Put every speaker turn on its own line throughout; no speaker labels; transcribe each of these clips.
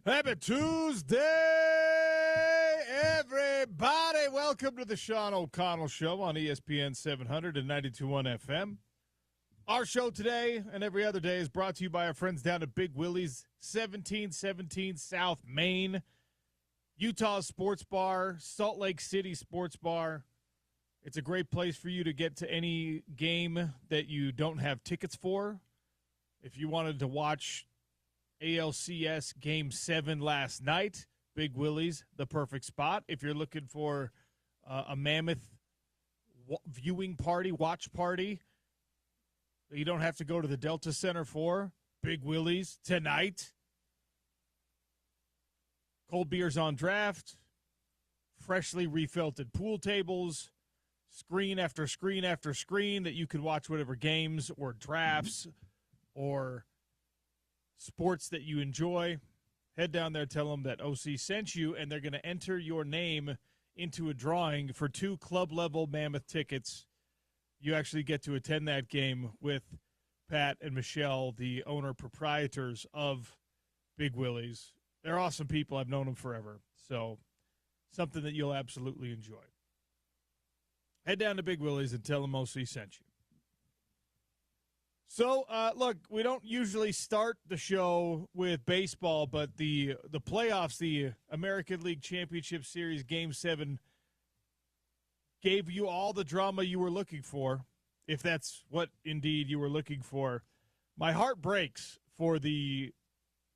Happy Tuesday, everybody. Welcome to the Sean O'Connell Show on ESPN 700 and 92.1 FM. Our show today and every other day is brought to you by our friends down at Big Willie's, 1717 South Main, Utah Sports Bar, Salt Lake City Sports Bar. It's a great place for you to get to any game that you don't have tickets for. If you wanted to watch ALCS Game 7 last night, Big Willie's, the perfect spot. If you're looking for a Mammoth viewing party, watch party, you don't have to go to the Delta Center for, Big Willie's tonight. Cold beers on draft, freshly refelted pool tables, screen after screen after screen that you can watch whatever games or drafts or sports that you enjoy. Head down there, tell them that OC sent you, and they're going to enter your name into a drawing for 2 club-level Mammoth tickets. You actually get to attend that game with Pat and Michelle, the owner-proprietors of Big Willie's. They're awesome people. I've known them forever, so something that you'll absolutely enjoy. Head down to Big Willie's and tell them OC sent you. So, look, we don't usually start the show with baseball, but the playoffs, the American League Championship Series Game 7, gave you all the drama you were looking for, if that's what indeed you were looking for. My heart breaks for the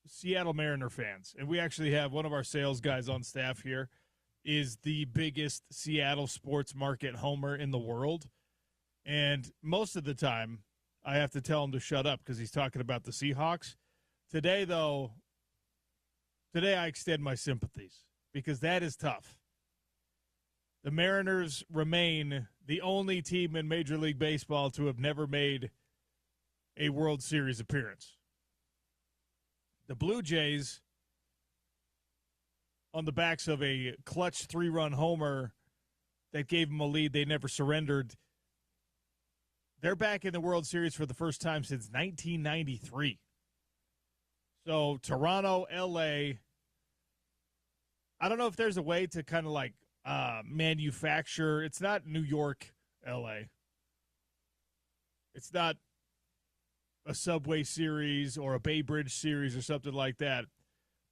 Seattle Mariner fans, and we actually have one of our sales guys on staff here, is the biggest Seattle sports market homer in the world, and most of the time, I have to tell him to shut up because he's talking about the Seahawks. Today, I extend my sympathies because that is tough. The Mariners remain the only team in Major League Baseball to have never made a World Series appearance. The Blue Jays, on the backs of a clutch 3-run homer that gave them a lead, they never surrendered. They're back in the World Series for the first time since 1993. So Toronto, L.A., I don't know if there's a way to kind of like manufacture. It's not New York, L.A. It's not a Subway series or a Bay Bridge series or something like that.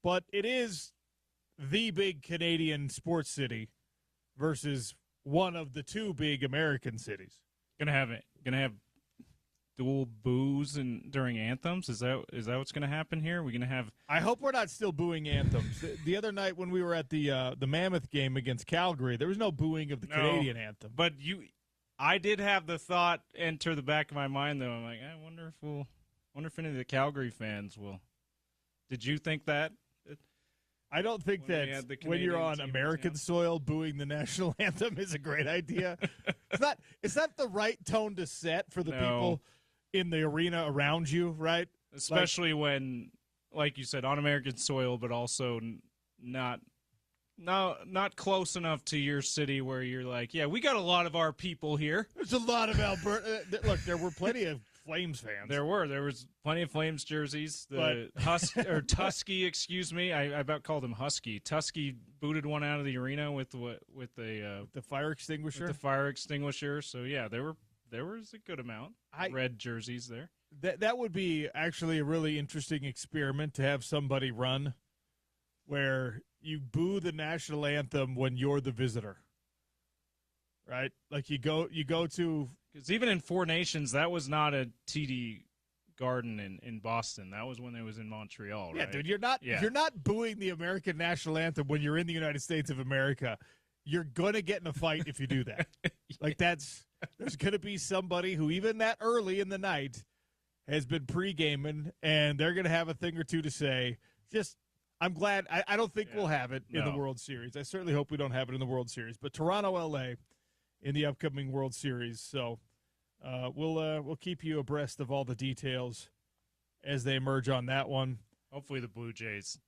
But it is the big Canadian sports city versus one of the 2 big American cities.
Gonna have dual boos during anthems. Is that what's gonna happen here? We're gonna have.
I hope we're not still booing anthems. The other night when we were at the Mammoth game against Calgary, there was no booing of the Canadian anthem.
But I did have the thought enter the back of my mind though. I'm like, I wonder if any of the Calgary fans will. Did you think that?
I don't think that when you're on American soil, booing the national anthem is a great idea. It's not the right tone to set for the people in the arena around you, right?
Especially when, like you said, on American soil, but also not close enough to your city where you're like, yeah, we got a lot of our people here.
There's a lot of Alberta. Look, there were plenty of Flames fans.
There was plenty of Flames jerseys. Tusky, excuse me. I about called him Husky. Tusky booted one out of the arena with the
fire extinguisher.
With the fire extinguisher. So yeah, there was a good amount red jerseys there.
That would be actually a really interesting experiment to have somebody run where you boo the national anthem when you're the visitor. Right? Like you go to.
Because even in Four Nations, that was not a TD Garden in Boston. That was when it was in Montreal, right?
Yeah, dude, you're not booing the American national anthem when you're in the United States of America. You're going to get in a fight if you do that. Like there's going to be somebody who even that early in the night has been pre-gaming, and they're going to have a thing or two to say. I'm glad. I don't think we'll have it in the World Series. I certainly hope we don't have it in the World Series. But Toronto, L.A., in the upcoming World Series. So we'll keep you abreast of all the details as they emerge on that one.
Hopefully the Blue Jays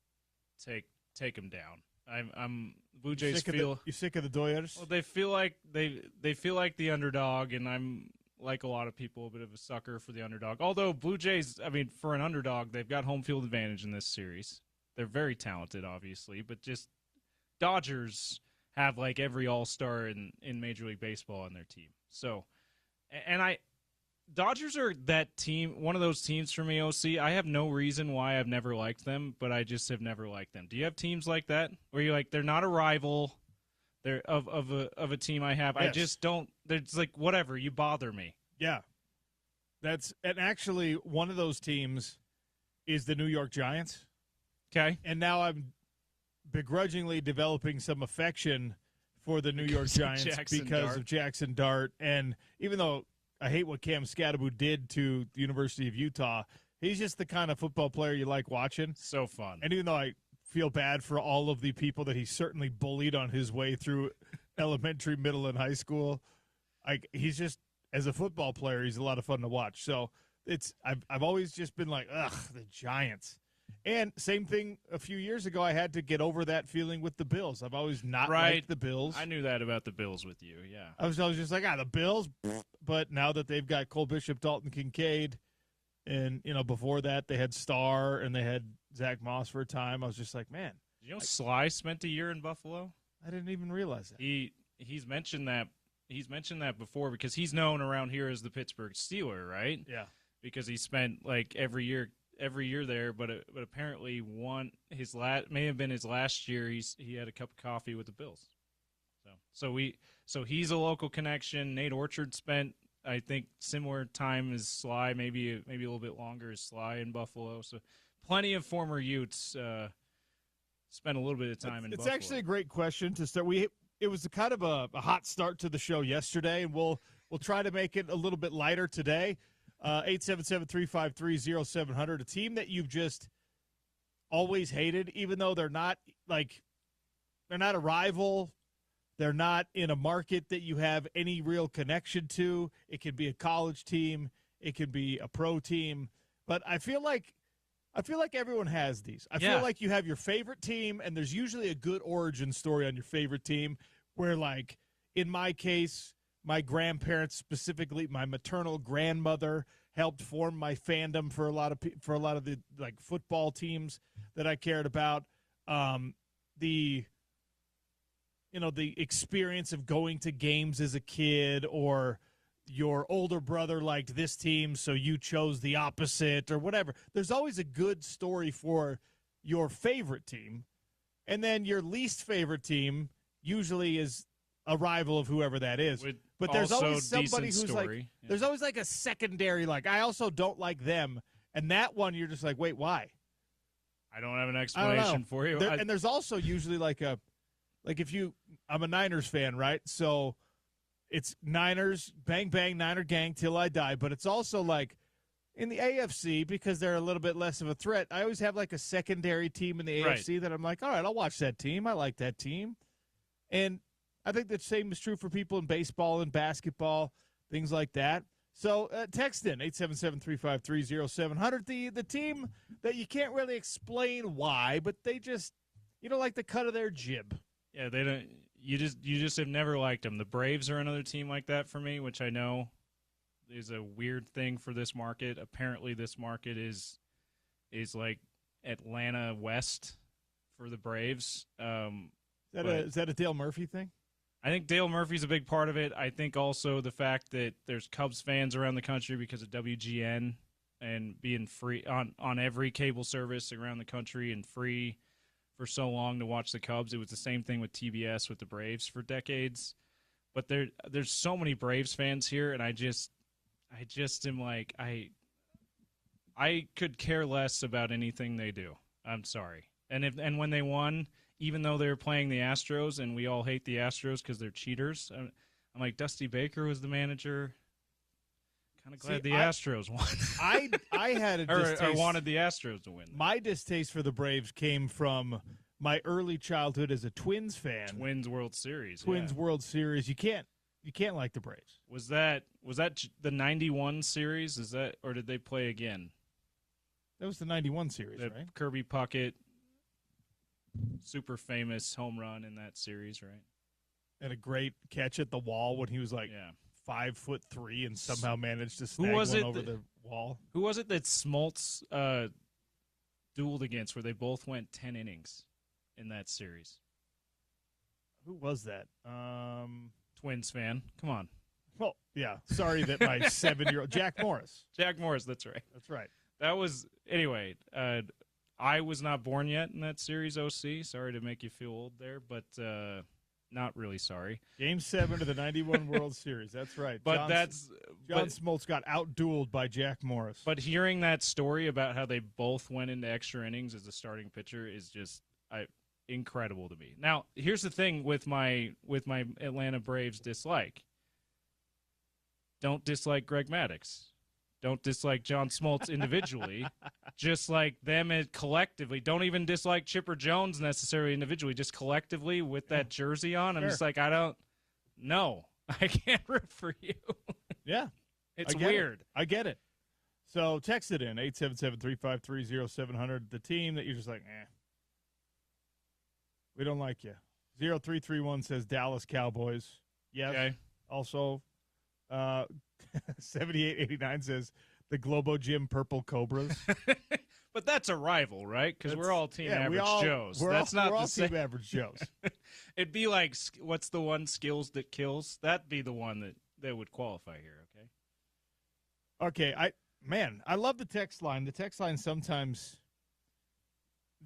take them down. I'm Blue Jays feel
you sick of the Doyers?
Well, they feel like the underdog, and I'm like a lot of people a bit of a sucker for the underdog. Although Blue Jays, I mean, for an underdog, they've got home field advantage in this series. they're very talented, obviously, but just Dodgers have like every all-star in Major League Baseball on their team. So, and Dodgers are that team, one of those teams for me, OC. I have no reason why I've never liked them, but I just have never liked them. Do you have teams like that where you're like, they're not a rival, they're of a team I have? Yes. I just don't. It's like whatever. You bother me.
Yeah, and actually one of those teams is the New York Giants.
Okay,
and now I'm begrudgingly developing some affection for the New York Giants because of Jackson Dart, and even though I hate what Cam Scatterbo did to the University of Utah, he's just the kind of football player you like watching.
So fun.
And even though I feel bad for all of the people that he certainly bullied on his way through elementary, middle, and high school, he's just, as a football player, he's a lot of fun to watch. So I've always just been like, ugh, the Giants. And same thing a few years ago, I had to get over that feeling with the Bills. I've always not liked the Bills.
I knew that about the Bills with you, yeah.
I was always just like, the Bills. But now that they've got Cole Bishop, Dalton Kincaid, and, before that they had Starr and they had Zach Moss for a time, I was just like, man.
Did you know Sly spent a year in Buffalo?
I didn't even realize that.
He's mentioned that. He's mentioned that before because he's known around here as the Pittsburgh Steeler, right?
Yeah. Because
he spent, like, every year there, but apparently may have been his last year. He had a cup of coffee with the Bills. So he's a local connection. Nate Orchard spent, I think, similar time as Sly, maybe a little bit longer as Sly in Buffalo. So plenty of former Utes spent a little bit of time in Buffalo.
It's actually a great question to start. It was kind of a hot start to the show yesterday, and we'll try to make it a little bit lighter today. 877-353-0700, a team that you've just always hated, even though they're not a rival. They're not in a market that you have any real connection to. It could be a college team. It could be a pro team. But I feel like everyone has these. I feel like you have your favorite team, and there's usually a good origin story on your favorite team where, like, in my case, my grandparents, specifically my maternal grandmother, helped form my fandom for a lot of the like football teams that I cared about. The experience of going to games as a kid, or your older brother liked this team, so you chose the opposite, or whatever. There's always a good story for your favorite team, and then your least favorite team usually is a rival of whoever that is. But there's always somebody who's story. There's always like a secondary, like, I also don't like them. And that one, you're just like, wait, why?
I don't have an explanation for you.
And there's also usually I'm a Niners fan, right? So it's Niners, bang, bang, Niner gang till I die. But it's also like in the AFC, because they're a little bit less of a threat, I always have like a secondary team in the AFC that I'm like, all right, I'll watch that team. I like that team. And I think the same is true for people in baseball and basketball, things like that. So text in 877-353-0700. The team that you can't really explain why, but they just, like the cut of their jib.
Yeah, they don't. You just have never liked them. The Braves are another team like that for me, which I know is a weird thing for this market. Apparently, this market is like Atlanta West for the Braves.
Is that a Dale Murphy thing?
I think Dale Murphy's a big part of it. I think also the fact that there's Cubs fans around the country because of WGN and being free on every cable service around the country and free for so long to watch the Cubs. It was the same thing with TBS with the Braves for decades. But there's so many Braves fans here, and I just am like, I could care less about anything they do. I'm sorry. And when they won, even though they were playing the Astros, and we all hate the Astros because they're cheaters, I'm like, Dusty Baker was the manager. Kind of glad the Astros won.
I had a distaste,
or wanted the Astros to win.
My distaste for the Braves came from my early childhood as a Twins fan.
Twins World Series.
World Series. You can't like the Braves.
Was that the 91 series? Is that, or did they play again?
That was the 91 series, right?
Kirby Puckett, super famous home run in that series, right? And
a great catch at the wall when he was like 5'3" and somehow managed to snag one over the wall.
Who was it that Smoltz dueled against where they both went 10 innings in that series?
Who was that?
Twins fan. Come on.
Well, yeah. Sorry that my 7-year-old Jack Morris.
Jack Morris, that's right.
That's right.
That was anyway. I was not born yet in that series. OC. Sorry to make you feel old there, but not really sorry.
Game 7 of the '91 World Series. That's right.
But
John Smoltz got outdueled by Jack Morris.
But hearing that story about how they both went into extra innings as a starting pitcher is just incredible to me. Now, here's the thing with my Atlanta Braves dislike. Don't dislike Greg Maddux. Don't dislike John Smoltz individually. Just like them collectively. Don't even dislike Chipper Jones necessarily individually. Just collectively with that jersey on. I'm just like, I don't know. I can't root for you.
Yeah.
It's weird.
I get it. So text it in, 877-353-0700. The team that you're just like, we don't like you. 0331 says Dallas Cowboys. Yes.
Okay.
Also, 7889 says the Globo Gym Purple Cobras.
But that's a rival, right? Because we're all team average Joes.
We're
that's
all,
not
we're all
the same.
team average Joes.
It'd be like, what's the one, Skills That Kills? That'd be the one that would qualify here, okay?
Okay, I love the text line. The text line sometimes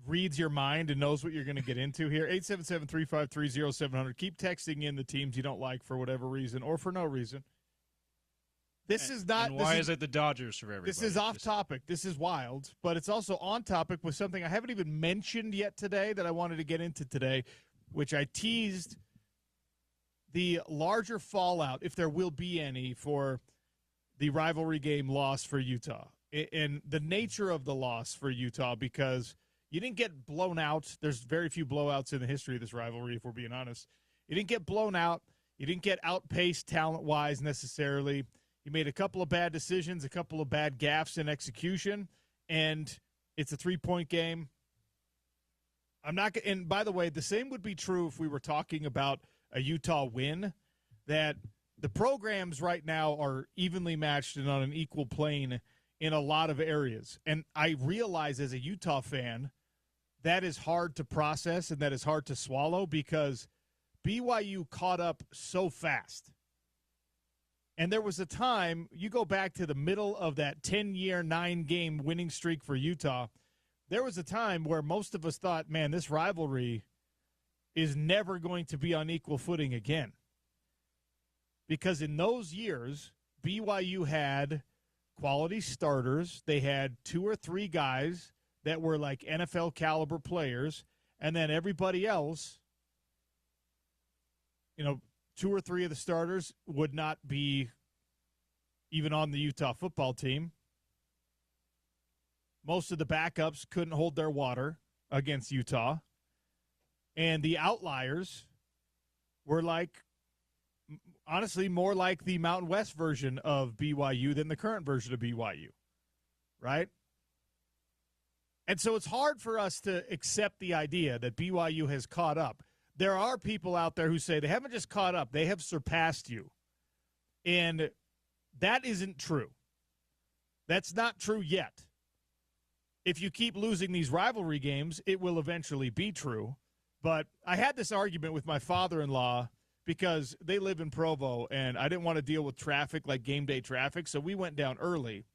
reads your mind and knows what you're going to get into here. 877-353-0700. Keep texting in the teams you don't like for whatever reason or for no reason. This is not.
And why is it the Dodgers for everybody?
This is off topic. This is wild, but it's also on topic with something I haven't even mentioned yet today that I wanted to get into today, which I teased the larger fallout, if there will be any, for the rivalry game loss for Utah and the nature of the loss for Utah, because you didn't get blown out. There's very few blowouts in the history of this rivalry, if we're being honest. You didn't get blown out. You didn't get outpaced talent-wise necessarily. You made a couple of bad decisions, a couple of bad gaffes in execution, and it's a 3-point game. And by the way, the same would be true if we were talking about a Utah win, that the programs right now are evenly matched and on an equal plane in a lot of areas. And I realize as a Utah fan, that is hard to process and that is hard to swallow because BYU caught up so fast. And there was a time, you go back to the middle of that 10-year, 9-game winning streak for Utah, there was a time where most of us thought, man, this rivalry is never going to be on equal footing again. Because in those years, BYU had quality starters. They had 2 or 3 guys that were like NFL caliber players, and then everybody else, 2 or 3 of the starters would not be even on the Utah football team. Most of the backups couldn't hold their water against Utah. And the outliers were honestly, more like the Mountain West version of BYU than the current version of BYU, right? And so it's hard for us to accept the idea that BYU has caught up. There are people out there who say they haven't just caught up, they have surpassed you. And that isn't true. That's not true yet. If you keep losing these rivalry games, it will eventually be true. But I had this argument with my father-in-law because they live in Provo, and I didn't want to deal with traffic like game day traffic, so we went down early.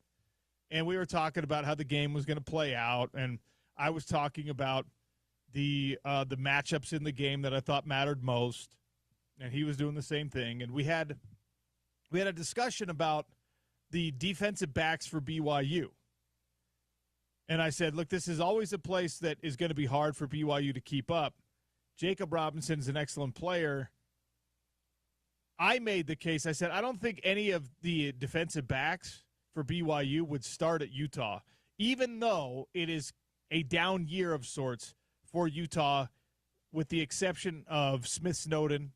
And we were talking about how the game was going to play out, and I was talking about the matchups in the game that I thought mattered most, and he was doing the same thing. And we had a discussion about the defensive backs for BYU. And I said, look, this is always a place that is going to be hard for BYU to keep up. Jacob Robinson is an excellent player. I made the case. I said, I don't think any of the defensive backs for BYU would start at Utah, even though it is a down year of sorts for Utah, with the exception of Smith Snowden,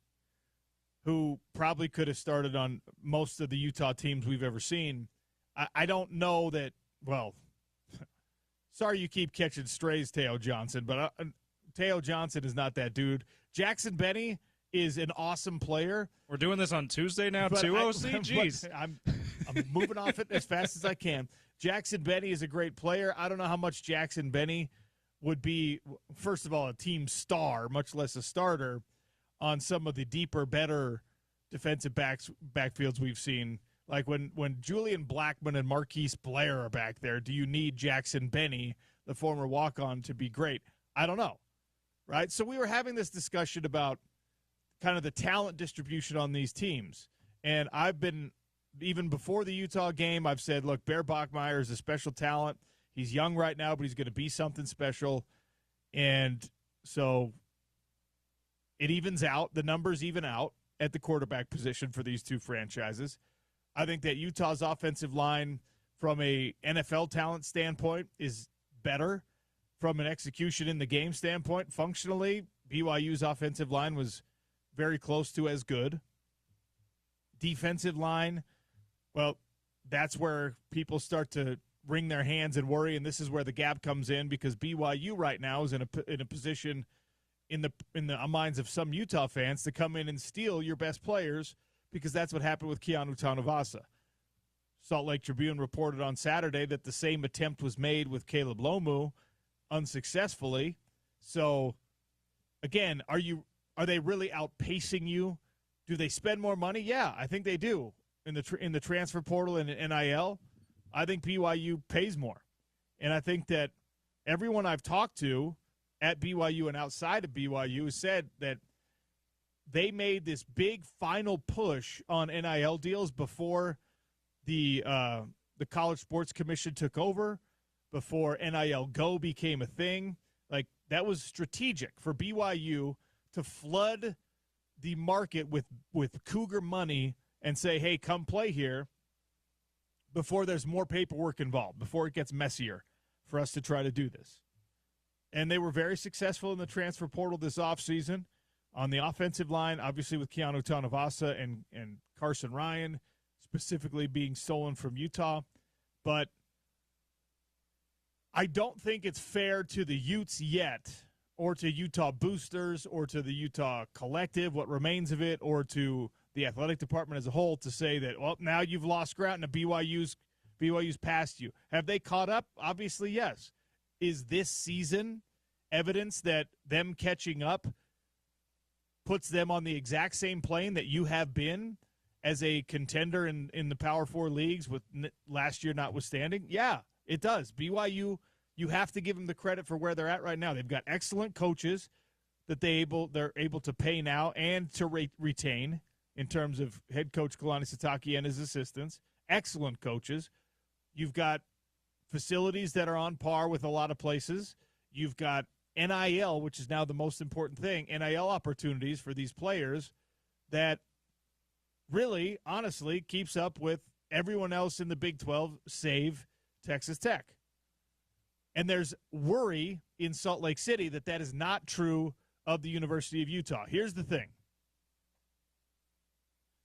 who probably could have started on most of the Utah teams we've ever seen. I don't know that, well, sorry you keep catching strays, Teo Johnson, but Teo Johnson is not that dude. Jackson Benny is an awesome player.
We're doing this on Tuesday now, too, OC? Jeez.
I'm moving off it as fast as I can. Jackson Benny is a great player. I don't know how much Jackson Benny would be, first of all, a team star, much less a starter, on some of the deeper, better defensive backfields we've seen. Like when Julian Blackman and Marquise Blair are back there, do you need Jackson Benny, the former walk-on, to be great? I don't know, right? So we were having this discussion about kind of the talent distribution on these teams. And I've been, even before the Utah game, I've said, look, Bear Bachmeier is a special talent. He's young right now, but he's going to be something special. And so it evens out. The numbers even out at the quarterback position for these two franchises. I think that Utah's offensive line, from a NFL talent standpoint, is better. From an execution in the game standpoint, functionally, BYU's offensive line was very close to as good. Defensive line, well, that's where people start to wring their hands and worry, and this is where the gap comes in, because BYU right now is in a position in the minds of some Utah fans to come in and steal your best players, because that's what happened with Keanu Tanuvasa. Salt Lake Tribune reported on Saturday that the same attempt was made with Caleb Lomu unsuccessfully. So, again, are they really outpacing you? Do they spend more money? Yeah, I think they do. In the transfer portal and NIL, I think BYU pays more. And I think that everyone I've talked to at BYU and outside of BYU has said that they made this big final push on NIL deals before the College Sports Commission took over, before NIL Go became a thing. Like, that was strategic for BYU to flood the market with Cougar money and say, hey, come play here, before there's more paperwork involved, before it gets messier for us to try to do this. And they were very successful in the transfer portal this offseason. On the offensive line, obviously with Keanu Tanuvasa and Carson Ryan specifically being stolen from Utah. But I don't think it's fair to the Utes yet, or to Utah boosters, or to the Utah collective, what remains of it, or to the athletic department as a whole, to say that, well, now you've lost ground and BYU's passed you. Have they caught up? Obviously, yes. Is this season evidence that them catching up puts them on the exact same plane that you have been as a contender in the Power Four leagues, with last year notwithstanding? Yeah, it does. BYU, you have to give them the credit for where they're at right now. They've got excellent coaches that they're able to pay now and to retain, in terms of head coach Kalani Sitake and his assistants. Excellent coaches. You've got facilities that are on par with a lot of places. You've got NIL, which is now the most important thing, NIL opportunities for these players that really, honestly, keeps up with everyone else in the Big 12, save Texas Tech. And there's worry in Salt Lake City that is not true of the University of Utah. Here's the thing.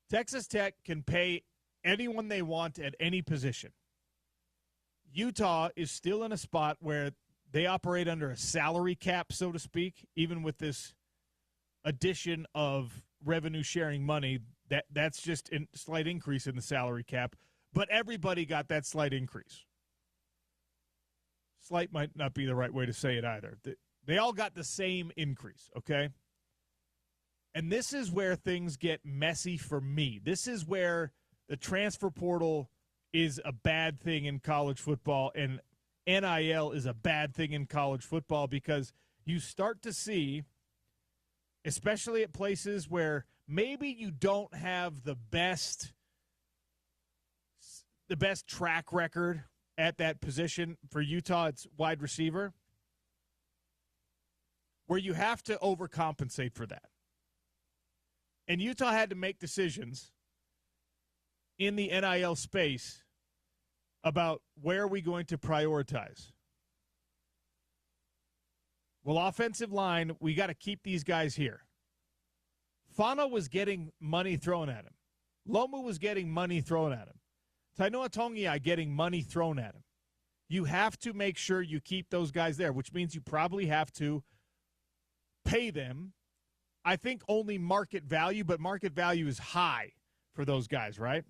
Texas Tech can pay anyone they want at any position. Utah is still in a spot where they operate under a salary cap, so to speak, even with this addition of revenue-sharing money. That's just a slight increase in the salary cap, but everybody got that slight increase. Slight might not be the right way to say it either. They all got the same increase, okay? And this is where things get messy for me. This is where the transfer portal is a bad thing in college football, and NIL is a bad thing in college football, because you start to see, especially at places where maybe you don't have the best track record at that position. For Utah, it's wide receiver, where you have to overcompensate for that. And Utah had to make decisions in the NIL space about where are we going to prioritize. Well, offensive line, we got to keep these guys here. Fano was getting money thrown at him. Lomu was getting money thrown at him. Tainoa Tongiai getting money thrown at him. You have to make sure you keep those guys there, which means you probably have to pay them. I think only market value, but market value is high for those guys, right?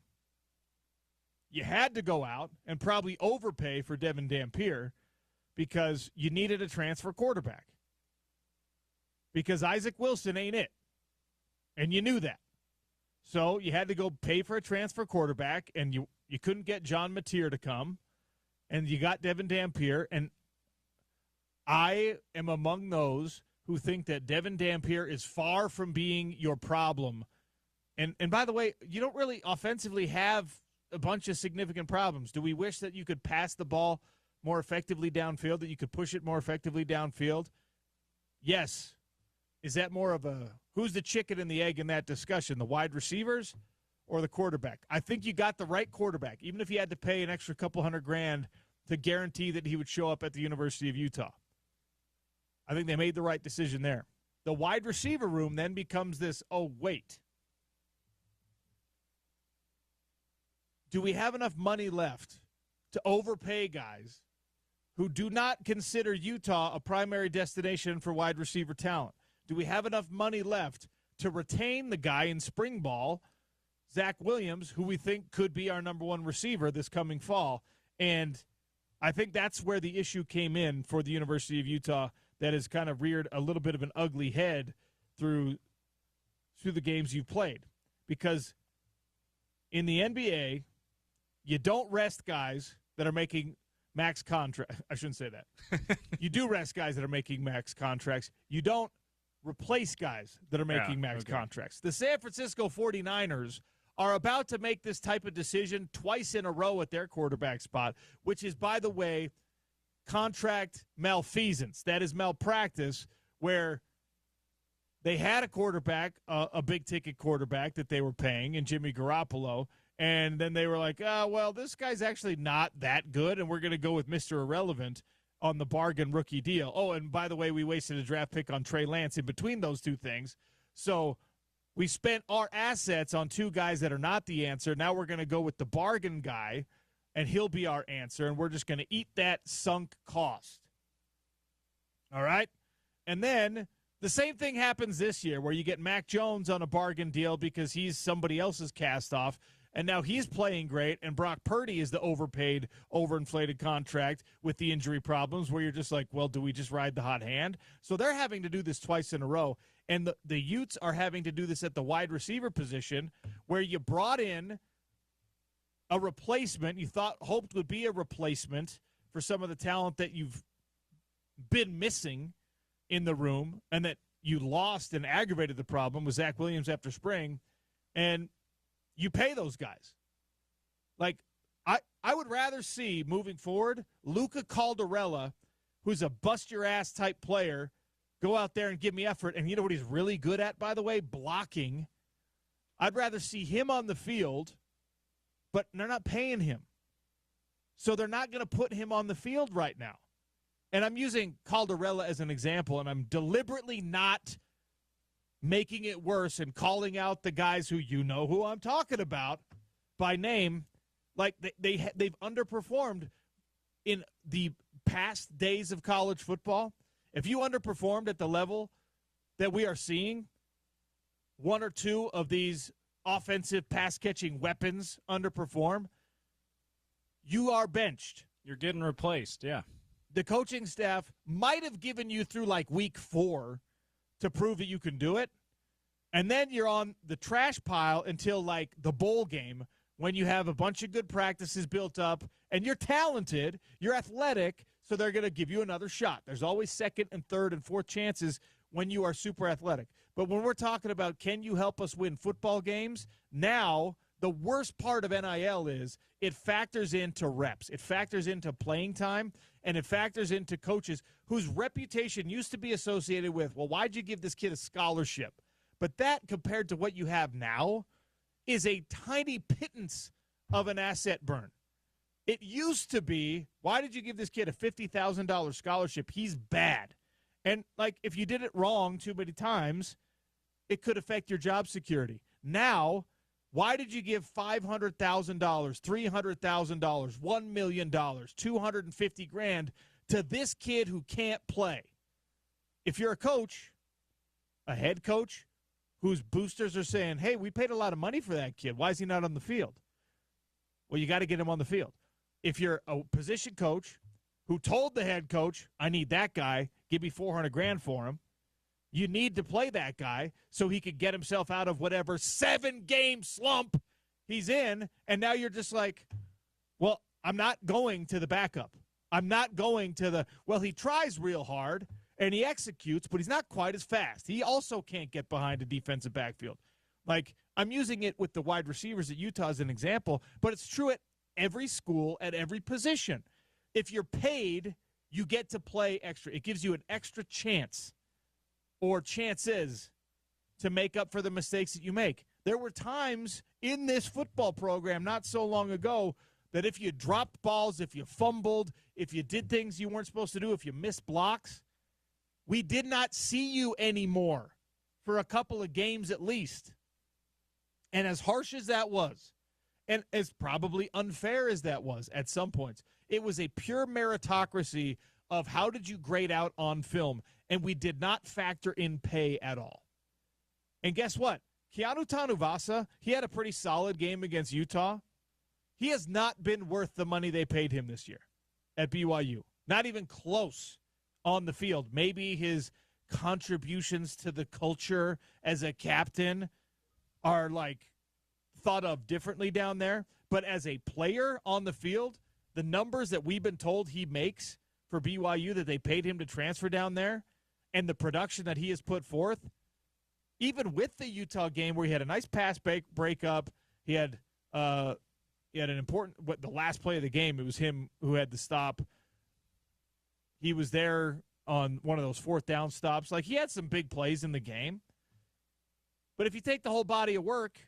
you had to go out and probably overpay for Devin Dampier because you needed a transfer quarterback. Because Isaac Wilson ain't it. And you knew that. So you had to go pay for a transfer quarterback, and you couldn't get John Mateer to come, and you got Devin Dampier. And I am among those who think that Devin Dampier is far from being your problem. And by the way, you don't really offensively have a bunch of significant problems. Do we wish that you could pass the ball more effectively downfield, that you could push it more effectively downfield? Yes. Is that more of a who's the chicken and the egg in that discussion, the wide receivers or the quarterback? I think you got the right quarterback, even if you had to pay an extra couple $100,000 to guarantee that he would show up at the University of Utah. I think they made the right decision there. The wide receiver room then becomes this, oh, wait. Do we have enough money left to overpay guys who do not consider Utah a primary destination for wide receiver talent? Do we have enough money left to retain the guy in spring ball, Zach Williams, who we think could be our number one receiver this coming fall? And I think that's where the issue came in for the University of Utah that has kind of reared a little bit of an ugly head through the games you've played. Because in the NBA, you don't rest guys that are making max contracts. I shouldn't say that. You do rest guys that are making max contracts. You don't replace guys that are making max contracts. The San Francisco 49ers are about to make this type of decision twice in a row at their quarterback spot, which is, by the way, contract malfeasance. That is malpractice, where they had a quarterback, a big-ticket quarterback that they were paying, in Jimmy Garoppolo, and then they were like, oh, well, this guy's actually not that good, and we're going to go with Mr. Irrelevant on the bargain rookie deal. Oh, and by the way, we wasted a draft pick on Trey Lance in between those two things. So we spent our assets on two guys that are not the answer. Now we're going to go with the bargain guy, and he'll be our answer, and we're just going to eat that sunk cost. All right? And then the same thing happens this year where you get Mac Jones on a bargain deal because he's somebody else's cast off, and now he's playing great, and Brock Purdy is the overpaid, overinflated contract with the injury problems where you're just like, well, do we just ride the hot hand? So they're having to do this twice in a row, and the Utes are having to do this at the wide receiver position where you brought in a replacement you hoped would be a replacement for some of the talent that you've been missing in the room and that you lost and aggravated the problem with Zach Williams after spring, and you pay those guys. Like, I would rather see, moving forward, Luca Caldarella, who's a bust-your-ass type player, go out there and give me effort. And you know what he's really good at, by the way? Blocking. I'd rather see him on the field, but they're not paying him. So they're not going to put him on the field right now. And I'm using Caldarella as an example, and I'm deliberately not making it worse and calling out the guys who you know who I'm talking about by name. Like they've underperformed in the past days of college football. If you underperformed at the level that we are seeing, one or two of these offensive pass-catching weapons underperform, you are benched.
You're getting replaced, yeah.
The coaching staff might have given you through like week 4 to prove that you can do it. And then you're on the trash pile until like the bowl game when you have a bunch of good practices built up and you're talented, you're athletic, so they're going to give you another shot. There's always second and third and fourth chances when you are super athletic. But when we're talking about can you help us win football games, now the worst part of NIL is it factors into reps. It factors into playing time, and it factors into coaches whose reputation used to be associated with, well, why'd you give this kid a scholarship? But that, compared to what you have now, is a tiny pittance of an asset burn. It used to be, why did you give this kid a $50,000 scholarship? He's bad. And, like, if you did it wrong too many times, it could affect your job security. Now, why did you give $500,000, $300,000, $1 million, $250,000 to this kid who can't play? If you're a coach, a head coach, whose boosters are saying, hey, we paid a lot of money for that kid. Why is he not on the field? Well, you got to get him on the field. If you're a position coach who told the head coach, I need that guy, give me $400,000 for him, you need to play that guy so he could get himself out of whatever 7-game slump he's in. And now you're just like, well, I'm not going to the backup. I'm not going to the, well, he tries real hard and he executes, but he's not quite as fast. He also can't get behind a defensive backfield. Like, I'm using it with the wide receivers at Utah as an example, but it's true at every school, at every position. If you're paid, you get to play extra. It gives you an extra chance or chances to make up for the mistakes that you make. There were times in this football program not so long ago that if you dropped balls, if you fumbled, if you did things you weren't supposed to do, if you missed blocks, we did not see you anymore for a couple of games at least. And as harsh as that was, and as probably unfair as that was at some points, it was a pure meritocracy of how did you grade out on film, and we did not factor in pay at all. And guess what? Keanu Tanuvasa, he had a pretty solid game against Utah. He has not been worth the money they paid him this year at BYU. Not even close on the field. Maybe his contributions to the culture as a captain are like thought of differently down there. But as a player on the field, the numbers that we've been told he makes for BYU that they paid him to transfer down there and the production that he has put forth, even with the Utah game where he had a nice pass breakup, he had an important, the last play of the game, it was him who had the stop. He was there on one of those fourth down stops. Like, he had some big plays in the game. But if you take the whole body of work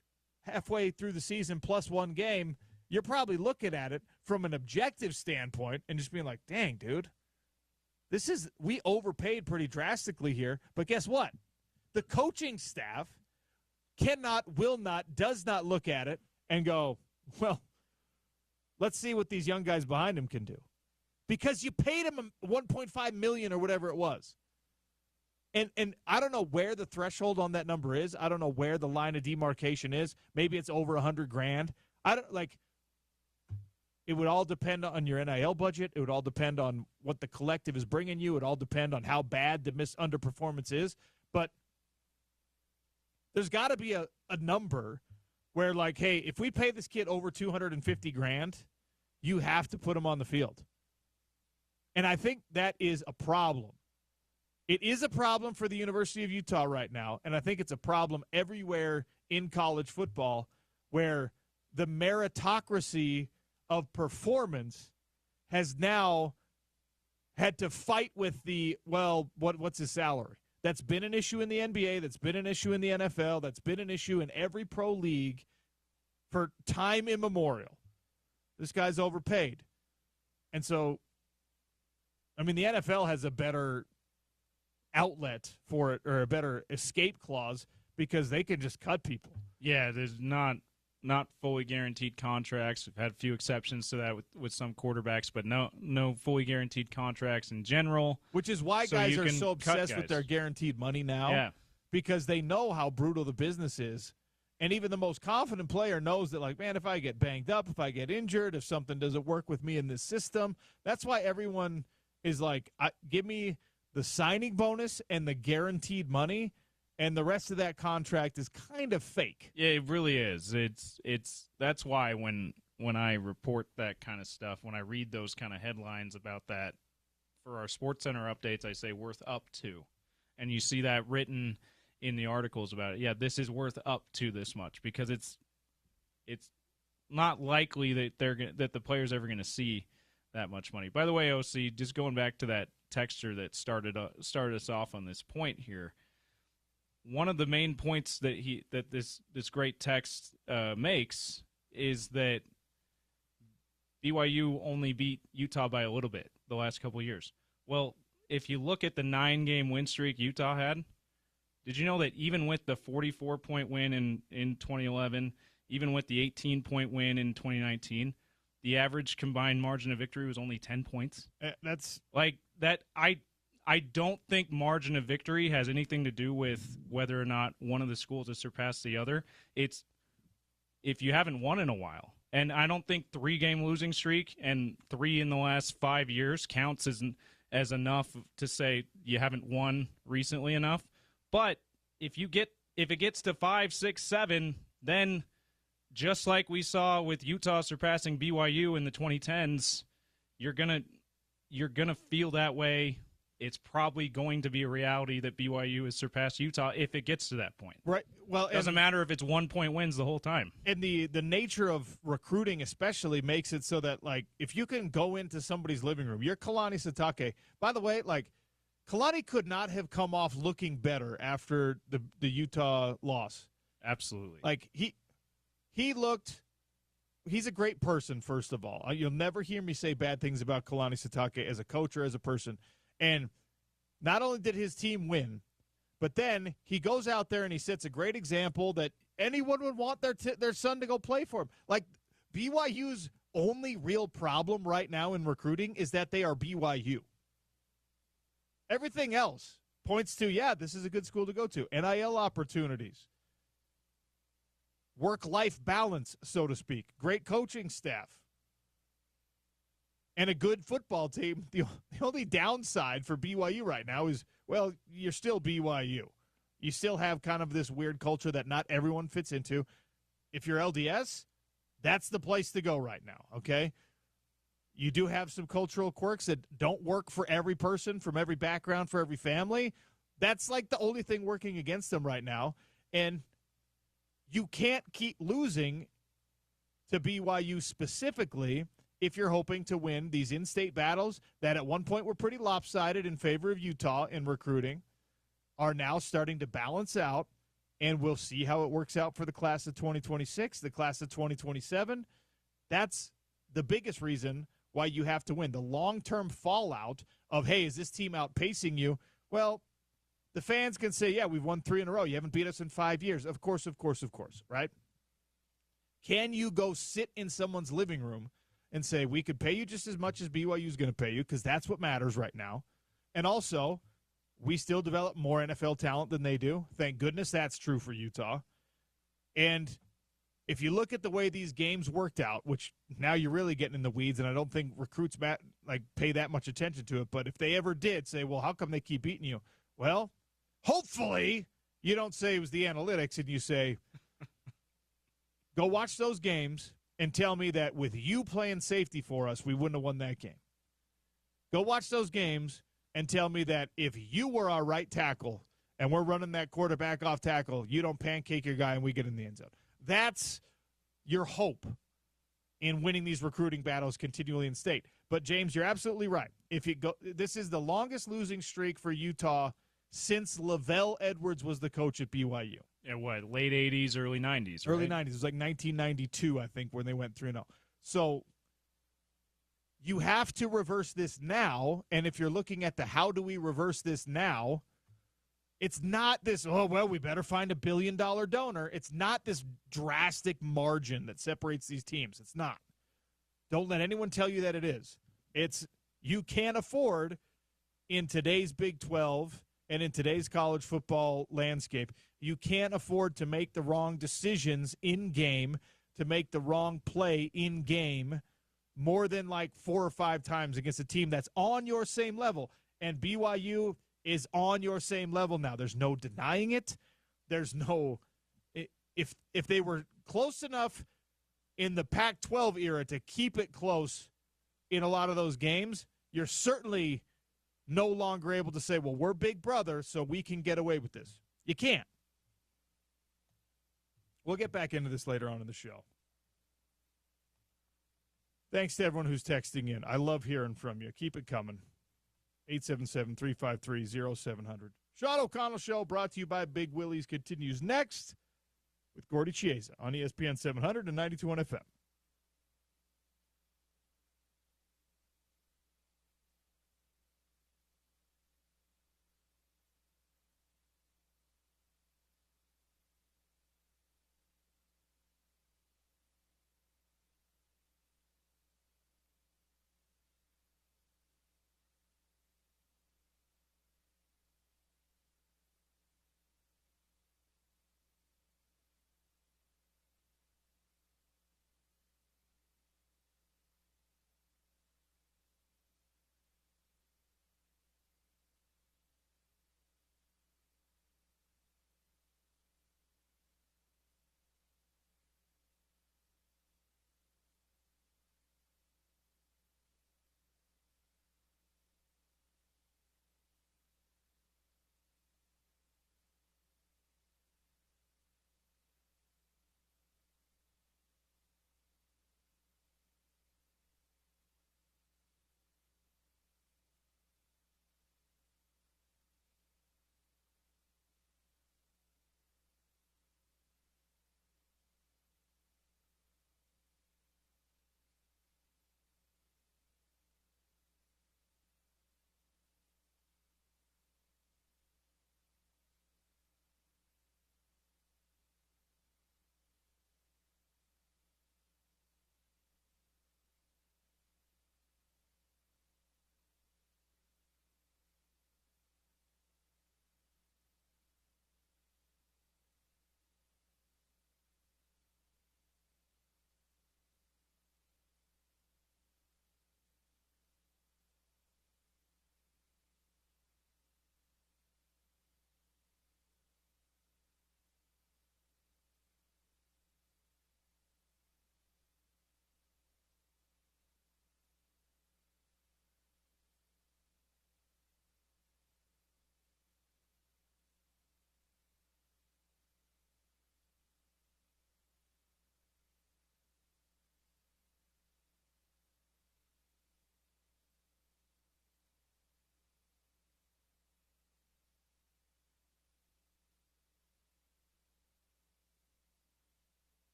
halfway through the season plus one game, you're probably looking at it from an objective standpoint and just being like, dang, dude, we overpaid pretty drastically here. But guess what? The coaching staff does not look at it and go, well, let's see what these young guys behind him can do. Because you paid him $1.5 million or whatever it was. And I don't know where the threshold on that number is. I don't know where the line of demarcation is. Maybe it's over $100,000. It would all depend on your NIL budget. It would all depend on what the collective is bringing you. It would all depend on how bad the underperformance is. But there's got to be a number where, like, hey, if we pay this kid over $250,000, you have to put him on the field. And I think that is a problem. It is a problem for the University of Utah right now, and I think it's a problem everywhere in college football where the meritocracy of performance has now had to fight with what's his salary? That's been an issue in the NBA, that's been an issue in the NFL, that's been an issue in every pro league for time immemorial. This guy's overpaid. And so, I mean, the NFL has a better outlet for it, or a better escape clause, because they can just cut people.
Yeah, there's not fully guaranteed contracts. We've had a few exceptions to that with some quarterbacks, but no fully guaranteed contracts in general.
Which is why guys are so obsessed with their guaranteed money now.
Yeah.
Because they know how brutal the business is. And even the most confident player knows that, like, man, if I get banged up, if I get injured, if something doesn't work with me in this system, that's why everyone is like, give me the signing bonus and the guaranteed money, and the rest of that contract is kind of fake.
Yeah, it really is. It's that's why when I report that kind of stuff, when I read those kind of headlines about that for our SportsCenter updates, I say worth up to. And you see that written in the articles about it. Yeah, this is worth up to this much, because it's not likely that the player's ever going to see that much money. By the way, OC, just going back to that texture that started us off on this point here, one of the main points that this great text makes is that BYU only beat Utah by a little bit the last couple of years. Well, if you look at the 9-game win streak Utah had, did you know that even with the 44-point win in 2011, even with the 18-point win in 2019, the average combined margin of victory was only 10 points?
That's
like that. I don't think margin of victory has anything to do with whether or not one of the schools has surpassed the other. It's if you haven't won in a while. And I don't think 3-game losing streak and 3 in the last 5 years counts as enough to say you haven't won recently enough. But if it gets to 5, 6, 7, then just like we saw with Utah surpassing BYU in the 2010s, you're gonna feel that way. It's probably going to be a reality that BYU has surpassed Utah if it gets to that point.
Right. Well,
it doesn't matter if it's 1-point wins the whole time.
And the nature of recruiting especially makes it so that, like, if you can go into somebody's living room, you're Kalani Sitake. By the way, like, Kalani could not have come off looking better after the Utah loss.
Absolutely.
Like, he's a great person, first of all. You'll never hear me say bad things about Kalani Sitake as a coach or as a person. And not only did his team win, but then he goes out there and he sets a great example that anyone would want their son to go play for him. Like, BYU's only real problem right now in recruiting is that they are BYU. Everything else points to, yeah, this is a good school to go to. NIL opportunities. Work-life balance, so to speak. Great coaching staff. And a good football team. The only downside for BYU right now is, well, you're still BYU. You still have kind of this weird culture that not everyone fits into. If you're LDS, that's the place to go right now, okay? You do have some cultural quirks that don't work for every person, from every background, for every family. That's like the only thing working against them right now. And you can't keep losing to BYU specifically if you're hoping to win these in-state battles that at one point were pretty lopsided in favor of Utah in recruiting, are now starting to balance out, and we'll see how it works out for the class of 2026, the class of 2027. That's the biggest reason why you have to win. The long-term fallout of, hey, is this team outpacing you? Well, the fans can say, yeah, we've won 3 in a row. You haven't beat us in 5 years. Of course, right? Can you go sit in someone's living room and say, we could pay you just as much as BYU is going to pay you, because that's what matters right now. And also, we still develop more NFL talent than they do. Thank goodness that's true for Utah. And if you look at the way these games worked out, which now you're really getting in the weeds, and I don't think recruits pay that much attention to it, but if they ever did say, well, how come they keep beating you? Well, hopefully you don't say it was the analytics, and you say, go watch those games and tell me that with you playing safety for us, we wouldn't have won that game. Go watch those games and tell me that if you were our right tackle and we're running that quarterback off tackle, you don't pancake your guy and we get in the end zone. That's your hope in winning these recruiting battles continually in state. But, James, you're absolutely right. This is the longest losing streak for Utah since Lavelle Edwards was the coach at BYU.
Yeah, what, late 80s, early 90s, right?
Early 90s. It was like 1992, I think, when they went 3-0. So you have to reverse this now, and if you're looking at the how do we reverse this now, it's not this, oh, well, we better find $1 billion donor. It's not this drastic margin that separates these teams. It's not. Don't let anyone tell you that it is. It's you can't afford in today's Big 12 and in today's college football landscape, you can't afford to make the wrong decisions in-game, to make the wrong play in-game more than like 4 or 5 times against a team that's on your same level. And BYU is on your same level now. There's no denying it. There's no – if they were close enough in the Pac-12 era to keep it close in a lot of those games, you're certainly no longer able to say, well, we're big brother, so we can get away with this. You can't. We'll get back into this later on in the show. Thanks to everyone who's texting in. I love hearing from you. Keep it coming. 877-353-0700. Sean O'Connell Show brought to you by Big Willie's continues next with Gordy Chiesa on ESPN 700 and 92.1 FM.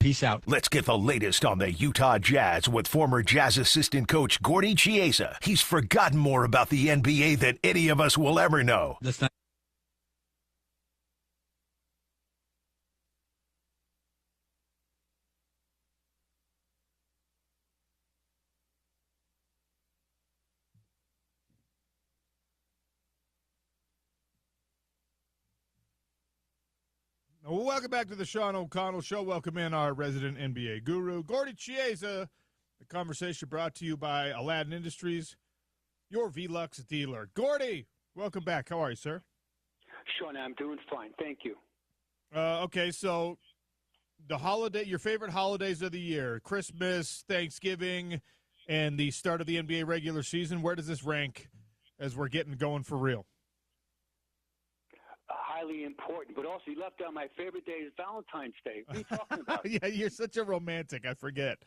Peace out.
Let's get the latest on the Utah Jazz with former Jazz assistant coach Gordy Chiesa. He's forgotten more about the NBA than any of us will ever know.
Welcome back to the Sean O'Connell Show. Welcome in our resident NBA guru, Gordy Chiesa. The conversation brought to you by Aladdin Industries, your Velux dealer. Gordy, welcome back. How are you, sir?
Sean, I'm doing fine. Thank you.
Okay, so the holiday, your favorite holidays of the year, Christmas, Thanksgiving, and the start of the NBA regular season. Where does this rank as we're getting going for real?
Highly important, but also you left out my favorite day is Valentine's Day. What are you talking about?
Yeah, you're such a romantic. I forget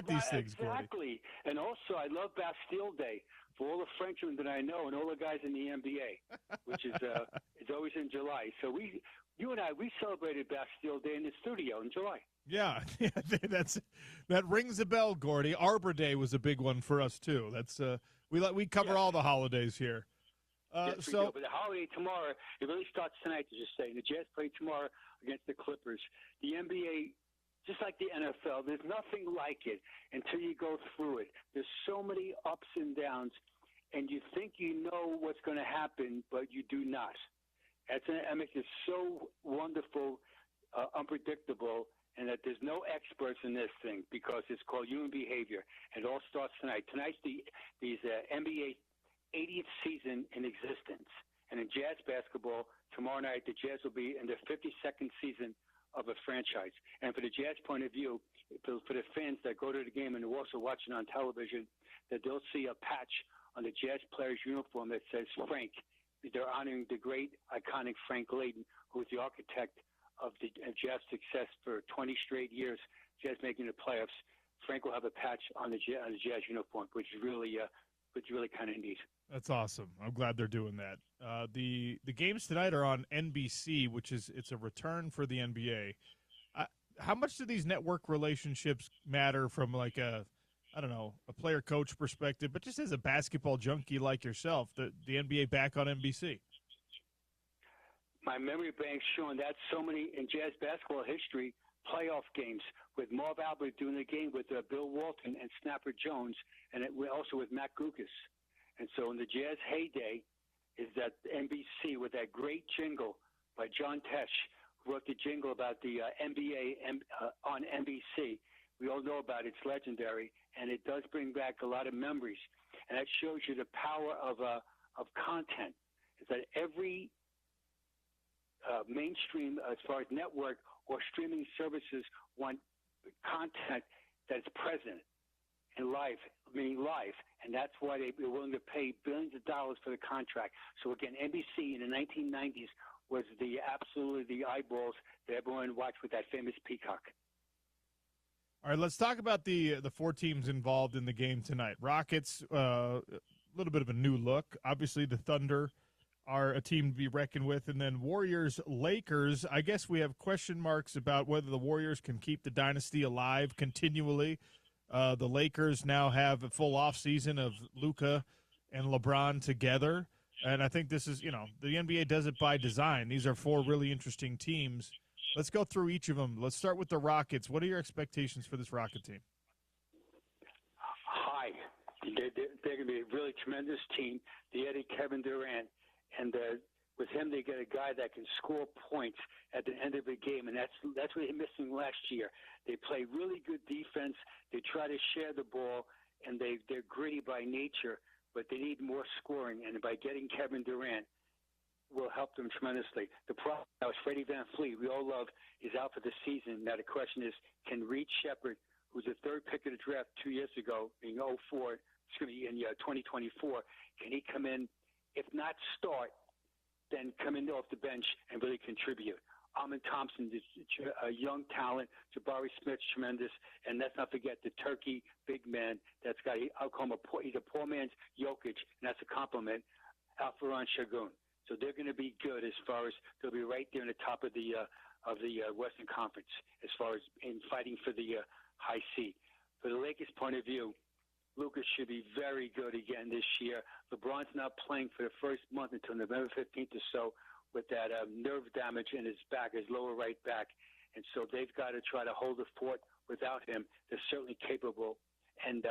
these things, Gordy.
Exactly. And also, I love Bastille Day for all the Frenchmen that I know and all the guys in the NBA, which is it's always in July. So you and I celebrated Bastille Day in the studio in July.
Yeah, that rings a bell, Gordy. Arbor Day was a big one for us too. That's we cover all the holidays here.
Yes, but the holiday tomorrow, it really starts tonight, to just say. The Jazz play tomorrow against the Clippers. The NBA, just like the NFL, there's nothing like it until you go through it. There's so many ups and downs, and you think you know what's going to happen, but you do not. That makes it so wonderful, unpredictable, and that there's no experts in this thing because it's called human behavior. And it all starts tonight. Tonight's these NBA 80th season in existence. And in Jazz basketball, tomorrow night, the Jazz will be in their 52nd season of a franchise. And for the Jazz point of view, for the fans that go to the game and are also watching on television, that they'll see a patch on the Jazz player's uniform that says Frank. They're honoring the great, iconic Frank Layden, who was the architect of the Jazz success for 20 straight years, Jazz making the playoffs. Frank will have a patch on the Jazz uniform, which is really kind of neat.
That's awesome. I'm glad they're doing that. The games tonight are on NBC, which it's a return for the NBA. How much do these network relationships matter from like a player coach perspective, but just as a basketball junkie like yourself, the NBA back on NBC?
My memory bank's showing that so many in Jazz basketball history, playoff games with Marv Albert doing the game with Bill Walton and Snapper Jones, and also with Matt Guokas. And so in the Jazz heyday is that NBC with that great jingle by John Tesh, who wrote the jingle about the NBA on NBC. We all know about it. It's legendary, and it does bring back a lot of memories. And that shows you the power of content, is that every mainstream, as far as network or streaming services, want content that's present in live, meaning live, and that's why they're willing to pay billions of dollars for the contract. So again, NBC in the 1990s was absolutely the eyeballs that everyone watched with that famous peacock.
All right, let's talk about the four teams involved in the game tonight. Rockets, a little bit of a new look. Obviously, the Thunder are a team to be reckoned with. And then Warriors, Lakers, I guess we have question marks about whether the Warriors can keep the dynasty alive continually. The Lakers now have a full offseason of Luka and LeBron together. And I think this is, the NBA does it by design. These are four really interesting teams. Let's go through each of them. Let's start with the Rockets. What are your expectations for this Rocket team?
High. They're going to be a really tremendous team. They added Kevin Durant. And with him, they get a guy that can score points at the end of a game, and that's what they're missing last year. They play really good defense. They try to share the ball, and they're gritty by nature, but they need more scoring. And by getting Kevin Durant will help them tremendously. The problem now is Freddie VanVleet, we all love, is out for the season. Now the question is, can Reed Shepherd, who's the third pick of the draft 2 years ago, in 2024, can he come in? If not start, then come in off the bench and really contribute. Amin Thompson is a young talent. Jabari Smith's tremendous. And let's not forget the Turkey big man that's got, I'll call him he's a poor man's Jokic, and that's a compliment, Alfaron Şengün. So they're going to be good as far as they'll be right there in the top of the of the Western Conference as far as in fighting for the high seed. For the Lakers' point of view, Luka should be very good again this year. LeBron's not playing for the first month until November 15th or so with that nerve damage in his back, his lower right back. And so they've got to try to hold the fort without him. They're certainly capable. And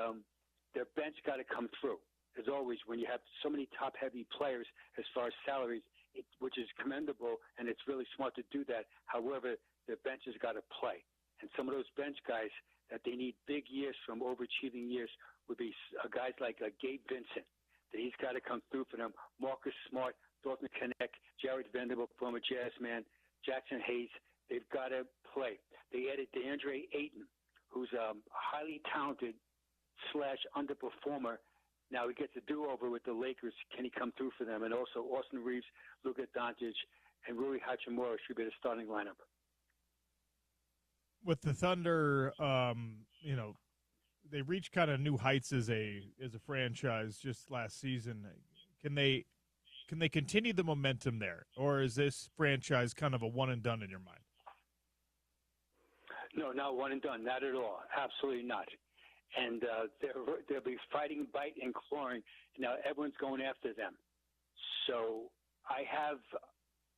their bench got to come through. As always, when you have so many top-heavy players as far as salaries, which is commendable, and it's really smart to do that. However, their bench has got to play. And some of those bench guys that they need big years from, overachieving years, would be guys like Gabe Vincent, that he's got to come through for them. Marcus Smart, Dalton Knecht, Jared Vanderbilt, former Jazz man, Jackson Hayes. They've got to play. They added DeAndre Ayton, who's a highly talented / underperformer. Now he gets a do-over with the Lakers. Can he come through for them? And also Austin Reeves, Luka Doncic, and Rui Hachimura should be the starting lineup.
With the Thunder, they reached kind of new heights as a franchise just last season. Can they continue the momentum there, or is this franchise kind of a one and done in your mind?
No, not one and done. Not at all. Absolutely not. And they'll be fighting, bite, and clawing. Now everyone's going after them. So I have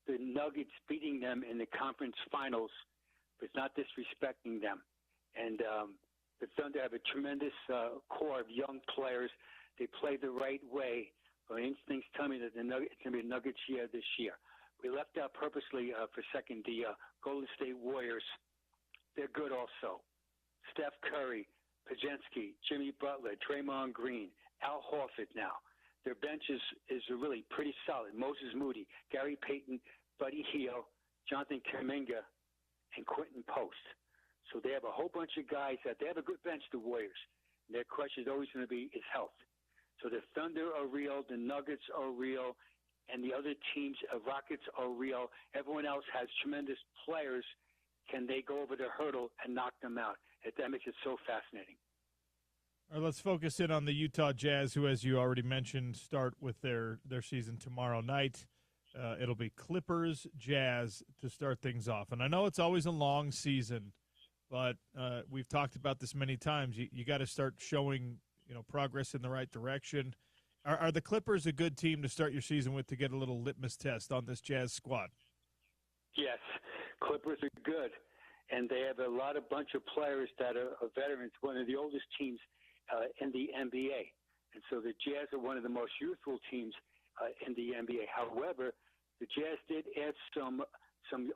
the Nuggets beating them in the conference finals, but it's not disrespecting them. And the Thunder have a tremendous core of young players. They play the right way. My instincts tell me that it's going to be a Nuggets year this year. We left out purposely for second the Golden State Warriors. They're good also. Steph Curry, Pajensky, Jimmy Butler, Draymond Green, Al Horford now. Their bench is really pretty solid. Moses Moody, Gary Payton, Buddy Hield, Jonathan Kuminga, and Quentin Post. So they have a whole bunch of guys that they have a good bench, the Warriors. And their question is always going to be is health. So the Thunder are real, the Nuggets are real, and the other teams, Rockets are real. Everyone else has tremendous players. Can they go over the hurdle and knock them out? That makes it so fascinating.
All right, let's focus in on the Utah Jazz, who, as you already mentioned, start with their season tomorrow night. It'll be Clippers, Jazz to start things off. And I know it's always a long season, but we've talked about this many times. You got to start showing progress in the right direction. Are the Clippers a good team to start your season with to get a little litmus test on this Jazz squad?
Yes, Clippers are good, and they have a bunch of players that are veterans, one of the oldest teams in the NBA. And so the Jazz are one of the most youthful teams in the NBA. However, the Jazz did add some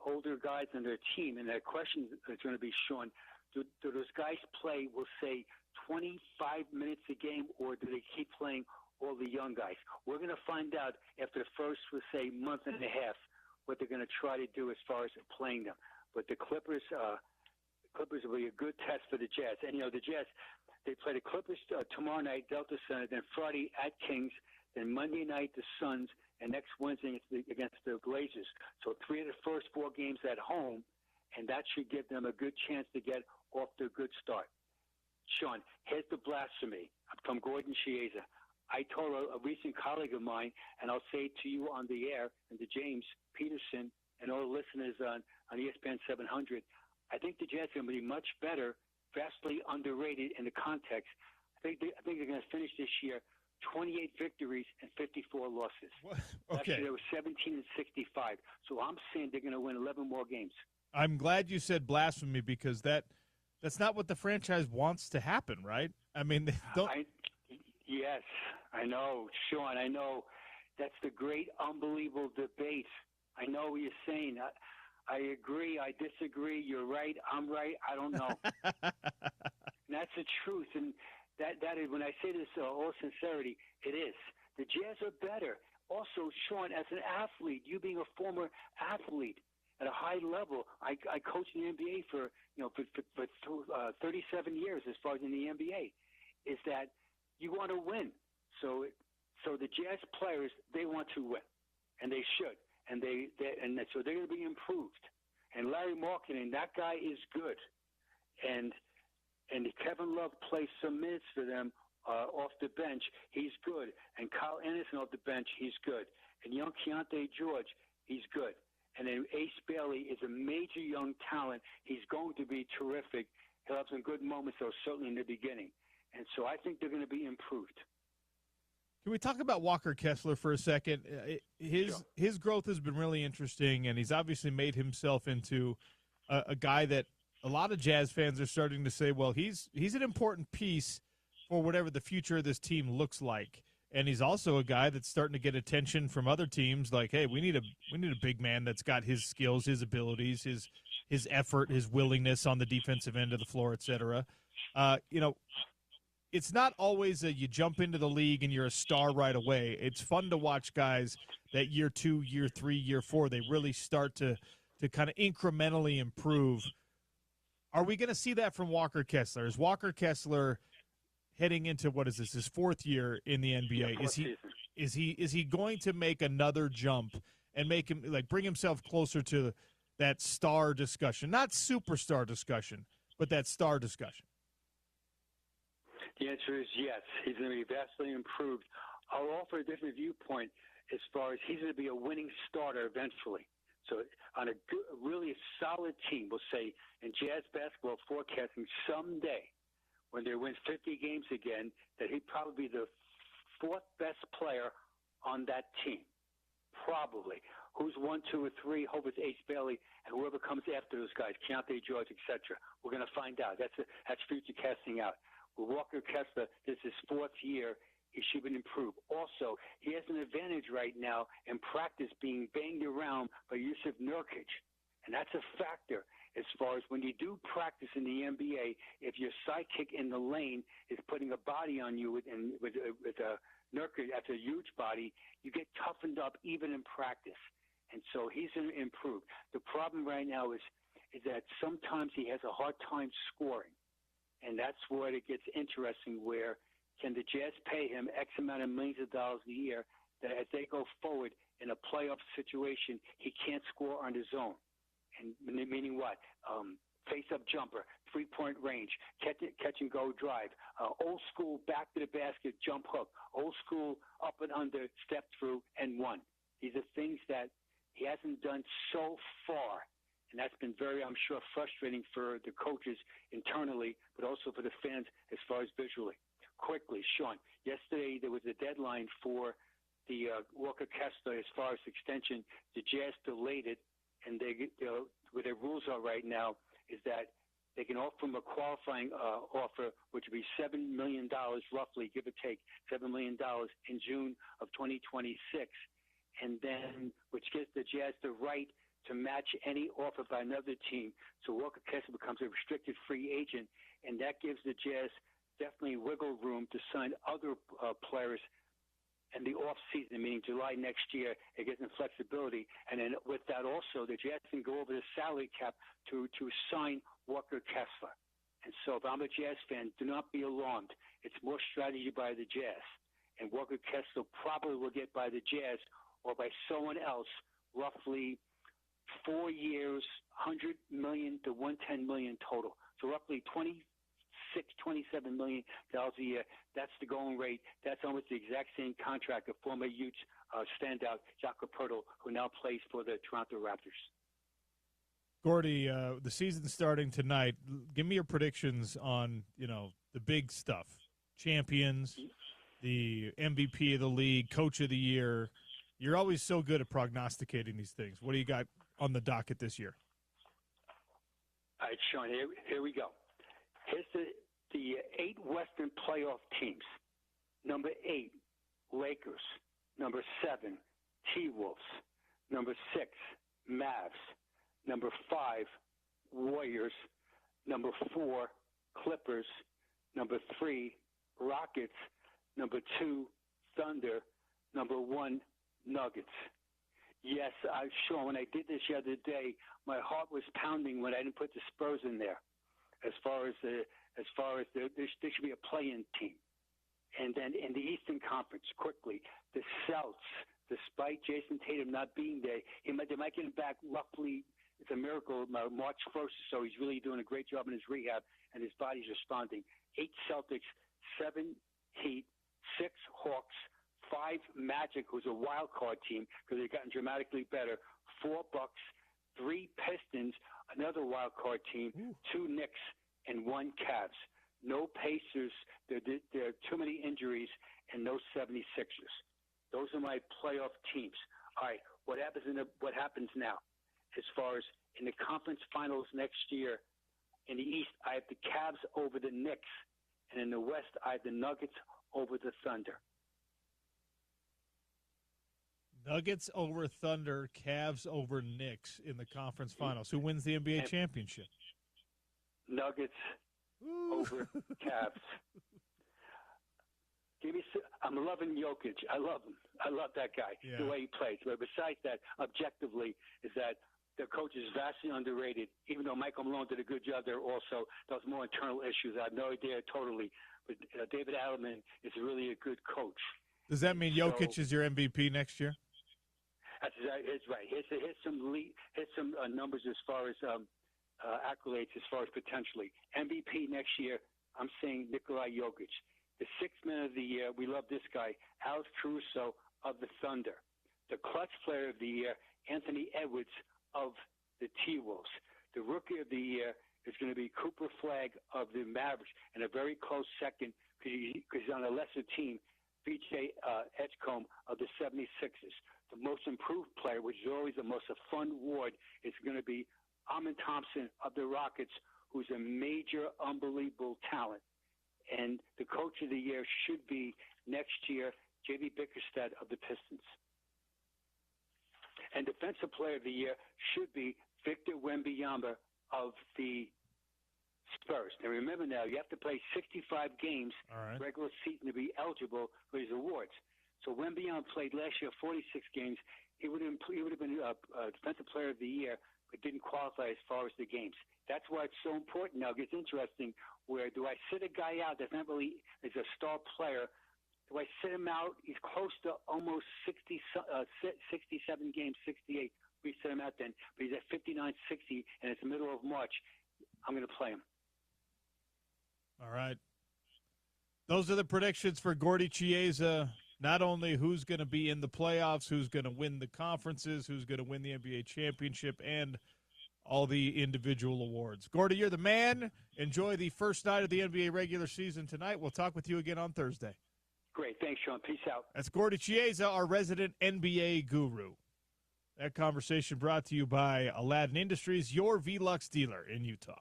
older guys on their team, and that question is going to be, Sean, do those guys play, we'll say, 25 minutes a game, or do they keep playing all the young guys? We're going to find out after the first, we'll say, month and a half what they're going to try to do as far as playing them. But the Clippers will be a good test for the Jazz. And, the Jazz, they play the Clippers tomorrow night, Delta Center, then Friday at Kings, then Monday night the Suns, and next Wednesday against the Blazers. So 3 of the first 4 games at home, and that should give them a good chance to get off to a good start. Sean, here's the blasphemy from Gordon Chiesa. I told a recent colleague of mine, and I'll say it to you on the air, and to James Peterson and all the listeners on ESPN 700, I think the Jazz are going to be much better, vastly underrated in the context. I think they're going to finish this year 28 victories and 54 losses.
Okay.
Last year they were 17 and 65. So I'm saying they're going to win 11 more games.
I'm glad you said blasphemy because that's not what the franchise wants to happen, right? I mean, they don't.
Yes, I know, Sean. I know that's the great, unbelievable debate. I know what you're saying. I agree. I disagree. You're right. I'm right. I don't know. And that's the truth. And that is, when I say this all sincerity, it is. The Jazz are better. Also, Sean, as an athlete, you being a former athlete at a high level, I coached in the NBA for 37 years as far as in the NBA, is that you want to win. So the Jazz players, they want to win, and they should, and so they're going to be improved. And Larry Markkinen, that guy is good, and Kevin Love plays some minutes for them off the bench. He's good, and Kyle Anderson off the bench, he's good, and young Keontae George, he's good. And then Ace Bailey is a major young talent. He's going to be terrific. He'll have some good moments, though, certainly in the beginning. And so I think they're going to be improved.
Can we talk about Walker Kessler for a second? His growth has been really interesting, and he's obviously made himself into a guy that a lot of Jazz fans are starting to say, well, he's an important piece for whatever the future of this team looks like. And he's also a guy that's starting to get attention from other teams. Like, hey, we need a big man that's got his skills, his abilities, his effort, his willingness on the defensive end of the floor, et cetera. It's not always you jump into the league and you're a star right away. It's fun to watch guys that year 2, year 3, year 4, they really start to kind of incrementally improve. Are we going to see that from Walker Kessler? Is Walker Kessler heading into, what is this, his 4th year in the NBA?
Yeah,
is he going to make another jump and make him bring himself closer to that star discussion? Not superstar discussion, but that star discussion.
The answer is yes. He's going to be vastly improved. I'll offer a different viewpoint as far as he's going to be a winning starter eventually. So on a really solid team, we'll say in Jazz basketball forecasting someday when they win 50 games again, that he'd probably be the 4th best player on that team. Probably. Who's 1, 2, or 3? Hope it's Ace Bailey and whoever comes after those guys, Keontae George, etc. We're going to find out. That's future casting out. With Walker Kessler, this is his 4th year. He should improve. Also, he has an advantage right now in practice being banged around by Yusuf Nurkic. And that's a factor as far as when you do practice in the NBA, if your sidekick in the lane is putting a body on you with a Nurkic, that's a huge body, you get toughened up even in practice. And so he's going to improve. The problem right now is that sometimes he has a hard time scoring. And that's where it gets interesting, where can the Jazz pay him X amount of millions of dollars a year that as they go forward in a playoff situation, he can't score on his own? And meaning what? Face-up jumper, three-point range, catch-and-go drive, old school back-to-the-basket jump hook, old school up and under step through and one. These are things that he hasn't done so far. And that's been very, I'm sure, frustrating for the coaches internally, but also for the fans as far as visually. Quickly, Sean, yesterday there was a deadline for the Walker Kessler as far as extension. The Jazz delayed it, and where their rules are right now is that they can offer him a qualifying offer, which would be $7 million, roughly, give or take, $7 million in June of 2026, and then which gives the Jazz the right to match any offer by another team. So Walker Kessler becomes a restricted free agent, and that gives the Jazz definitely wiggle room to sign other players in the off season, meaning July next year. It gives them flexibility. And then with that also, the Jazz can go over the salary cap to sign Walker Kessler. And so if I'm a Jazz fan, do not be alarmed. It's more strategy by the Jazz. And Walker Kessler probably will get by the Jazz or by someone else roughly 4 years, $100 million to $110 million total. So roughly $26, $27 million a year. That's the going rate. That's almost the exact same contract of former Utes standout Jakob Poeltl, who now plays for the Toronto Raptors.
Gordy, the season's starting tonight. Give me your predictions on, the big stuff. Champions, the MVP of the league, coach of the year. You're always so good at prognosticating these things. What do you got on the docket this year?
All right, Sean, here we go. Here's the 8 Western playoff teams. Number 8, Lakers. Number 7, T-Wolves. Number 6, Mavs. Number 5, Warriors. Number 4, Clippers. Number 3, Rockets. Number 2, Thunder. Number 1, Nuggets. Yes, Sean, when I did this the other day, my heart was pounding when I didn't put the Spurs in there. There should be a play-in team. And then in the Eastern Conference, quickly, the Celts, despite Jason Tatum not being there, they might get him back roughly. It's a miracle. March 1st, so he's really doing a great job in his rehab, and his body's responding. 8 Celtics, 7 Heat, 6 Hawks, 5 Magic, who's a wild card team because they've gotten dramatically better, 4 Bucks, 3 Pistons, another wild card team, 2 Knicks, and 1 Cavs. No Pacers. There are too many injuries, and no 76ers. Those are my playoff teams. All right, what happens now? As far as in the conference finals next year, in the East, I have the Cavs over the Knicks, and in the West, I have the Nuggets over the Thunder.
Nuggets over Thunder, Cavs over Knicks in the conference finals. Who wins the NBA championship?
Nuggets over Cavs. I'm loving Jokic. I love him. I love that guy, the way he plays. But besides that, objectively, is that the coach is vastly underrated, even though Michael Malone did a good job there also. Those more internal issues. I have no idea totally. But David Adelman is really a good coach.
Does that mean Jokic is your MVP next year?
That's right. Here's some numbers as far as accolades, as far as potentially. MVP next year, I'm saying Nikola Jokic. The 6th man of the year, we love this guy, Alex Caruso of the Thunder. The clutch player of the year, Anthony Edwards of the T-Wolves. The rookie of the year is going to be Cooper Flagg of the Mavericks, and a very close second, because he's on a lesser team, B.J. Edgecombe of the 76ers. The most improved player, which is always the most fun award, is going to be Amin Thompson of the Rockets, who's a major, unbelievable talent. And the coach of the year should be next year J.B. Bickerstaff of the Pistons. And defensive player of the year should be Victor Wembanyama of the Spurs. Now remember, you have to play 65 games regular season to be eligible for these awards. So Wembanyama played last year 46 games. He would have been a defensive player of the year, but didn't qualify as far as the games. That's why it's so important. Now it gets interesting. Where do I sit a guy out that's not really is a star player? Do I sit him out? He's close to almost 67 games, 68. We sit him out then, but he's at 59, 60, and it's the middle of March. I'm going to play him.
All right. Those are the predictions for Gordy Chiesa. Not only who's going to be in the playoffs, who's going to win the conferences, who's going to win the NBA championship, and all the individual awards. Gordy, you're the man. Enjoy the first night of the NBA regular season tonight. We'll talk with you again on Thursday.
Great. Thanks, Sean. Peace out.
That's Gordy Chiesa, our resident NBA guru. That conversation brought to you by Aladdin Industries, your Velux dealer in Utah.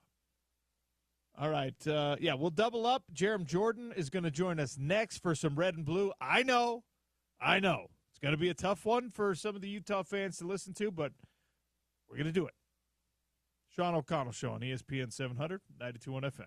All right. We'll double up. Jerem Jordan is going to join us next for some red and blue. I know. It's going to be a tough one for some of the Utah fans to listen to, but we're going to do it. Sean O'Connell Show on ESPN 700, 92.1 FM.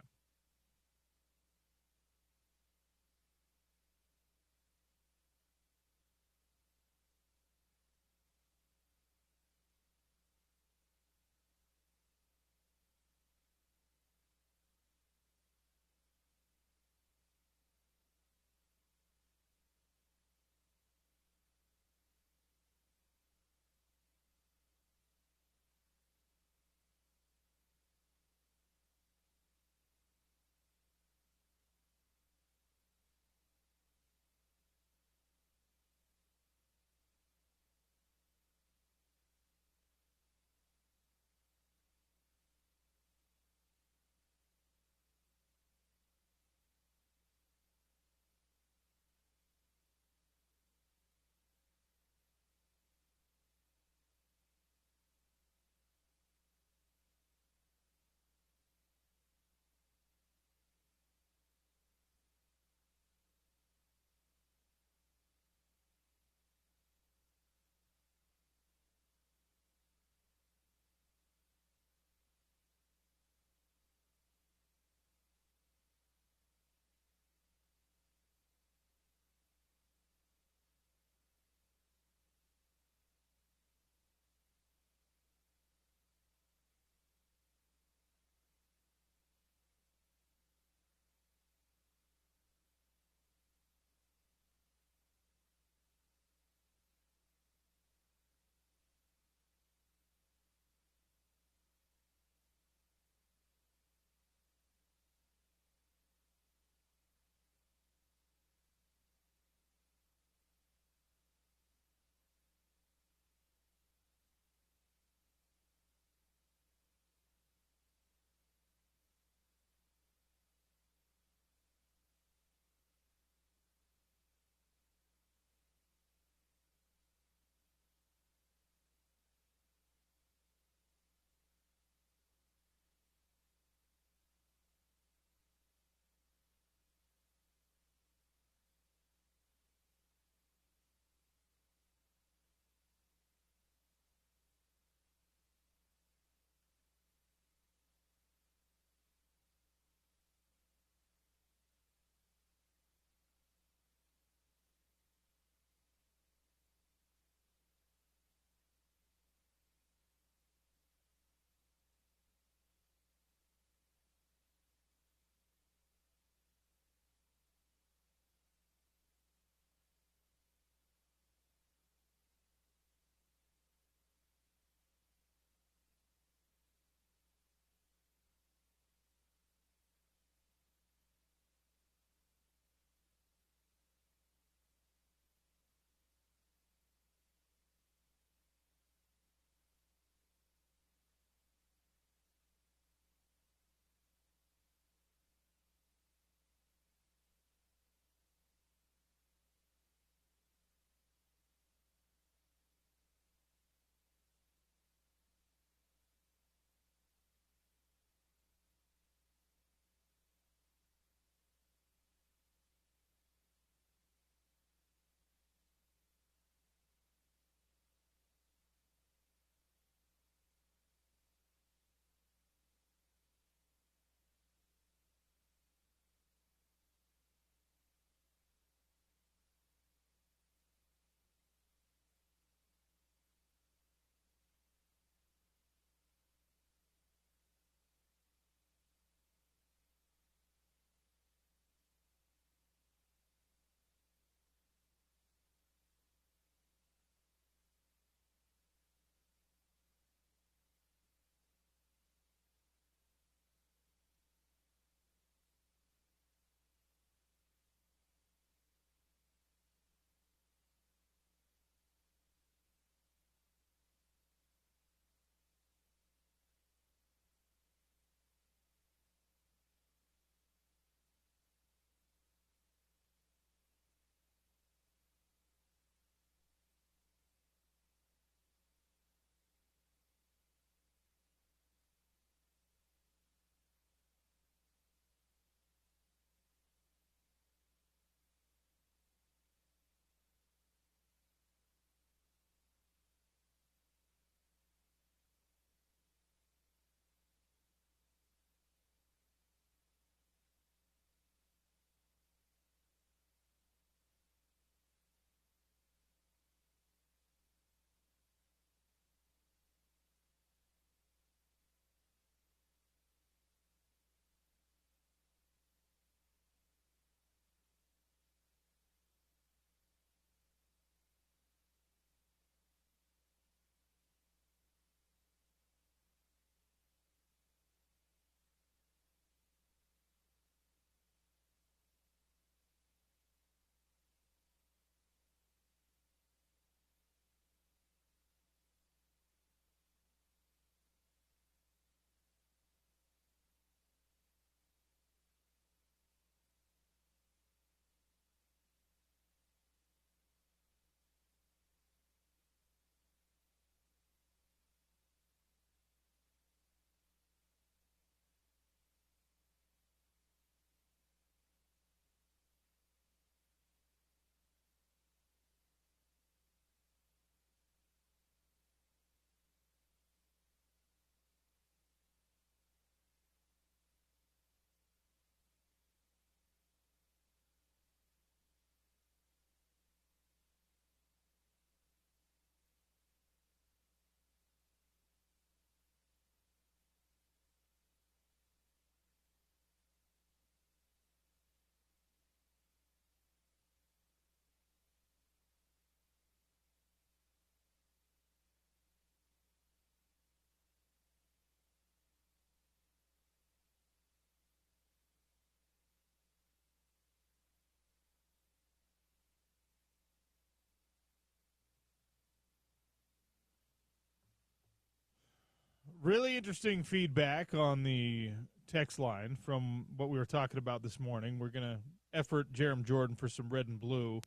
Really interesting feedback on the text line from what we were talking about this morning. We're going to effort Jerem Jordan for some red and blue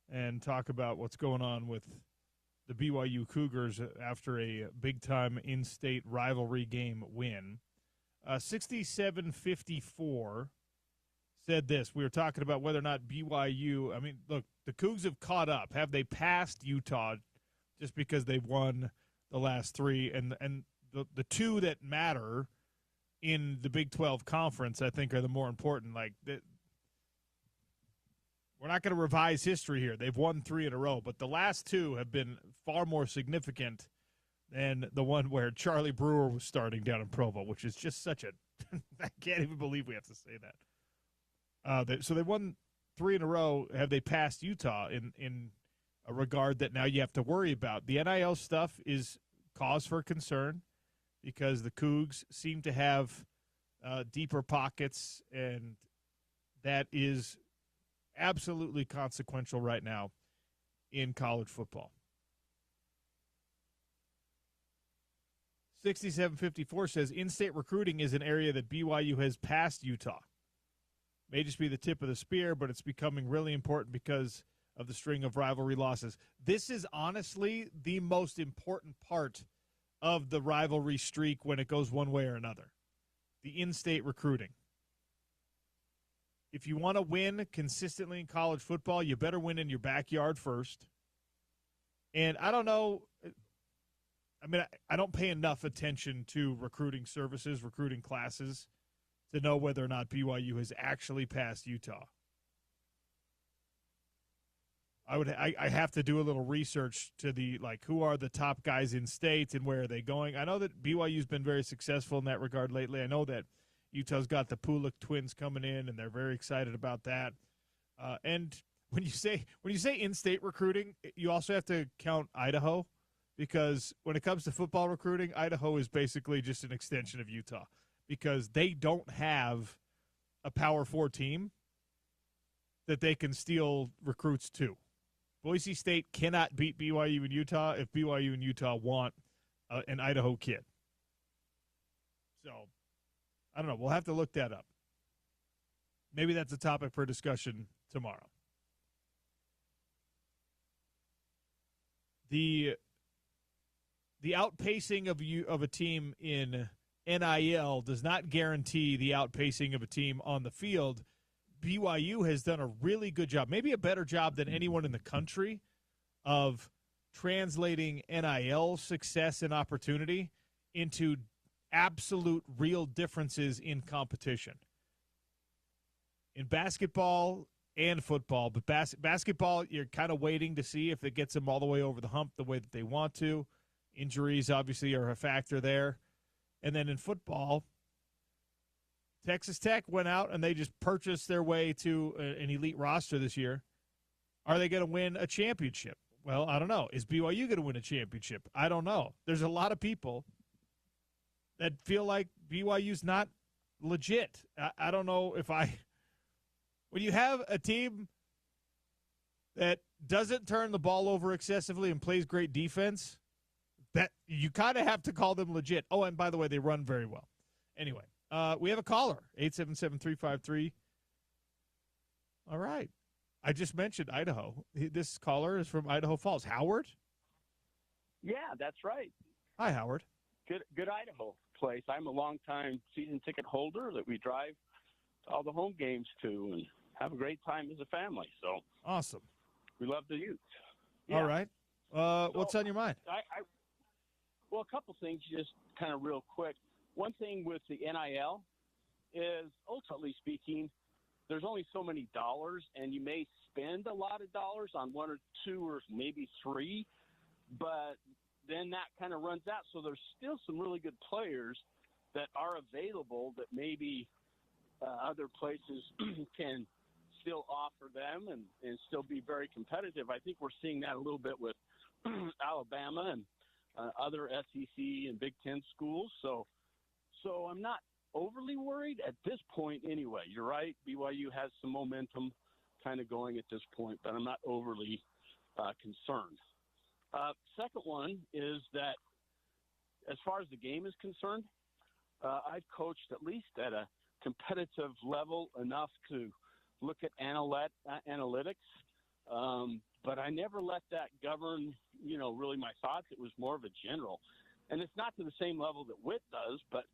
and talk about what's going on with the BYU Cougars after a big-time in-state rivalry game win. 67-54 said this. We were talking about whether or not BYU – I mean, look, the Cougs have caught up. Have they passed Utah just because they've won the last three? And the two that matter in the Big 12 Conference, I think, are the more important. Like, we're not going to revise history here. They've won 3 in a row, but the last two have been far more significant than the one where Charlie Brewer was starting down in Provo, which is just such a – I can't even believe we have to say that. So they won 3 in a row. Have they passed Utah in a regard that now you have to worry about? The NIL stuff is cause for concern because the Cougs seem to have deeper pockets, and that is absolutely consequential right now in college football. 67-54 says in-state recruiting is an area that BYU has passed Utah. May just be the tip of the spear, but it's becoming really important because of the string of rivalry losses. This is honestly the most important part of the rivalry streak when it goes one way or another. The in-state recruiting. If you want to win consistently in college football, you better win in your backyard first. And I don't know, I mean, I don't pay enough attention to recruiting services, recruiting classes, to know whether or not BYU has actually passed Utah. I have to do a little research to who are the top guys in state and where are they going. I know that BYU's been very successful in that regard lately. I know that Utah's got the Pulik twins coming in, and they're very excited about that. And when you say in-state recruiting, you also have to count Idaho, because when it comes to football recruiting, Idaho is basically just an extension of Utah because they don't have a Power 4 team that they can steal recruits to. Boise State cannot beat BYU and Utah if BYU and Utah want an Idaho kid. So, I don't know. We'll have to look that up. Maybe that's a topic for discussion tomorrow. The outpacing of a team in NIL does not guarantee the outpacing of a team on the field. BYU has done a really good job, maybe a better job than anyone in the country, of translating NIL success and opportunity into absolute real differences in competition. In basketball and football, but basketball, you're kind of waiting to see if it gets them all the way over the hump the way that they want to. Injuries, obviously, are a factor there. And then in football, Texas Tech went out and they just purchased their way to an elite roster this year. Are they going to win a championship? Well, I don't know. Is BYU going to win a championship? I don't know. There's a lot of people that feel like BYU's not legit. I don't know if when you have a team that doesn't turn the ball over excessively and plays great defense, that you kind of have to call them legit. Oh, and by the way, they run very well. Anyway, we have a caller, 877-353. All right. I just mentioned Idaho. This caller is from Idaho Falls. Howard?
Yeah, that's right.
Hi, Howard.
Good Idaho place. I'm a longtime season ticket holder that we drive to all the home games to and have a great time as a family. So
awesome.
We love the Utes.
Yeah. All right. What's on your mind?
Well, a couple things just kind of real quick. One thing with the NIL is, ultimately speaking, there's only so many dollars, and you may spend a lot of dollars on one or two or maybe three, but then that kind of runs out. So there's still some really good players that are available that maybe other places can still offer them and still be very competitive. I think we're seeing that a little bit with Alabama and other SEC and Big Ten schools. So I'm not overly worried at this point anyway. You're right. BYU has some momentum kind of going at this point, but I'm not overly concerned. Second one is that as far as the game is concerned, I've coached at least at a competitive level enough to look at analytics, but I never let that govern, really my thoughts. It was more of a general. And it's not to the same level that Whit does, but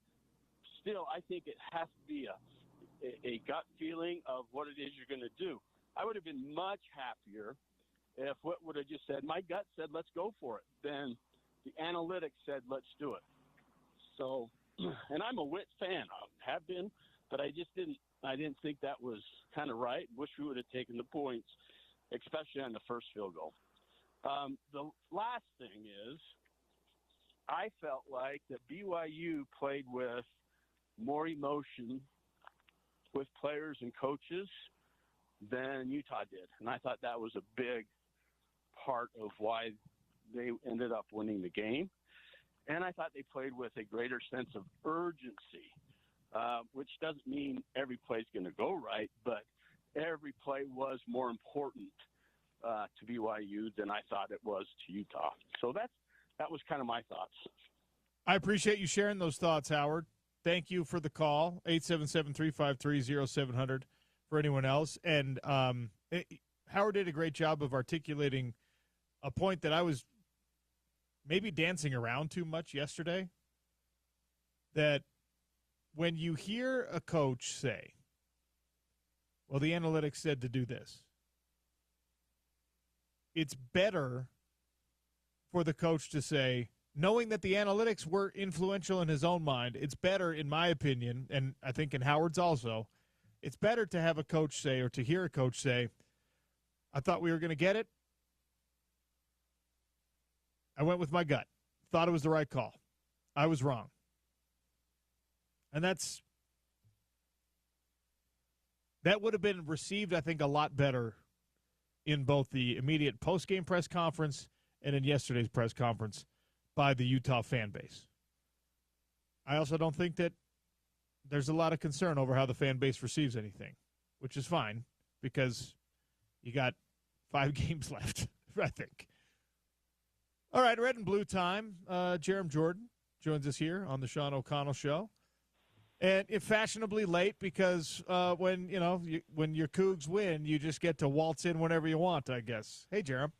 still I think it has to be a gut feeling of what it is you're going to do. I would have been much happier if Whit would have just said, my gut said, let's go for it. Then the analytics said, let's do it. So, and I'm a Whit fan, I have been, but I didn't think that was kind of right. Wish we would have taken the points, especially on the first field goal. The last thing is, I felt like that BYU played with more emotion with players and coaches than Utah did. And I thought that was a big part of why they ended up winning the game. And I thought they played with a greater sense of urgency, which doesn't mean every play is going to go right, but every play was more important to BYU than I thought it was to Utah. So that was kind of my thoughts.
I appreciate you sharing those thoughts, Howard. Thank you for the call, 877-353-0700 for anyone else. And Howard did a great job of articulating a point that I was maybe dancing around too much yesterday, that when you hear a coach say, well, the analytics said to do this, it's better for the coach to say, knowing that the analytics were influential in his own mind, it's better, in my opinion, and I think in Howard's also, it's better to have a coach say, or to hear a coach say, I thought we were going to get it. I went with my gut. Thought it was the right call. I was wrong. And that would have been received, I think, a lot better in both the immediate post-game press conference and in yesterday's press conference by the Utah fan base. I also don't think that there's a lot of concern over how the fan base receives anything, which is fine because you got 5 games left, I think. All right, red and blue time. Jerem Jordan joins us here on the Sean O'Connell Show. And it's fashionably late because when your Cougs win, you just get to waltz in whenever you want, I guess. Hey, Jerem.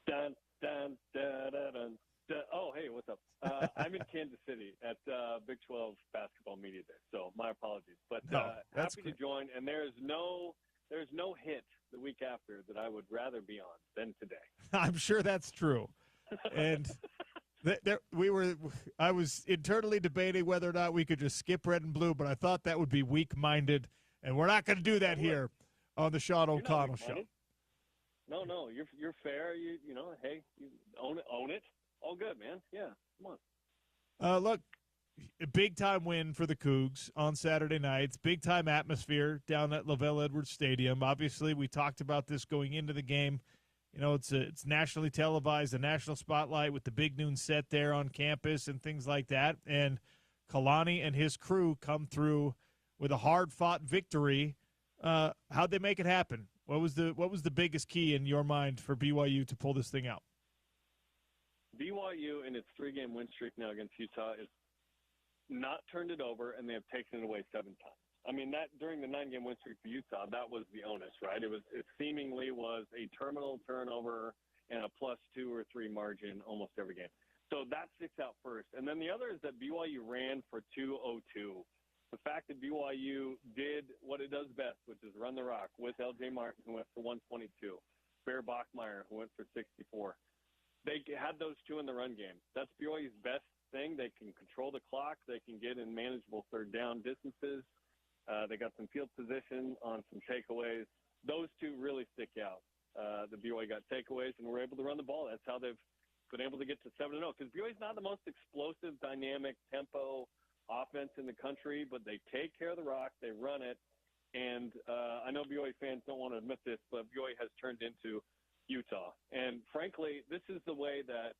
Dun, dun, dun, dun, dun, dun. Oh, hey, what's up? I'm in Kansas City at Big 12 Basketball Media Day, so my apologies. But happy to join, and there's no hit the week after that I would rather be on than today.
I'm sure that's true. And I was internally debating whether or not we could just skip red and blue, but I thought that would be weak-minded, and we're not going to do that here on the Sean O'Connell Show.
No, you're fair. You hey, you own it. All good, man. Yeah, come on.
Look, a big-time win for the Cougs on Saturday nights. Big-time atmosphere down at LaVell Edwards Stadium. Obviously, we talked about this going into the game. It's nationally televised, a national spotlight with the big noon set there on campus and things like that. And Kalani and his crew come through with a hard-fought victory. How'd they make it happen? What was the biggest key in your mind for BYU to pull this thing out?
BYU in its 3-game win streak now against Utah is not turned it over, and they have taken it away 7 times. I mean, that during the 9-game win streak for Utah, that was the onus, right? It seemingly was a terminal turnover and a +2 or 3 margin almost every game. So that sticks out first. And then the other is that BYU ran for 202. The fact that BYU did what it does best, which is run the rock, with L.J. Martin, who went for 122, Bear Bachmeier, who went for 64. They had those 2 in the run game. That's BYU's best thing. They can control the clock. They can get in manageable third down distances. They got some field position on some takeaways. Those 2 really stick out. The BYU got takeaways and were able to run the ball. That's how they've been able to get to 7-0. Because BYU's not the most explosive, dynamic, tempo offense in the country, but they take care of the rock. They run it. And I know BYU fans don't want to admit this, but BYU has turned into Utah. And frankly, this is the way that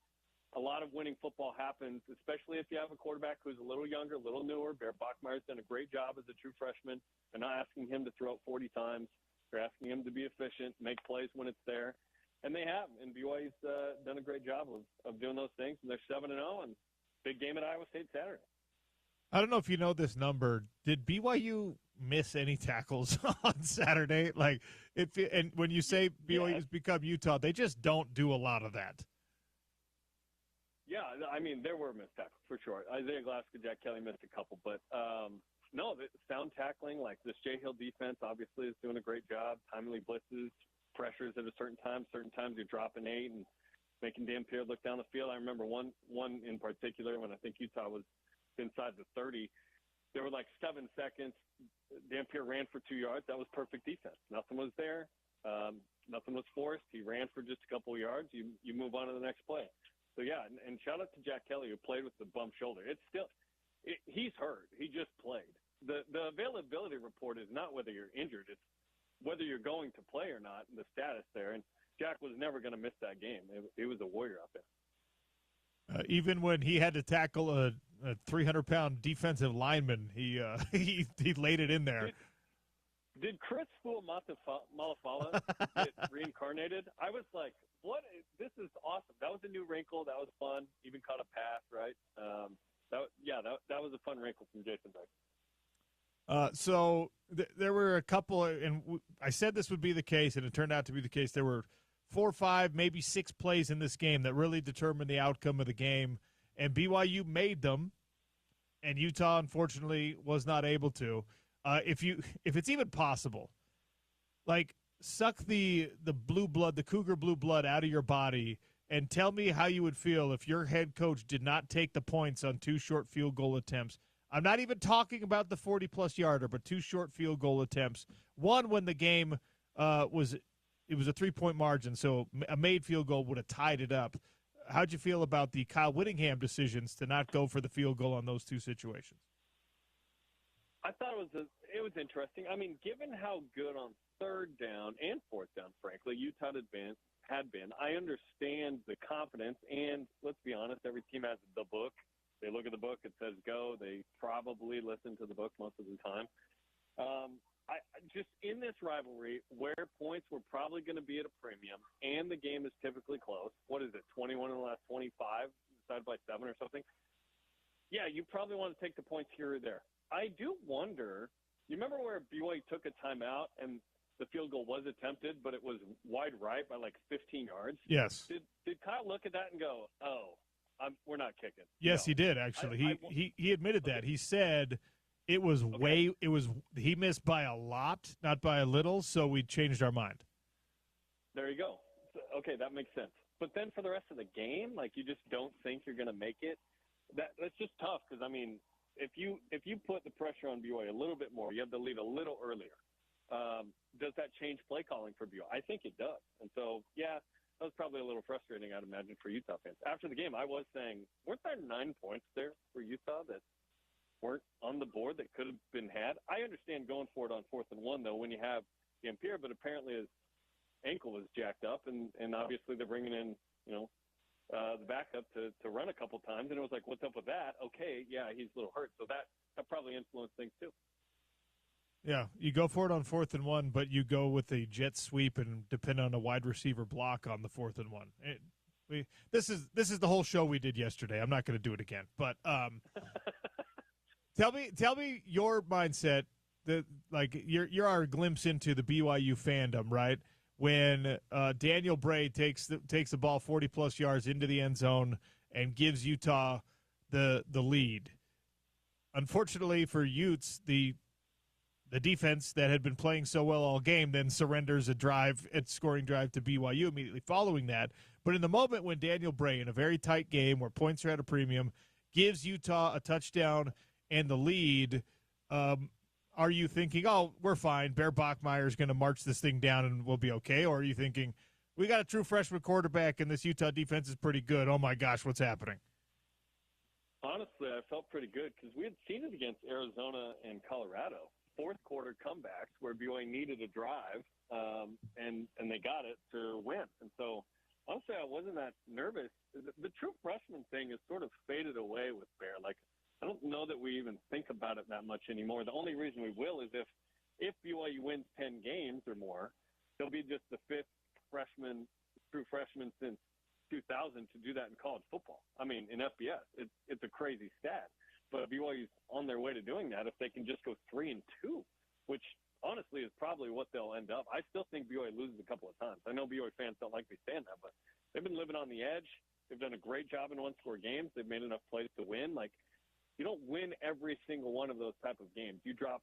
a lot of winning football happens, especially if you have a quarterback who's a little younger, a little newer. Bear Bachmeier's done a great job as a true freshman. They're not asking him to throw it 40 times. They're asking him to be efficient, make plays when it's there. And they have. And BYU's done a great job of doing those things. And they're 7-0, and big game at Iowa State Saturday.
I don't know if you know this number. Did BYU miss any tackles on Saturday? Like, and when you say BYU's become Utah, they just don't do a lot of that.
Yeah, I mean, there were missed tackles for sure. Isaiah Glasgow, Jack Kelly missed a couple, but no, the sound tackling, like this Jay Hill defense obviously is doing a great job. Timely blitzes, pressures at a certain time. Certain times you're dropping 8 and making Dan Pierre look down the field. I remember one in particular when I think Utah was inside the 30. There were like 7 seconds. Dan Pierre ran for 2 yards. That was perfect defense. Nothing was there. Nothing was forced. He ran for just a couple of yards. You move on to the next play. So, yeah, and shout out to Jack Kelly who played with the bum shoulder. He's hurt. He just played. The availability report is not whether you're injured. It's whether you're going to play or not and the status there. And Jack was never going to miss that game. He was a warrior out there.
Even when he had to tackle a 300-pound defensive lineman, he laid it in there.
Did Chris Malafala get reincarnated? I was like, what? This is awesome. That was a new wrinkle. That was fun. Even caught a pass, right? That was a fun wrinkle from Jason Beck.
So there were a couple, and I said this would be the case, and it turned out to be the case. There were 4 or 5, maybe 6 plays in this game that really determined the outcome of the game, and BYU made them, and Utah, unfortunately, was not able to. If it's even possible, like, suck the blue blood, the Cougar blue blood out of your body and tell me how you would feel if your head coach did not take the points on 2 short field goal attempts. I'm not even talking about the 40-plus yarder, but 2 short field goal attempts. One when the game was a 3-point margin, so a made field goal would have tied it up. How'd you feel about the Kyle Whittingham decisions to not go for the field goal on those 2 situations?
I thought it was interesting. I mean, given how good on 3rd down and 4th down, frankly, Utah had been, I understand the confidence. And let's be honest, every team has the book. They look at the book, it says go. They probably listen to the book most of the time. I just in this rivalry where points were probably going to be at a premium and the game is typically close. What is it, 21 in the last 25, decided by 7 or something? Yeah, you probably want to take the points here or there. I do wonder, you remember where BYU took a timeout and the field goal was attempted, but it was wide right by like 15 yards?
Yes.
Did Kyle look at that and go, we're not kicking?
Yes, he did, actually. He admitted that. He said it was he missed by a lot, not by a little, so we changed our mind.
There you go. Okay, that makes sense. But then for the rest of the game, like, you just don't think you're going to make it? That's just tough because, I mean, if you put the pressure on BYU a little bit more, you have to lead a little earlier. Does that change play calling for BYU? I think it does. And so, yeah, that was probably a little frustrating, I'd imagine, for Utah fans. After the game, I was saying, weren't there 9 points there for Utah that weren't on the board that could have been had? I understand going for it on 4th and 1, though, when you have Dampier, but apparently his ankle was jacked up, and obviously they're bringing in, the backup to run a couple times, and it was like, what's up with that? Okay, yeah, he's a little hurt, so that probably influenced things too.
Yeah, you go for it on 4th and 1, but you go with a jet sweep and depend on a wide receiver block on the 4th and 1. This is the whole show we did yesterday. I'm not going to do it again, but tell me your mindset. You're our glimpse into the BYU fandom, right? When Daniel Bray takes the ball 40-plus yards into the end zone and gives Utah the lead. Unfortunately for Utes, the defense that had been playing so well all game then surrenders a scoring drive to BYU immediately following that. But in the moment when Daniel Bray, in a very tight game where points are at a premium, gives Utah a touchdown and the lead, are you thinking, oh, we're fine, Bear Bachmeier is going to march this thing down and we'll be okay? Or are you thinking, we got a true freshman quarterback and this Utah defense is pretty good. Oh, my gosh, what's happening?
Honestly, I felt pretty good because we had seen it against Arizona and Colorado. 4th quarter comebacks where BYU needed a drive, and they got it to win. And so, honestly, I wasn't that nervous. The true freshman thing has sort of faded away with Bear. Like, I don't know that we even think about it that much anymore. The only reason we will is if BYU wins 10 games or more, he'll be just the 5th true freshman since 2,000 to do that in college football. I mean, in FBS, it's a crazy stat. But BYU's on their way to doing that if they can just go 3-2, which honestly is probably what they'll end up. I still think BYU loses a couple of times. I know BYU fans don't like me saying that, but they've been living on the edge. They've done a great job in one-score games. They've made enough plays to win. Like, you don't win every single one of those type of games. You drop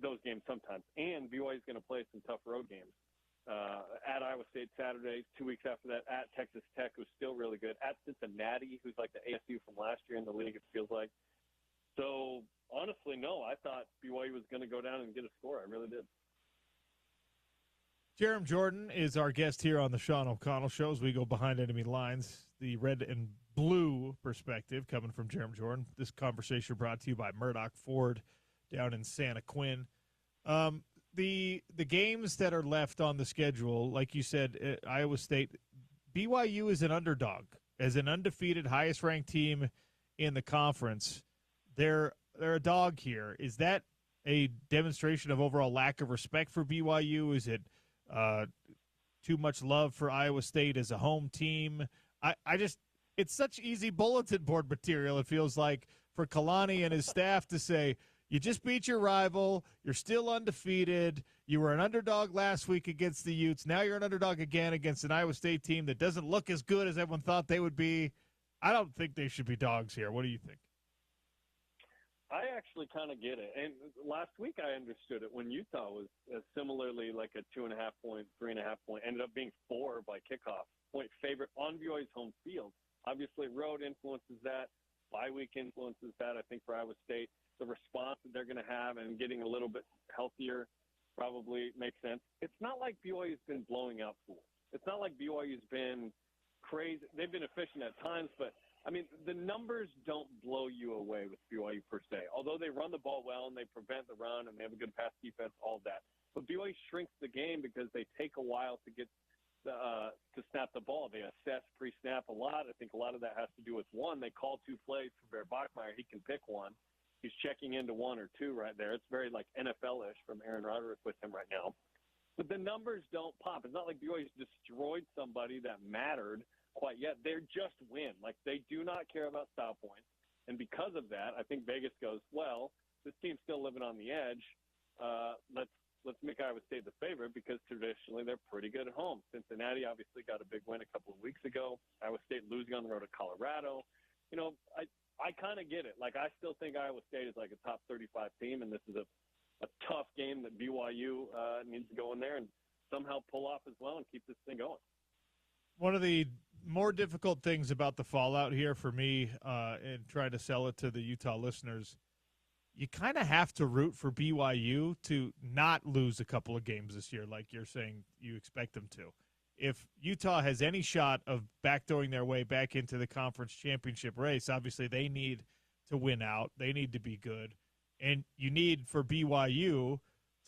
those games sometimes. And BYU is going to play some tough road games. At Iowa State Saturday, 2 weeks after that, at Texas Tech, who's still really good, at Cincinnati, who's like the ASU from last year in the league, it feels like. So, honestly, no, I thought BYU was going to go down and get a score. I really did.
Jerem Jordan is our guest here on the Sean O'Connell Show as we go behind enemy lines. The red and blue perspective coming from Jerem Jordan. This conversation brought to you by Murdoch Ford down in Santa Quin. The games that are left on the schedule, like you said, Iowa State, BYU is an underdog. As an undefeated, highest-ranked team in the conference, they're a dog here. Is that a demonstration of overall lack of respect for BYU? Is it too much love for Iowa State as a home team? It's such easy bulletin board material, it feels like, for Kalani and his staff to say, you just beat your rival, you're still undefeated, you were an underdog last week against the Utes, now you're an underdog again against an Iowa State team that doesn't look as good as everyone thought they would be. I don't think they should be dogs here. What do you think?
I actually kind of get it. And last week I understood it when Utah was similarly like a 2.5 point, 3.5 point, ended up being 4 by kickoff point favorite on BYU's home field. Obviously, road influences that. Bye week influences that, I think, for Iowa State. The response that they're going to have and getting a little bit healthier probably makes sense. It's not like BYU's been blowing out fools. It's not like BYU's been crazy. They've been efficient at times, but I mean, the numbers don't blow you away with BYU per se, although they run the ball well and they prevent the run and they have a good pass defense, all of that. But BYU shrinks the game because they take a while to get to snap the ball. They assess pre-snap a lot. I think a lot of that has to do with, one, they call 2 plays for Bear Bachmeier. He can pick one. He's checking into 1 or 2 right there. It's very like NFL-ish from Aaron Roderick with him right now. But the numbers don't pop. It's not like BYU's destroyed somebody that mattered quite yet. They're just win. Like, they do not care about style points. And because of that, I think Vegas goes, well, this team's still living on the edge. Let's make Iowa State the favorite because traditionally they're pretty good at home. Cincinnati obviously got a big win a couple of weeks ago. Iowa State losing on the road to Colorado. You know, I kind of get it. Like, I still think Iowa State is like a top 35 team, and this is a tough game that BYU needs to go in there and somehow pull off as well and keep this thing going.
One of the more difficult things about the fallout here for me and trying to sell it to the Utah listeners, you kind of have to root for BYU to not lose a couple of games this year like you're saying you expect them to. If Utah has any shot of backdooring their way back into the conference championship race, obviously they need to win out. They need to be good. And you need for BYU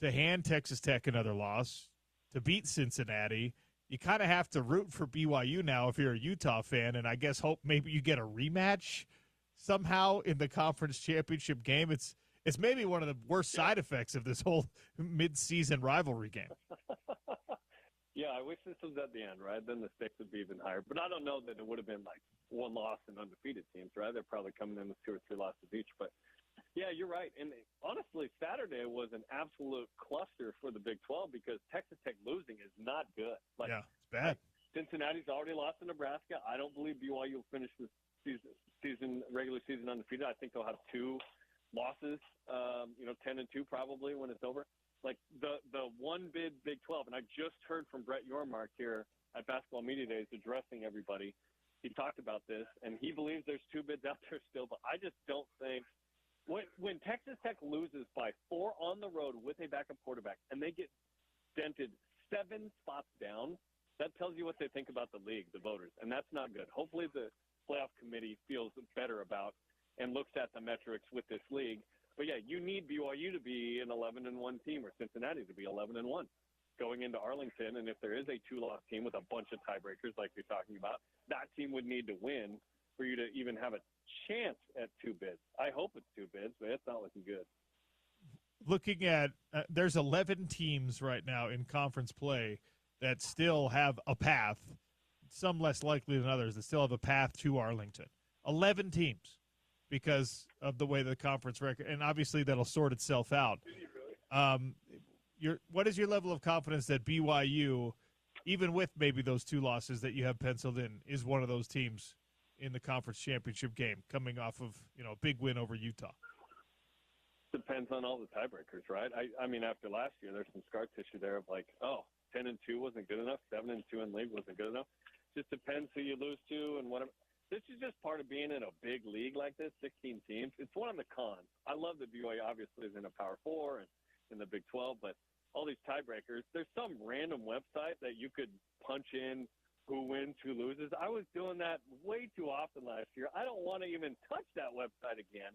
to hand Texas Tech another loss, to beat Cincinnati. You kind of have to root for BYU now if you're a Utah fan, and I guess hope maybe you get a rematch somehow in the conference championship game. It's maybe one of the worst side effects of this whole mid-season rivalry game.
Yeah, I wish this was at the end, right? Then the stakes would be even higher. But I don't know that it would have been like 1 loss and undefeated teams, right? They're probably coming in with 2 or 3 losses each. But, yeah, you're right. And honestly, Saturday was an absolute cluster for the Big 12 because Texas Tech losing is not good. Like,
yeah, it's bad.
Cincinnati's already lost to Nebraska. I don't believe BYU will finish this regular season undefeated. I think they'll have 2 losses, 10-2 probably when it's over. Like the one bid Big 12, and I just heard from Brett Yormark here at Basketball Media Days addressing everybody. He talked about this, and he believes there's 2 bids out there still, but I just don't think when Texas Tech loses by 4 on the road with a backup quarterback and they get dented 7 spots down, that tells you what they think about the league, the voters, and that's not good. Hopefully the playoff committee feels better about and looks at the metrics with this league. But, yeah, you need BYU to be an 11-1 team or Cincinnati to be 11-1 going into Arlington. And if there is a 2-loss team with a bunch of tiebreakers like you're talking about, that team would need to win for you to even have a chance at 2 bids. I hope it's 2 bids, but it's not looking good.
Looking at there's 11 teams right now in conference play that still have a path some less likely than others, that still have a path to Arlington. 11 teams because of the way the conference record, and obviously that'll sort itself out. What is your level of confidence that BYU, even with maybe those 2 losses that you have penciled in, is one of those teams in the conference championship game coming off of, a big win over Utah?
Depends on all the tiebreakers, right? I mean, after last year, there's some scar tissue there of like, 10-2 wasn't good enough, 7-2 in league wasn't good enough. Just depends who you lose to and whatever. This is just part of being in a big league like this, 16 teams. It's one of the cons. I love that BYU obviously is in a Power 4 and in the Big 12, but all these tiebreakers, there's some random website that you could punch in who wins, who loses. I was doing that way too often last year. I don't want to even touch that website again.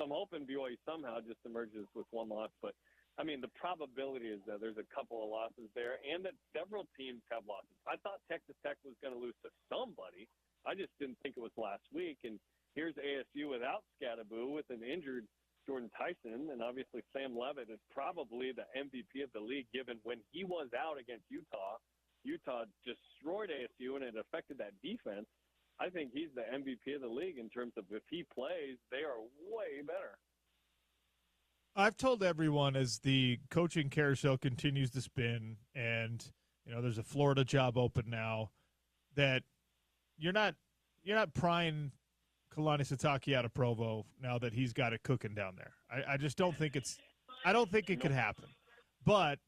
So I'm hoping BYU somehow just emerges with 1 loss. But, I mean, the probability is that there's a couple of losses there and that several teams have losses. I thought Texas Tech was going to lose to somebody. I just didn't think it was last week. And here's ASU without Scattaboo with an injured Jordan Tyson. And obviously Sam Levitt is probably the MVP of the league given when he was out against Utah. Utah destroyed ASU, and it affected that defense. I think he's the MVP of the league in terms of if he plays, they are way better.
I've told everyone as the coaching carousel continues to spin and, there's a Florida job open now, that you're not prying Kalani Sitake out of Provo now that he's got it cooking down there. I just don't think I don't think it could happen. But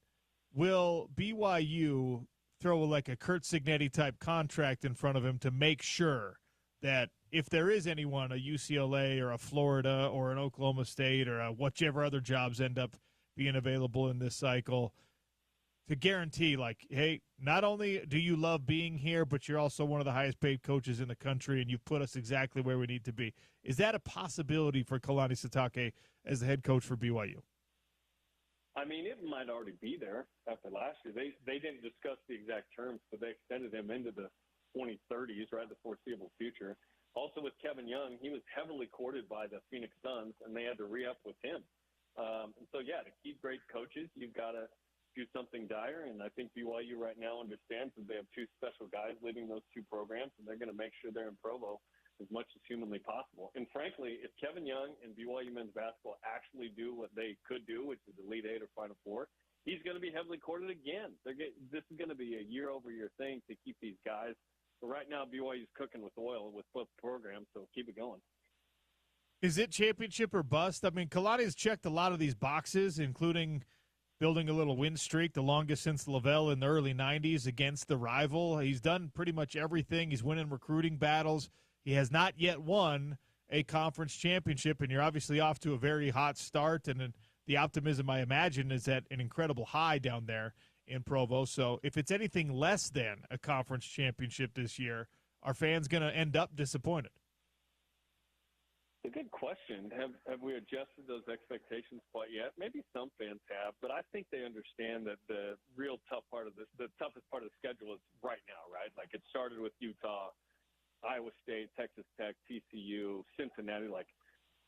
will BYU throw like a Kurt Signetti type contract in front of him to make sure that if there is anyone, a UCLA or a Florida or an Oklahoma State or whichever other jobs end up being available in this cycle, to guarantee like, hey, not only do you love being here, but you're also one of the highest paid coaches in the country and you've put us exactly where we need to be. Is that a possibility for Kalani Sitake as the head coach for BYU?
I mean, it might already be there after last year. They didn't discuss the exact terms, but they extended him into the 2030s, right, the foreseeable future. Also with Kevin Young, he was heavily courted by the Phoenix Suns, and they had to re-up with him. And so, yeah, to keep great coaches, you've got to do something dire, and I think BYU right now understands that they have 2 special guys leading those 2 programs, and they're going to make sure they're in Provo as much as humanly possible. And frankly, if Kevin Young and BYU men's basketball actually do what they could do, which is Elite 8 or Final 4, he's going to be heavily courted again. This is going to be a year-over-year thing to keep these guys. But right now, BYU's cooking with oil with both programs, so keep it going.
Is it championship or bust? I mean, Kalani's checked a lot of these boxes, including building a little win streak, the longest since Lavelle in the early 90s against the rival. He's done pretty much everything. He's winning recruiting battles. He has not yet won a conference championship, and you're obviously off to a very hot start. And the optimism, I imagine, is at an incredible high down there in Provo. So if it's anything less than a conference championship this year, are fans going to end up disappointed?
It's a good question. Have we adjusted those expectations quite yet? Maybe some fans have, but I think they understand that the real tough part of this, the toughest part of the schedule is right now, right? Like it started with Utah, Iowa State, Texas Tech, TCU, Cincinnati. Like,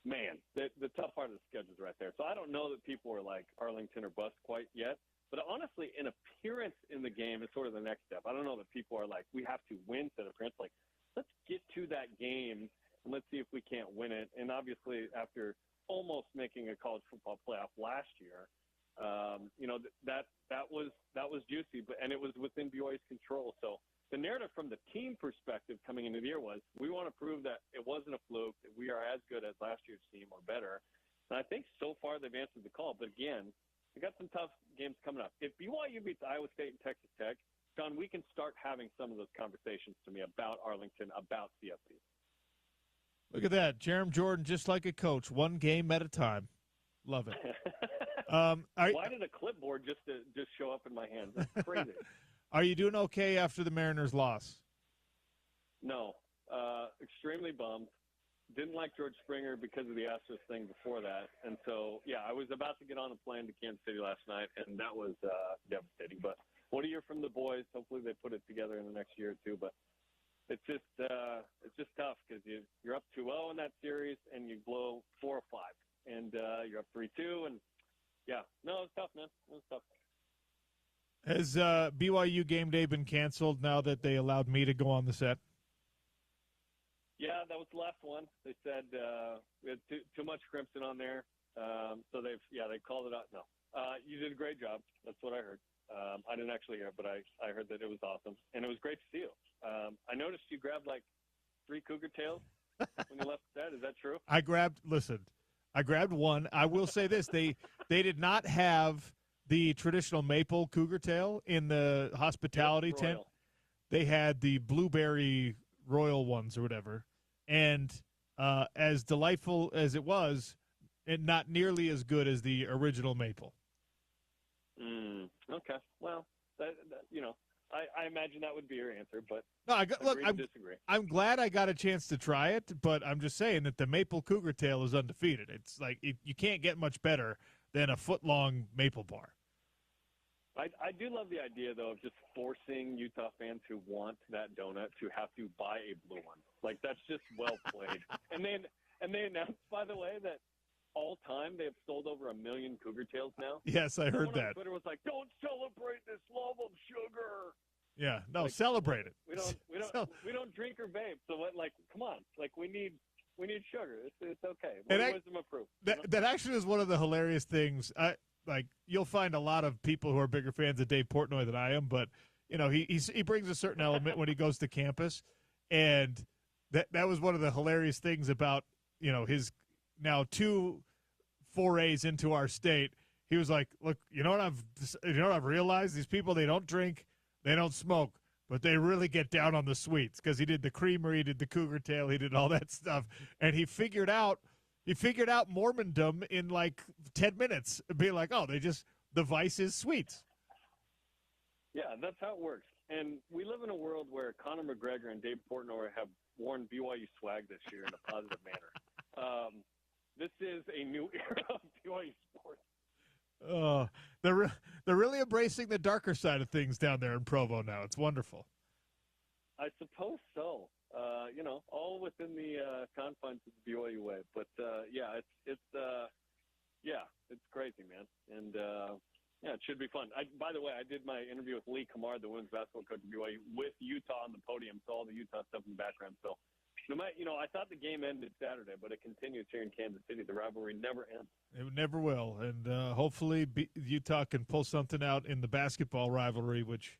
man, the tough part of the schedule is right there. So I don't know that people are like Arlington or bust quite yet. But honestly, an appearance in the game is sort of the next step. I don't know that people are like, we have to win that appearance. Like, let's get to that game and let's see if we can't win it. And obviously, after almost making a college football playoff last year, that was juicy, and it was within BYU's control. So the narrative from the team perspective coming into the year was, we want to prove that it wasn't a fluke, that we are as good as last year's team or better. And I think so far they've answered the call. But again, we got some tough games coming up. If BYU beats Iowa State and Texas Tech, John, we can start having some of those conversations to me about Arlington, about CFP.
Look at that. Jerem Jordan, just like a coach, one game at a time. Love it.
Why did a clipboard just show up in my hands? That's crazy.
Are you doing okay after the Mariners' loss?
No. Extremely bummed. Didn't like George Springer because of the Astros thing before that. And so, yeah, I was about to get on a plane to Kansas City last night, and that was devastating. But what do you hear from the boys? Hopefully they put it together in the next year or two. But it's just tough because you're up 2-0 in that series, and you blow 4 or 5. And you're up 3-2. And, yeah, no, it was tough, man. It was tough.
Has BYU game day been canceled now that they allowed me to go on the set?
Yeah, that was the last one. They said we had too much crimson on there, so they called it out. No, you did a great job. That's what I heard. I didn't actually hear it, but I heard that it was awesome, and it was great to see you. I noticed you grabbed like 3 cougar tails when you left the set. Is that true?
I grabbed one. I will say this: they did not have the traditional maple cougar tail in the hospitality tent. They had the blueberry royal ones or whatever. And as delightful as it was, and not nearly as good as the original maple.
Okay. Well, I imagine that would be your answer, but
no,
disagree.
I'm glad I got a chance to try it, but I'm just saying that the maple cougar tail is undefeated. It's like you can't get much better than a foot-long maple bar.
I do love the idea, though, of just forcing Utah fans who want that donut to have to buy a blue one. Like, that's just well played. and they announced, by the way, that all time they have sold over 1 million cougar tails now.
Yes, I heard that.
On Twitter was like, "Don't celebrate this love of sugar."
Yeah, no, celebrate it.
We don't drink or vape. So what? Like, come on. Like, we need sugar. It's okay. Wisdom of proof.
That actually is one of the hilarious things. You'll find a lot of people who are bigger fans of Dave Portnoy than I am, but he brings a certain element when he goes to campus, and that was one of the hilarious things about his now 2 forays into our state. He was like, "Look, you know what I've realized? These people, they don't drink, they don't smoke, but they really get down on the sweets." Because he did the creamer, he did the cougar tail, he did all that stuff, and he figured out Mormondom in like 10 minutes. Be like, "Oh, the vice is sweets."
Yeah, that's how it works. And we live in a world where Conor McGregor and Dave Portnoy have worn BYU swag this year in a positive manner. This is a new era of BYU sports.
They're really embracing the darker side of things down there in Provo now. It's wonderful.
I suppose so. All within the confines of the BYU way. But it's crazy, man. And it should be fun. By the way, I did my interview with Lee Kamar, the women's basketball coach of BYU, with Utah on the podium, so all the Utah stuff in the background. So, I thought the game ended Saturday, but it continues here in Kansas City. The rivalry never ends.
It never will, and hopefully Utah can pull something out in the basketball rivalry, which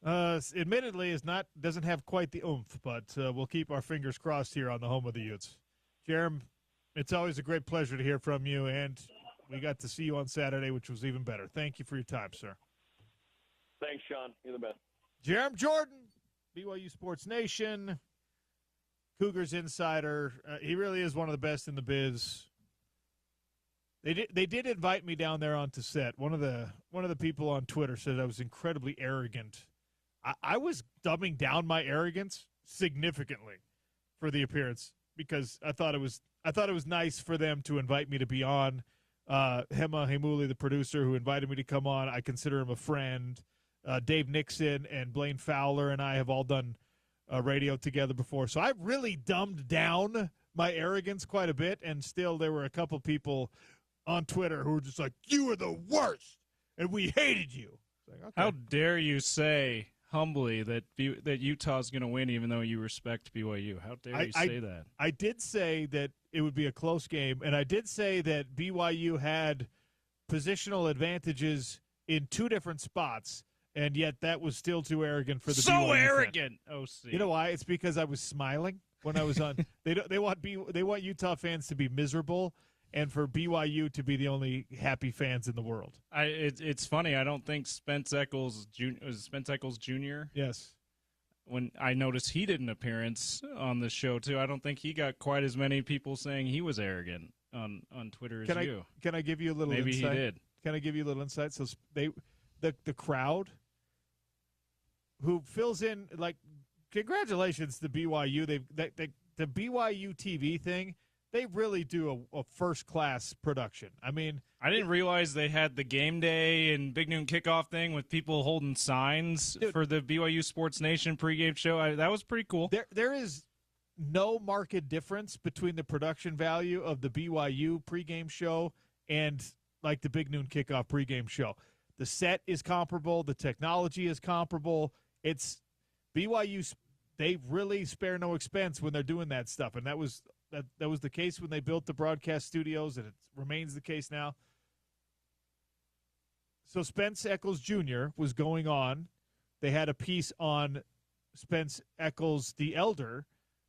admittedly doesn't have quite the oomph, but we'll keep our fingers crossed here on the home of the Utes. Jerem, it's always a great pleasure to hear from you, and we got to see you on Saturday, which was even better. Thank you for your time, sir.
Thanks, Sean. You're the best.
Jerem Jordan, BYU Sports Nation, Cougars insider. He really is one of the best in the biz. They did invite me down there onto set. One of the people on Twitter said I was incredibly arrogant. I was dumbing down my arrogance significantly for the appearance because I thought it was nice for them to invite me to be on. Hema Hemuli, the producer who invited me to come on, I consider him a friend. Dave Nixon and Blaine Fowler and I have all done radio together before. So I really dumbed down my arrogance quite a bit, and still there were a couple people on Twitter who were just like, "You were the worst, and we hated you." Like, okay.
How dare you say humbly that Utah's going to win even though you respect BYU? How dare you say that?
I did say that it would be a close game, and I did say that BYU had positional advantages in 2 different spots, and yet that was still too arrogant for the BYU
so arrogant.
OC. You know why? It's because I was smiling when I was on. They want Utah fans to be miserable, and for BYU to be the only happy fans in the world.
It's funny. I don't think Spence Checketts Jr.
Yes.
When I noticed he did an appearance on the show too, I don't think he got quite as many people saying he was arrogant on Twitter as you.
Can I give you a little
Maybe
insight?
He did.
Can I give you a little insight? So the crowd who fills in, like, congratulations to BYU. The BYU TV thing, they really do a first-class production. I mean,
I didn't realize they had the game day and Big Noon kickoff thing with people holding signs for the BYU Sports Nation pregame show. That was pretty cool.
There is no market difference between the production value of the BYU pregame show and, like, the Big Noon kickoff pregame show. The set is comparable. The technology is comparable. It's BYU. They really spare no expense when they're doing that stuff, and that was the case when they built the broadcast studios, and it remains the case now. So Spence Checketts Jr. was going on. They had a piece on Spence Checketts the Elder,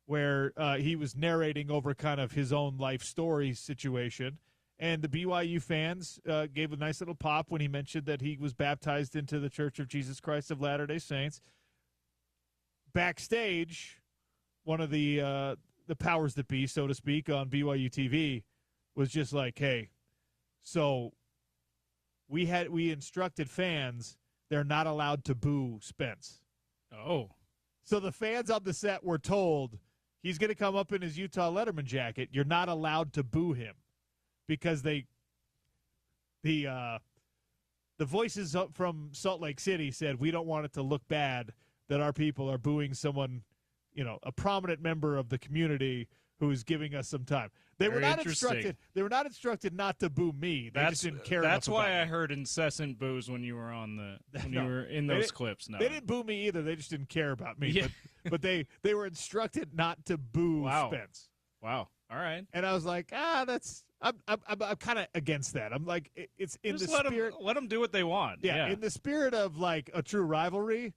where he was narrating over kind of his own life story situation. And the BYU fans gave a nice little pop when he mentioned that he was baptized into the Church of Jesus Christ of Latter-day Saints. Backstage, one of the powers that be, so to speak, on BYU TV was just like, hey, so we instructed fans they're not allowed to boo Spence.
Oh.
So the fans on the set were told he's going to come up in his Utah Letterman jacket. You're not allowed to boo him because the voices up from Salt Lake City said we don't want it to look bad that our people are booing someone, a prominent member of the community who is giving us some time. They were not instructed. They were not instructed not to boo me. They just didn't care.
That's
enough
why
about
I
me.
heard incessant boos when you were you were in those clips. No,
they didn't boo me either. They just didn't care about me. Yeah. But they were instructed not to boo Spence.
Wow. All right.
And I was like, I'm kind of against that. I'm like, it's in
just
the spirit.
Let them do what they want.
Yeah, in the spirit of like a true rivalry,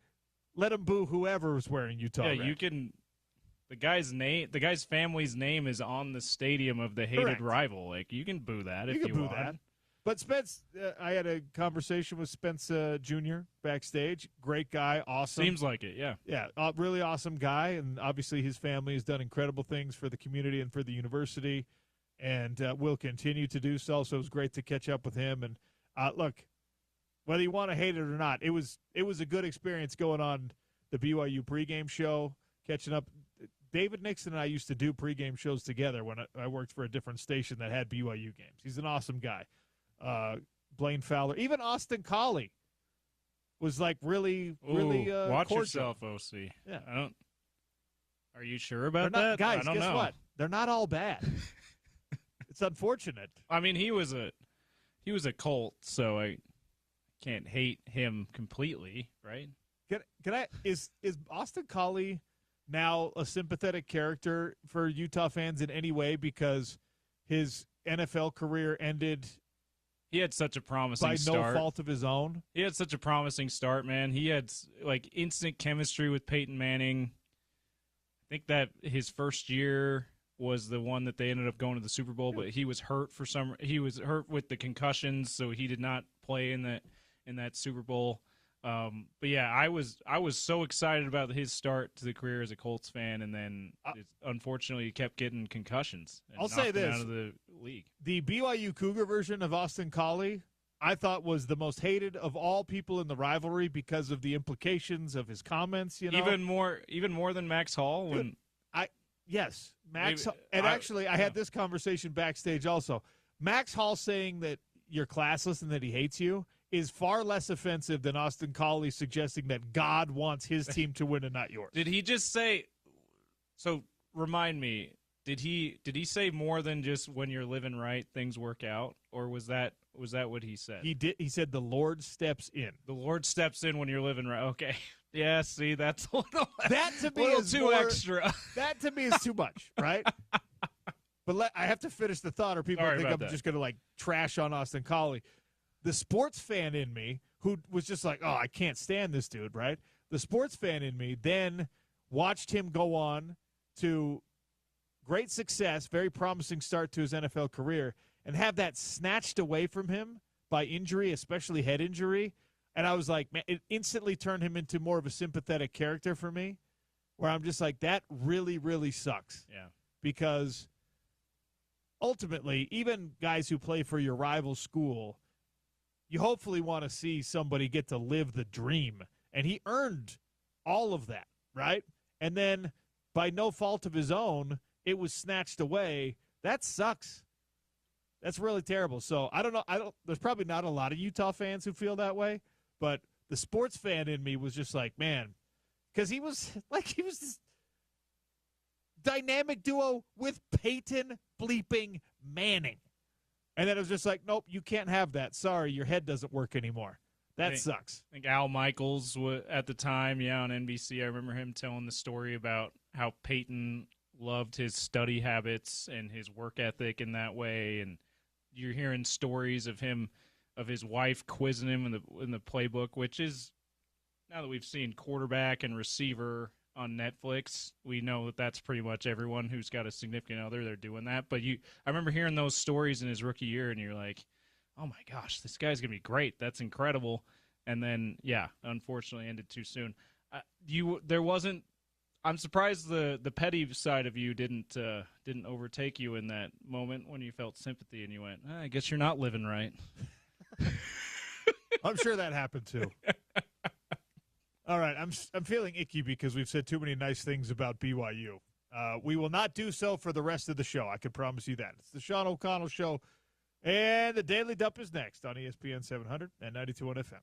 let them boo whoever's wearing Utah.
Yeah,
red.
you can. The guy's family's name is on the stadium of the hated
Correct.
rival. Like, you can boo that if you
boo
want.
that. But Spence, I had a conversation with Spence Jr. backstage. Great guy, awesome.
Seems like it, yeah.
Yeah, really awesome guy, and obviously his family has done incredible things for the community and for the university, and will continue to do so. So it was great to catch up with him. And look, whether you want to hate it or not, it was a good experience going on the BYU pregame show, catching up. David Nixon and I used to do pregame shows together when I worked for a different station that had BYU games. He's an awesome guy. Blaine Fowler, even Austin Collie was like really
watch
cordial.
yourself, OC.
Yeah,
Are you sure about that?
Guys,
I don't
guess
know.
what? They're not all bad. It's unfortunate.
I mean, he was a Colt, so I can't hate him completely, right?
Can I? Is Austin Collie now a sympathetic character for Utah fans in any way because his NFL career ended?
He had such a promising
by
start.
no fault of his own.
He had such a promising start, man. He had like instant chemistry with Peyton Manning. I think that his first year was the one that they ended up going to the Super Bowl, but he was hurt he was hurt with the concussions, so he did not play in that Super Bowl. But yeah, I was so excited about his start to the career as a Colts fan, and then unfortunately he kept getting concussions. And
I'll say this:
out of the league.
The BYU Cougar version of Austin Collie, I thought, was the most hated of all people in the rivalry because of the implications of his comments.
Even more than Max Hall. When
yes, Max, and actually, I had this conversation backstage also. Max Hall saying that you're classless and that he hates you is far less offensive than Austin Collie suggesting that God wants his team to win and not yours.
Did he just say? So remind me, did he say more than just when you're living right things work out, or was that what he said?
He did. He said the Lord steps in.
The Lord steps in when you're living right. Okay. Yeah. See, that's a little.
That to me is
too extra.
That to me is too much, right? But I have to finish the thought, or people think I'm just going to like trash on Austin Collie. The sports fan in me, who was just like, oh, I can't stand this dude, right? The sports fan in me then watched him go on to great success, very promising start to his NFL career, and have that snatched away from him by injury, especially head injury. And I was like, man, it instantly turned him into more of a sympathetic character for me, where I'm just like, that really, really sucks.
Yeah.
Because ultimately, even guys who play for your rival school, you hopefully want to see somebody get to live the dream. And he earned all of that, right? And then by no fault of his own, it was snatched away. That sucks. That's really terrible. So I don't know. There's probably not a lot of Utah fans who feel that way, but the sports fan in me was just like, man, because he was this dynamic duo with Peyton bleeping Manning. And then it was just like, nope, you can't have that. Sorry, your head doesn't work anymore. That sucks.
I think Al Michaels at the time, on NBC. I remember him telling the story about how Peyton loved his study habits and his work ethic in that way. And you're hearing stories of his wife quizzing him in the playbook, which is, now that we've seen quarterback and receiver on Netflix, we know that that's pretty much everyone who's got a significant other. They're doing that. But I remember hearing those stories in his rookie year, and you're like, oh my gosh, this guy's gonna be great. That's incredible. And then, unfortunately, ended too soon. There wasn't. I'm surprised the petty side of you didn't overtake you in that moment when you felt sympathy and you went, I guess you're not living right.
I'm sure that happened too. All right, I'm feeling icky because we've said too many nice things about BYU. We will not do so for the rest of the show. I can promise you that. It's the Sean O'Connell Show, and the Daily Dump is next on ESPN 700 and 92.1 FM.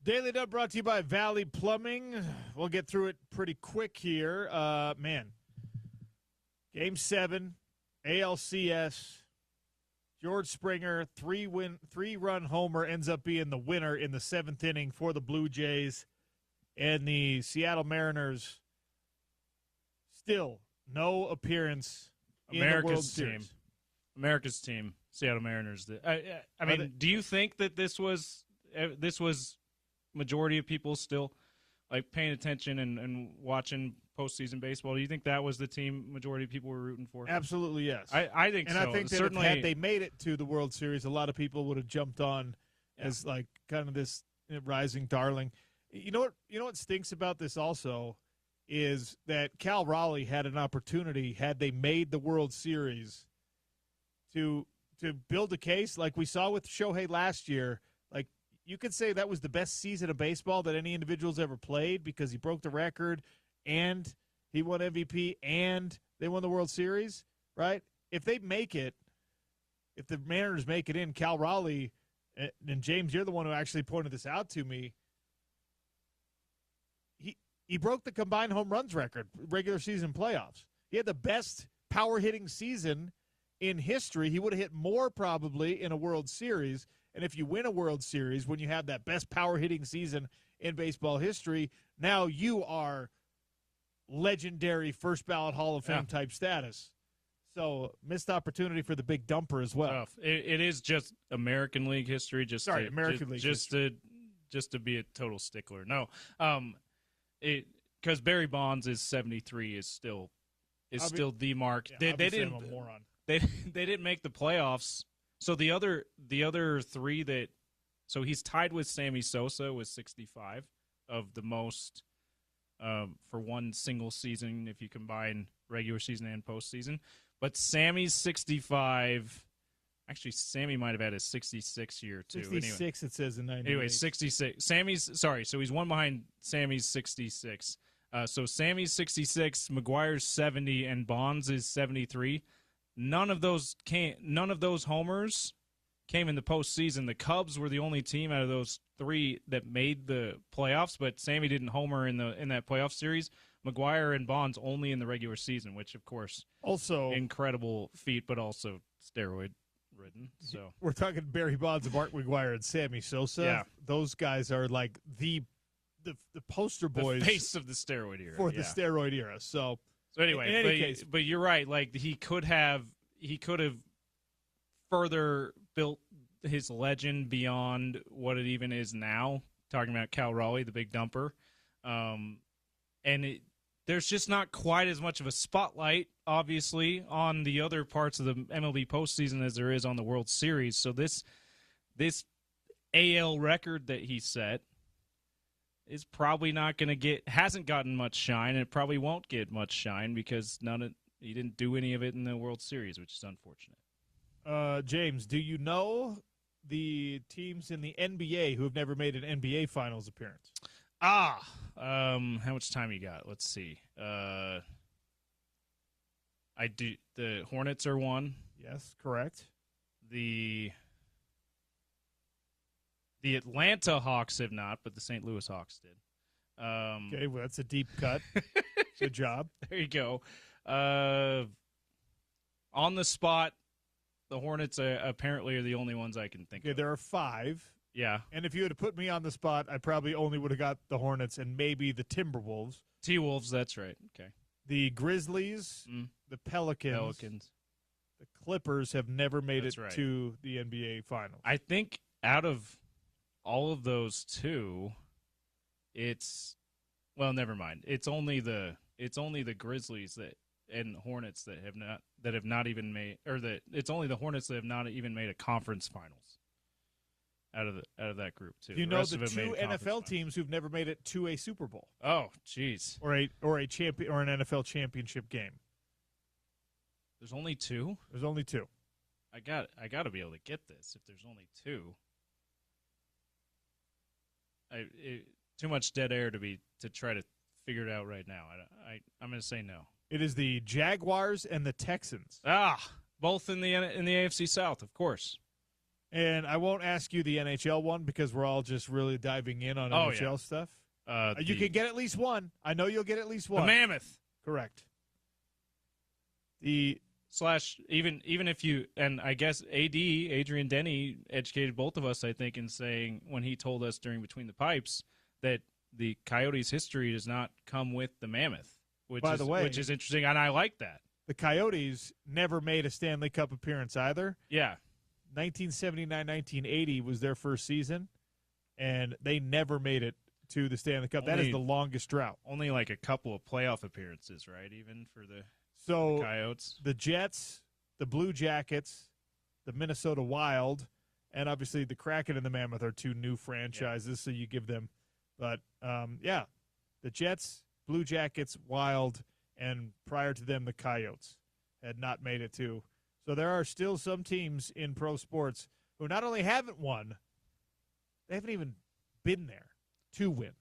Daily Dub brought to you by Valley Plumbing. We'll get through it pretty quick here. Game 7, ALCS. George Springer, three-run homer, ends up being the winner in the 7th inning for the Blue Jays. And the Seattle Mariners still no appearance in the World Series.
America's team, Seattle Mariners. I mean, do you think that this was majority of people still like paying attention and watching postseason baseball? Do you think that was the team majority of people were rooting for?
Absolutely, yes.
I think
and
so.
And I think that
certainly,
had they made it to the World Series, a lot of people would have jumped on as like kind of this rising darling. You know what stinks about this also is that Cal Raleigh had an opportunity, had they made the World Series, to build a case like we saw with Shohei last year. Like, you could say that was the best season of baseball that any individual's ever played because he broke the record and he won MVP and they won the World Series, right? If they make it, if the Mariners make it in, Cal Raleigh, and James, you're the one who actually pointed this out to me, he broke the combined home runs record, regular season playoffs. He had the best power hitting season in history. He would have hit more probably in a World Series. And if you win a World Series when you have that best power hitting season in baseball history, now you are legendary first ballot Hall of Fame type status. So missed opportunity for the big dumper as well.
It is just American League history.
American League history.
Just to be a total stickler. No, because Barry Bonds is 73 is still the mark.
Yeah,
they didn't.
I'm a moron.
They didn't make the playoffs. So the other three so he's tied with Sammy Sosa with 65 of the most for one single season if you combine regular season and postseason. But Sammy's 65. Actually, Sammy might have had a 66 year too.
66 anyway. It says in 98.
Anyway, 66. So he's one behind Sammy's 66. So Sammy's 66, McGuire's 70, and Bonds is 73. None of those homers came in the postseason. The Cubs were the only team out of those three that made the playoffs, but Sammy didn't homer in that playoff series. McGuire and Bonds only in the regular season, which of course
also
incredible feat, but also steroid ridden. So
we're talking Barry Bonds and Mark McGuire and Sammy Sosa.
Yeah,
those guys are like the poster boys,
the face of the steroid era
for the steroid era. So
anyway,
in any case,
but you're right. Like he could have further built his legend beyond what it even is now. Talking about Cal Raleigh, the big dumper, there's just not quite as much of a spotlight, obviously, on the other parts of the MLB postseason as there is on the World Series. So this AL record that he set is probably hasn't gotten much shine, and it probably won't get much shine because he didn't do any of it in the World Series, which is unfortunate.
James, do you know the teams in the NBA who have never made an NBA Finals appearance?
How much time you got? Let's see. I do. The Hornets are one.
Yes, correct.
The Atlanta Hawks have not, but the St. Louis Hawks did.
Okay, well, that's a deep cut. Good job.
There you go. On the spot, the Hornets apparently are the only ones I can think of.
There are 5.
Yeah.
And if you had put me on the spot, I probably only would have got the Hornets and maybe the Timberwolves.
T-Wolves, that's right. Okay.
The Grizzlies, the Pelicans, the Clippers have never made it to the NBA Finals.
I think out of all of those two, never mind. It's only the Grizzlies and Hornets that have not even made, or it's only the Hornets that have not even made a conference finals out of that group too.
You know the two NFL teams who've never made it to a Super Bowl.
Oh, jeez.
Or a champion or an NFL championship game.
There's only 2?
There's only 2.
I got to be able to get this if there's only 2. Too much dead air to try to figure it out right now. I'm going to say no.
It is the Jaguars and the Texans.
Both in the AFC South, of course.
And I won't ask you the NHL one because we're all just really diving in on NHL stuff. You can get at least one. I know you'll get at least one.
The Mammoth.
Correct.
Even if you, and I guess Adrian Denny educated both of us, I think, in saying when he told us during Between the Pipes that the Coyotes' history does not come with the Mammoth, which is interesting, and I like that.
The Coyotes never made a Stanley Cup appearance either.
Yeah.
1979-1980 was their first season, and they never made it to the Stanley Cup. That is the longest drought.
Only like a couple of playoff appearances, right, even for the Coyotes?
The Jets, the Blue Jackets, the Minnesota Wild, and obviously the Kraken and the Mammoth are two new franchises, so you give them. But, the Jets, Blue Jackets, Wild, and prior to them, the Coyotes had not made it to. So there are still some teams in pro sports who not only haven't won, they haven't even been there to win.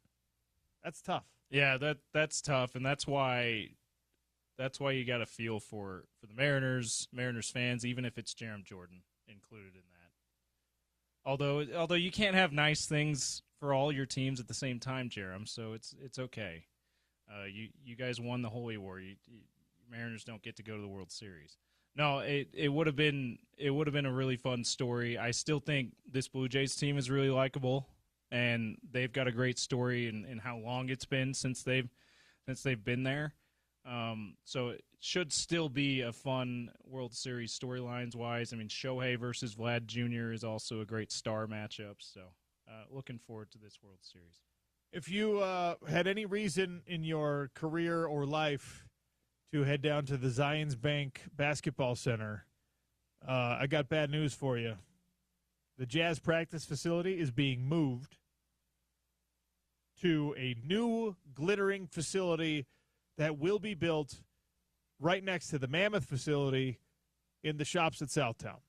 That's tough.
Yeah, that's tough, and that's why you got to feel for the Mariners fans, even if it's Jerem Jordan included in that. Although you can't have nice things for all your teams at the same time, Jerem, so it's okay. You guys won the Holy War. Mariners don't get to go to the World Series. No, it would have been a really fun story. I still think this Blue Jays team is really likable, and they've got a great story in how long it's been since they've been there. So it should still be a fun World Series storylines wise. I mean, Shohei versus Vlad Jr. is also a great star matchup. So looking forward to this World Series.
If you had any reason in your career or life to head down to the Zions Bank Basketball Center, I got bad news for you. The Jazz practice facility is being moved to a new glittering facility that will be built right next to the Mammoth facility in the shops at Southtown.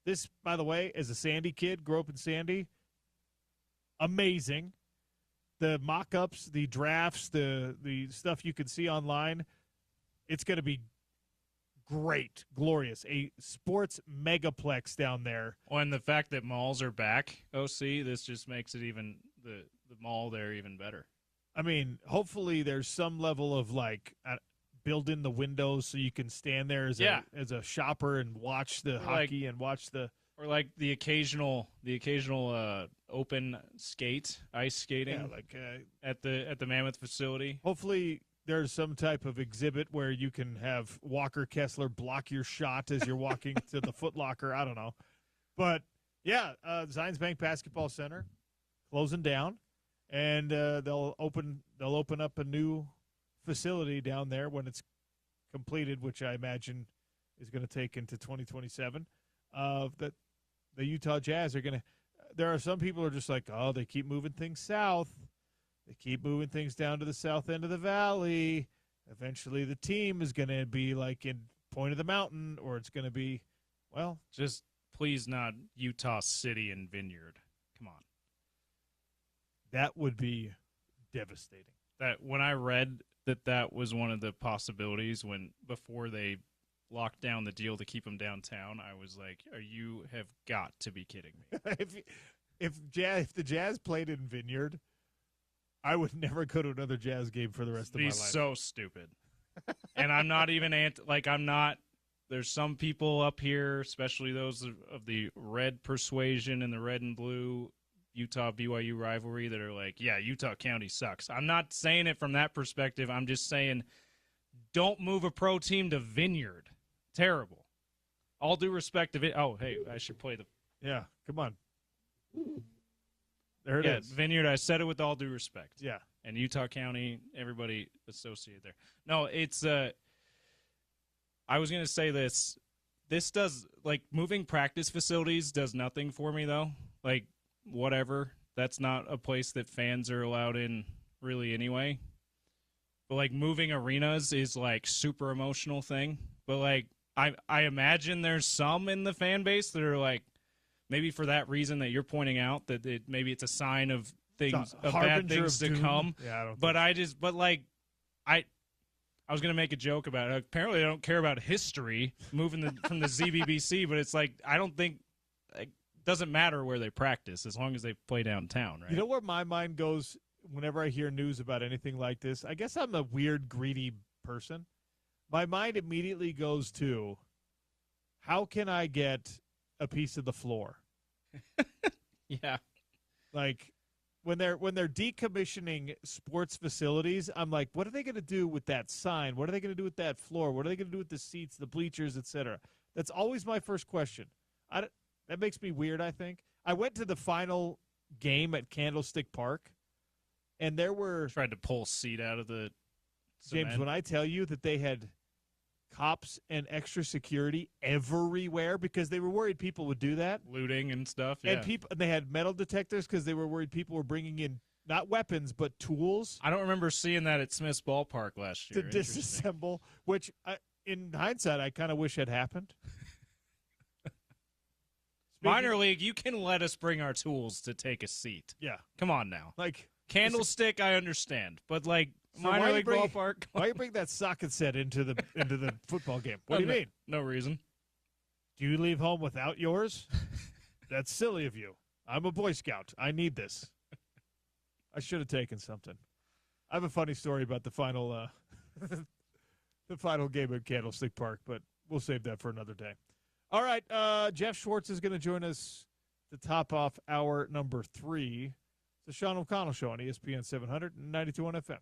This, by the way, as a Sandy kid, grew up in Sandy, amazing. The mock-ups, the drafts, the stuff you can see online, it's going to be great, glorious. A sports megaplex down there.
Oh, and the fact that malls are back, OC, this just makes it even the mall there even better.
I mean, hopefully there's some level of build in the windows so you can stand there as a shopper and watch the hockey and watch the
the occasional open skate, ice skating, at the Mammoth facility.
Hopefully there's some type of exhibit where you can have Walker Kessler block your shot as you're walking to the Foot Locker. I don't know, but Zions Bank Basketball Center closing down. And they'll open up a new facility down there when it's completed, which I imagine is going to take into 2027. That the Utah Jazz are going to. There are some people who are just like, oh, they keep moving things south. They keep moving things down to the south end of the valley. Eventually, the team is going to be like in Point of the Mountain, or it's going to be,
just please not Utah City and Vineyard. Come on.
That would be devastating.
That when I read that was one of the possibilities before they locked down the deal to keep them downtown, I was like, you have got to be kidding me.
if the Jazz played in Vineyard, I would never go to another Jazz game for the rest of my life.
So stupid. And I'm not even there's some people up here, especially those of the red persuasion and the red and blue Utah BYU rivalry, that are like, yeah, Utah County sucks. I'm not saying it from that perspective. I'm just saying don't move a pro team to Vineyard. Terrible. All due respect to it. Oh, hey, I should play the.
Yeah, come on. There it is.
Vineyard, I said it with all due respect.
Yeah.
And Utah County, everybody associated there. No, it's I was going to say this. This does, moving practice facilities does nothing for me, though. Whatever. That's not a place that fans are allowed in really anyway. But moving arenas is super emotional thing. But I imagine there's some in the fan base that are maybe for that reason that you're pointing out, that maybe it's a sign of things, of bad things to come.
Yeah, I don't.
But I was gonna make a joke about it. Apparently, I don't care about history moving from the ZBBC. But it's I don't think doesn't matter where they practice as long as they play downtown, right?
You know where my mind goes whenever I hear news about anything like this? I guess I'm a weird, greedy person. My mind immediately goes to, how can I get a piece of the floor?
Yeah.
Like, when they're decommissioning sports facilities, I'm like, what are they going to do with that sign? What are they going to do with that floor? What are they going to do with the seats, the bleachers, etc.? That's always my first question. That makes me weird, I think. I went to the final game at Candlestick Park, and there were...
Tried to pull seat out of the
James,
cement.
when I tell you that they had cops and extra security everywhere because they were worried people would do that.
Looting and stuff,
And they had metal detectors because they were worried people were bringing in not weapons but tools.
I don't remember seeing that at Smith's Ballpark last year.
To disassemble, which in hindsight I kind of wish had happened.
Minor league, you can let us bring our tools to take a seat.
Yeah.
Come on now.
Like
Candlestick, I understand, but like
so
minor league ballpark.
Why you bring that socket set into the football game? What do you mean?
No reason.
Do you leave home without yours? That's silly of you. I'm a Boy Scout. I need this. I should have taken something. I have a funny story about the final the final game at Candlestick Park, but we'll save that for another day. All right, Jeff Schwartz is going to join us to top off hour number 3. It's the Sean O'Connell Show on ESPN 700 and 92.1 FM.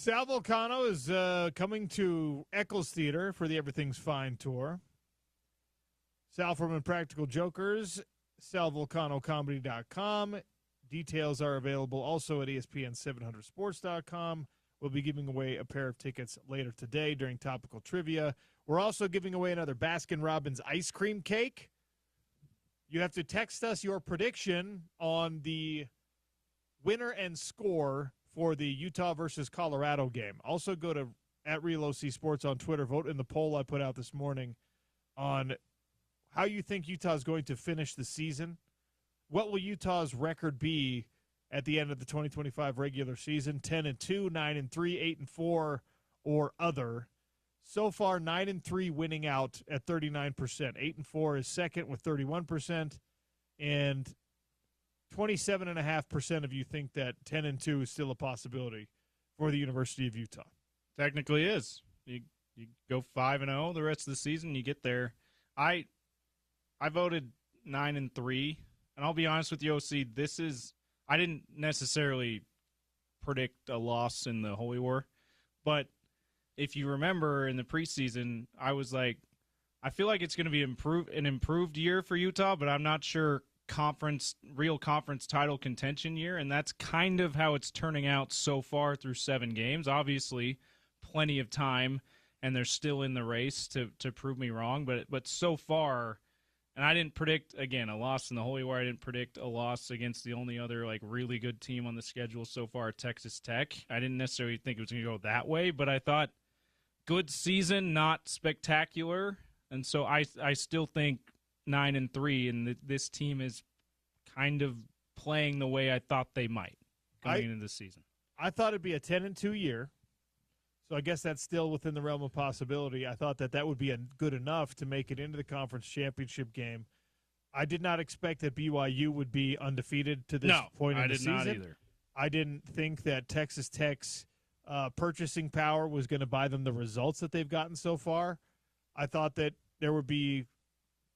Sal Vulcano is coming to Eccles Theater for the Everything's Fine tour. Sal from Impractical Jokers, salvulcanocomedy.com. Details are available also at ESPN700sports.com. We'll be giving away a pair of tickets later today during Topical Trivia. We're also giving away another Baskin-Robbins ice cream cake. You have to text us your prediction on the winner and score for the Utah versus Colorado game. Also go to @RealOCSports on Twitter. Vote in the poll I put out this morning on how you think Utah is going to finish the season. What will Utah's record be at the end of the 2025 regular season? 10-2, 9-3, 8-4, or other. So far, 9-3 winning out at 39%. 8-4 is second with 31%, and 27.5% of you think that 10-2 is still a possibility for the University of Utah.
Technically is. You go 5-0 the rest of the season, you get there. I voted 9-3, and I'll be honest with you, OC, I didn't necessarily predict a loss in the Holy War, but if you remember in the preseason, I was like, I feel like it's going to be an improved year for Utah, but I'm not sure real conference title contention year, and that's kind of how it's turning out so far through 7 games. Obviously, plenty of time, and they're still in the race to prove me wrong, but so far, and I didn't predict, again, a loss in the Holy War. I didn't predict a loss against the only other really good team on the schedule so far, Texas Tech. I didn't necessarily think it was going to go that way, but I thought good season, not spectacular, and so I still think 9-3, and this team is kind of playing the way I thought they might going into the season.
I thought it'd be a 10-2 year, so I guess that's still within the realm of possibility. I thought that would be good enough to make it into the conference championship game. I did not expect that BYU would be undefeated to this point in the season.
I did not either.
I didn't think that Texas Tech's purchasing power was going to buy them the results that they've gotten so far. I thought that there would be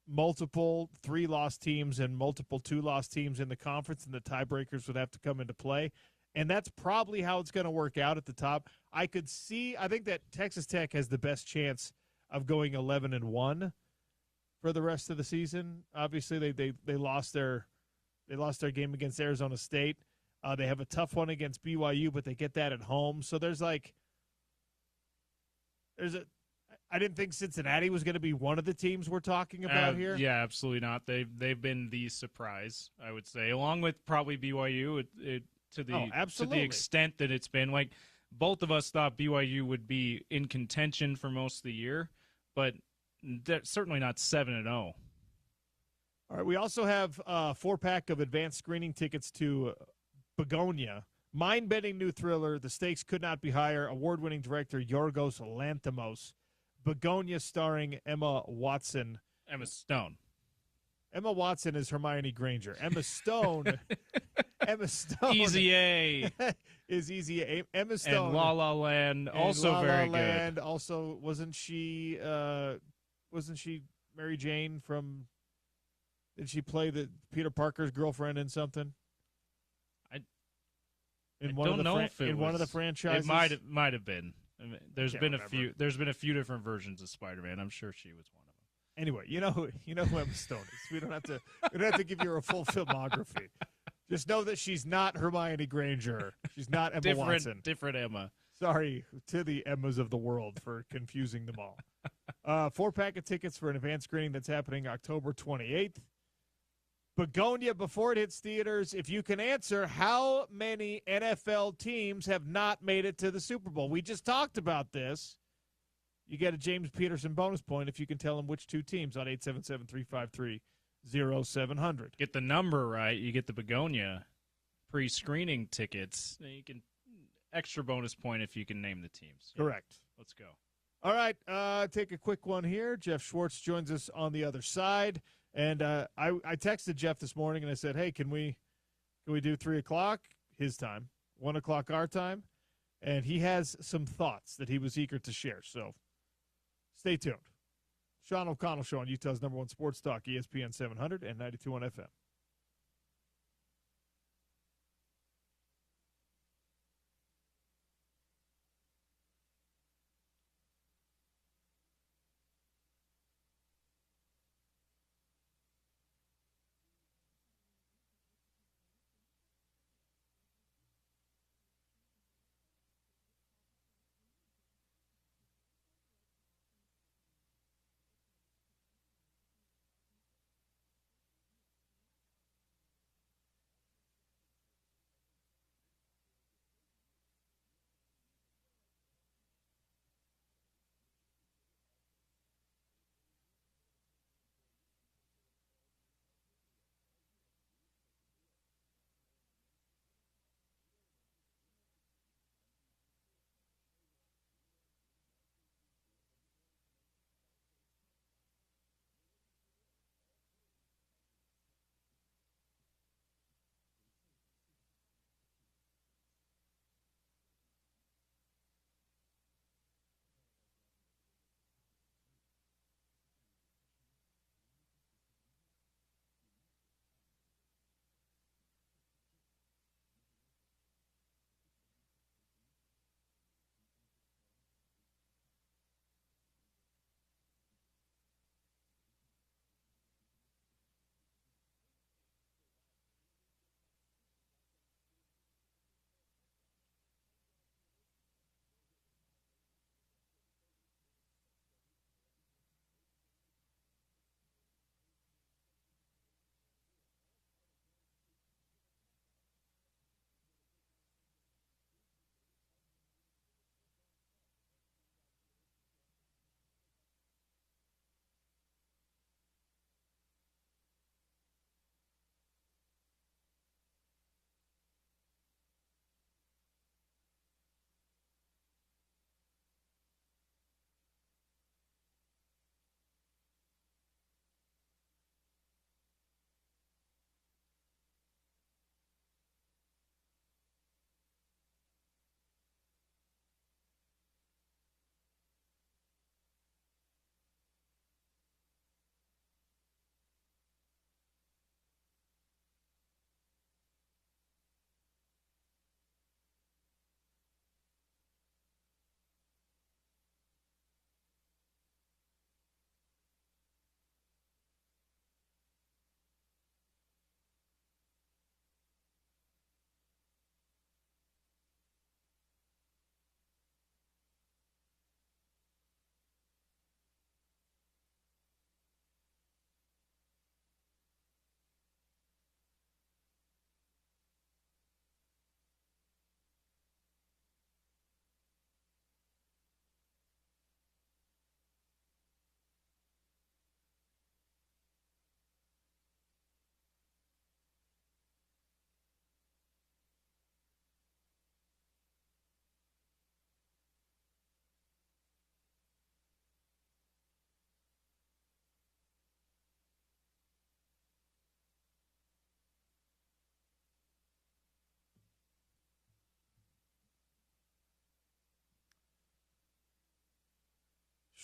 multiple 3-loss teams and multiple 2-loss teams in the conference, and the tiebreakers would have to come into play. And that's probably how it's going to work out at the top. I think that Texas Tech has the best chance of going 11-1 for the rest of the season. Obviously, they lost their game against Arizona State. They have a tough one against BYU, but they get that at home. So I didn't think Cincinnati was going to be one of the teams we're talking about here.
Yeah, absolutely not. They've been the surprise, I would say, along with probably BYU to the extent that it's been. Like, both of us thought BYU would be in contention for most of the year, but certainly not 7-0.
All right, we also have a 4-pack of advanced screening tickets to Begonia. Mind-bending new thriller, The Stakes Could Not Be Higher, award-winning director Yorgos Lanthimos. Begonia starring Emma Watson.
Emma Stone.
Emma Watson is Hermione Granger. Emma Stone.
Easy A.
is Easy A. Emma Stone.
And La La Land, also
La
very
La Land,
good.
Also, wasn't she Mary Jane from, did she play Peter Parker's girlfriend in something? In one of the franchises?
It might have been. I mean, there's been a few different versions of Spider-Man. I'm sure she was one of them.
Anyway, you know who Emma Stone is. We don't have to give you a full filmography. Just know that she's not Hermione Granger. She's not Emma Watson.
Different Emma.
Sorry to the Emmas of the world for confusing them all. 4-pack of tickets for an advanced screening that's happening October 28th. Begonia, before it hits theaters, if you can answer, how many NFL teams have not made it to the Super Bowl? We just talked about this. You get a James Peterson bonus point if you can tell him which 2 teams on 877-353-0700.
Get the number right, you get the Begonia pre-screening tickets. You can extra bonus point if you can name the teams.
Correct.
Let's go.
All right, take a quick one here. Jeff Schwartz joins us on the other side. And I texted Jeff this morning and I said, hey, can we do 3 o'clock his time, 1 o'clock our time? And he has some thoughts that he was eager to share. So stay tuned. Sean O'Connell Show on Utah's #1 sports talk, ESPN 700 and 92.1 FM.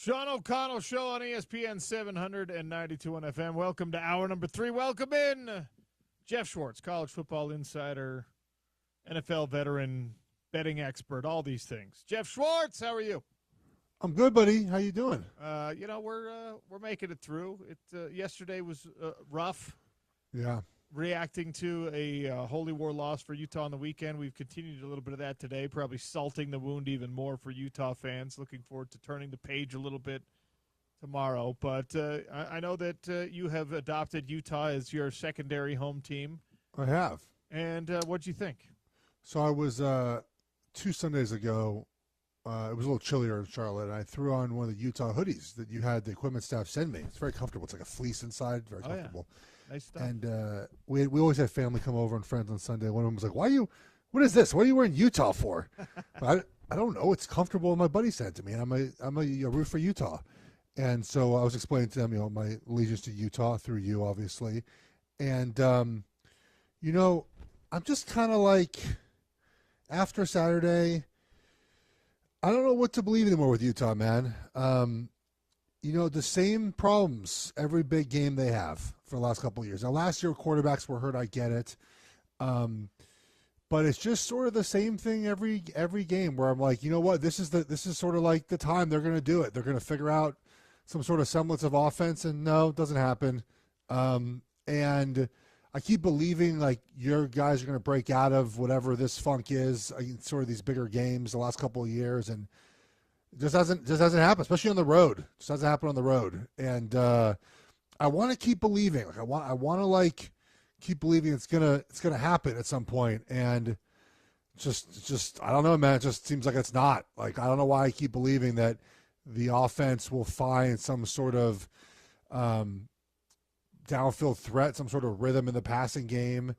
Sean O'Connell Show on ESPN 792 on FM. Welcome to hour number 3. Welcome in Jeff Schwartz, college football insider, NFL veteran, betting expert, all these things. Jeff Schwartz, how are you?
I'm good, buddy. How you doing?
We're making it through. Yesterday was rough.
Yeah.
Reacting to a Holy War loss for Utah on the weekend. We've continued a little bit of that today, probably salting the wound even more for Utah fans. Looking forward to turning the page a little bit tomorrow. But I know that you have adopted Utah as your secondary home team.
I have.
And what'd you think?
So I was 2 Sundays ago. It was a little chillier in Charlotte, and I threw on one of the Utah hoodies that you had the equipment staff send me. It's very comfortable. It's like a fleece inside, very comfortable.
Yeah. Nice stuff.
And we always had family come over and friends on Sunday. One of them was like, what is this? What are you wearing Utah for? I don't know. It's comfortable, and my buddy sent it to me, and I'm a root for Utah. And so I was explaining to them, my allegiance to Utah through you, obviously. And, I'm just kind of like, after Saturday, I don't know what to believe anymore with Utah, man. The same problems every big game they have for the last couple of years. Now, last year quarterbacks were hurt. I get it. But it's just sort of the same thing every game where I'm like, you know what? This is sort of like the time they're going to do it. They're going to figure out some sort of semblance of offense, and no, it doesn't happen. And I keep believing like your guys are going to break out of whatever this funk is, sort of these bigger games the last couple of years, and it just doesn't happen, especially on the road. It just doesn't happen on the road. And I want to keep believing. Like I want to keep believing it's gonna happen at some point. And just I don't know, man. It just seems like it's not. Like I don't know why I keep believing that the offense will find some sort of downfield threat, some sort of rhythm in the passing game.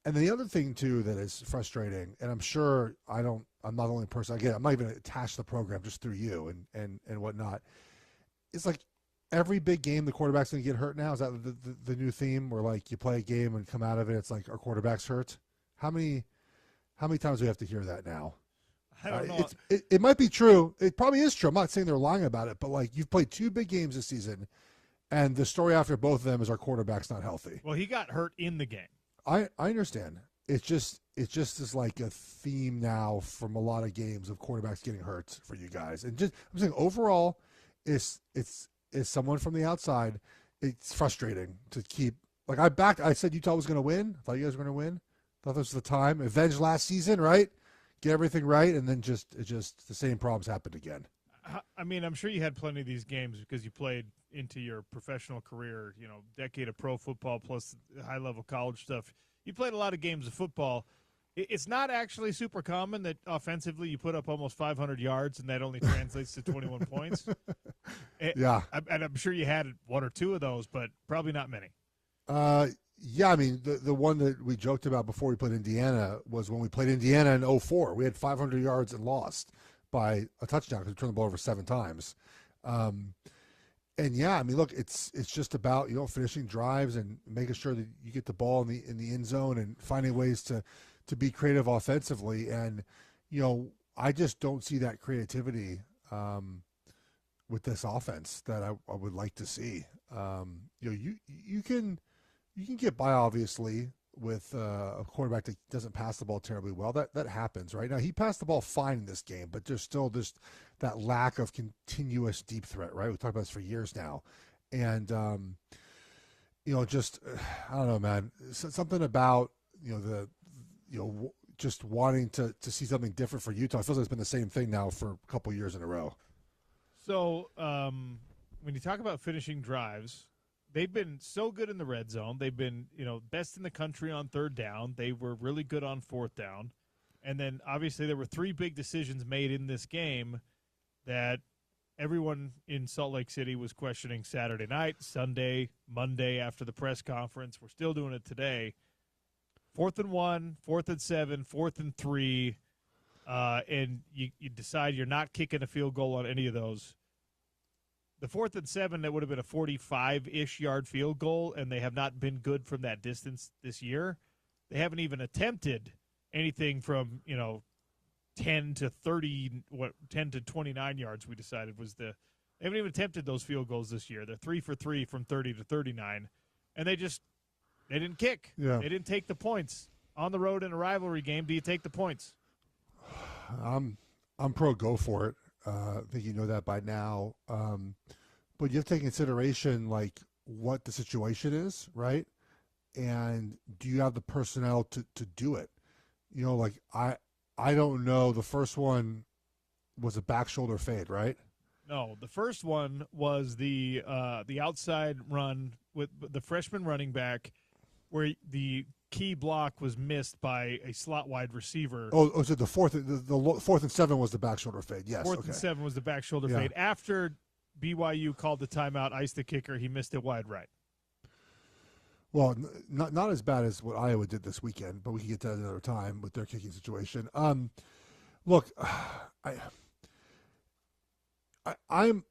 And then the other thing too that is frustrating, and I'm sure I'm not the only person I get. I'm not even attached to the program, just through you and whatnot. It's like every big game the quarterback's going to get hurt now. Is that the new theme where like you play a game and come out of it, it's like our quarterback's hurt? How many times do we have to hear that now?
I don't know.
It might be true. It probably is true. I'm not saying they're lying about it, but like you've played 2 big games this season, and the story after both of them is our quarterback's not healthy.
Well, he got hurt in the game.
I understand. It just is like a theme now from a lot of games of quarterbacks getting hurt for you guys. And just I'm saying overall, it's someone from the outside. It's frustrating to keep like I said Utah was going to win. I thought you guys were going to win. Thought this was the time. Avenge last season, right? Get everything right, and then just the same problems happened again.
I mean, I'm sure you had plenty of these games because you played into your professional career, decade of pro football plus high-level college stuff. You played a lot of games of football. It's not actually super common that offensively you put up almost 500 yards and that only translates to 21 points.
Yeah.
And I'm sure you had 1 or 2 of those, but probably not many.
Yeah, I mean, the one that we joked about before we played Indiana was when we played Indiana in 2004. We had 500 yards and lost by a touchdown because we turned the ball over 7 times. And yeah, I mean, look, it's just about finishing drives and making sure that you get the ball in the end zone and finding ways to be creative offensively. And I just don't see that creativity with this offense that I would like to see. You can get by obviously with a quarterback that doesn't pass the ball terribly well. That happens, right? Now, he passed the ball fine in this game, but there's still just that lack of continuous deep threat, right? We've talked about this for years now. And, just, I don't know, man. Something about, just wanting to see something different for Utah. It feels like it's been the same thing now for a couple years in a row.
So when you talk about finishing drives, they've been so good in the red zone. They've been, best in the country on 3rd down. They were really good on 4th down. And then, obviously, there were 3 big decisions made in this game that everyone in Salt Lake City was questioning Saturday night, Sunday, Monday after the press conference. We're still doing it today. 4th and 1, 4th and 7, 4th and 3, and you decide you're not kicking a field goal on any of those. The 4th and 7, that would have been a 45-ish yard field goal, and they have not been good from that distance this year. They haven't even attempted anything from 10 to 30, 10 to 29 yards. We decided was the They haven't even attempted those field goals this year. They're 3 for 3 from 30 to 39, and they didn't kick.
Yeah.
They didn't take the points on the road in a rivalry game. Do you take the points?
I'm pro go for it. I think you know that by now. But you have to take consideration like what the situation is, right? And do you have the personnel to do it? You know, like I don't know. The first one was a back shoulder fade, right?
No, the first one was the outside run with the freshman running back, where the key block was missed by a slot wide receiver.
Oh, so the fourth and 7 was the back shoulder fade. Yes,
Fourth and 7 was the back shoulder fade. After BYU called the timeout, iced the kicker, he missed it wide right.
Well, not as bad as what Iowa did this weekend, but we can get to that another time with their kicking situation. Look, I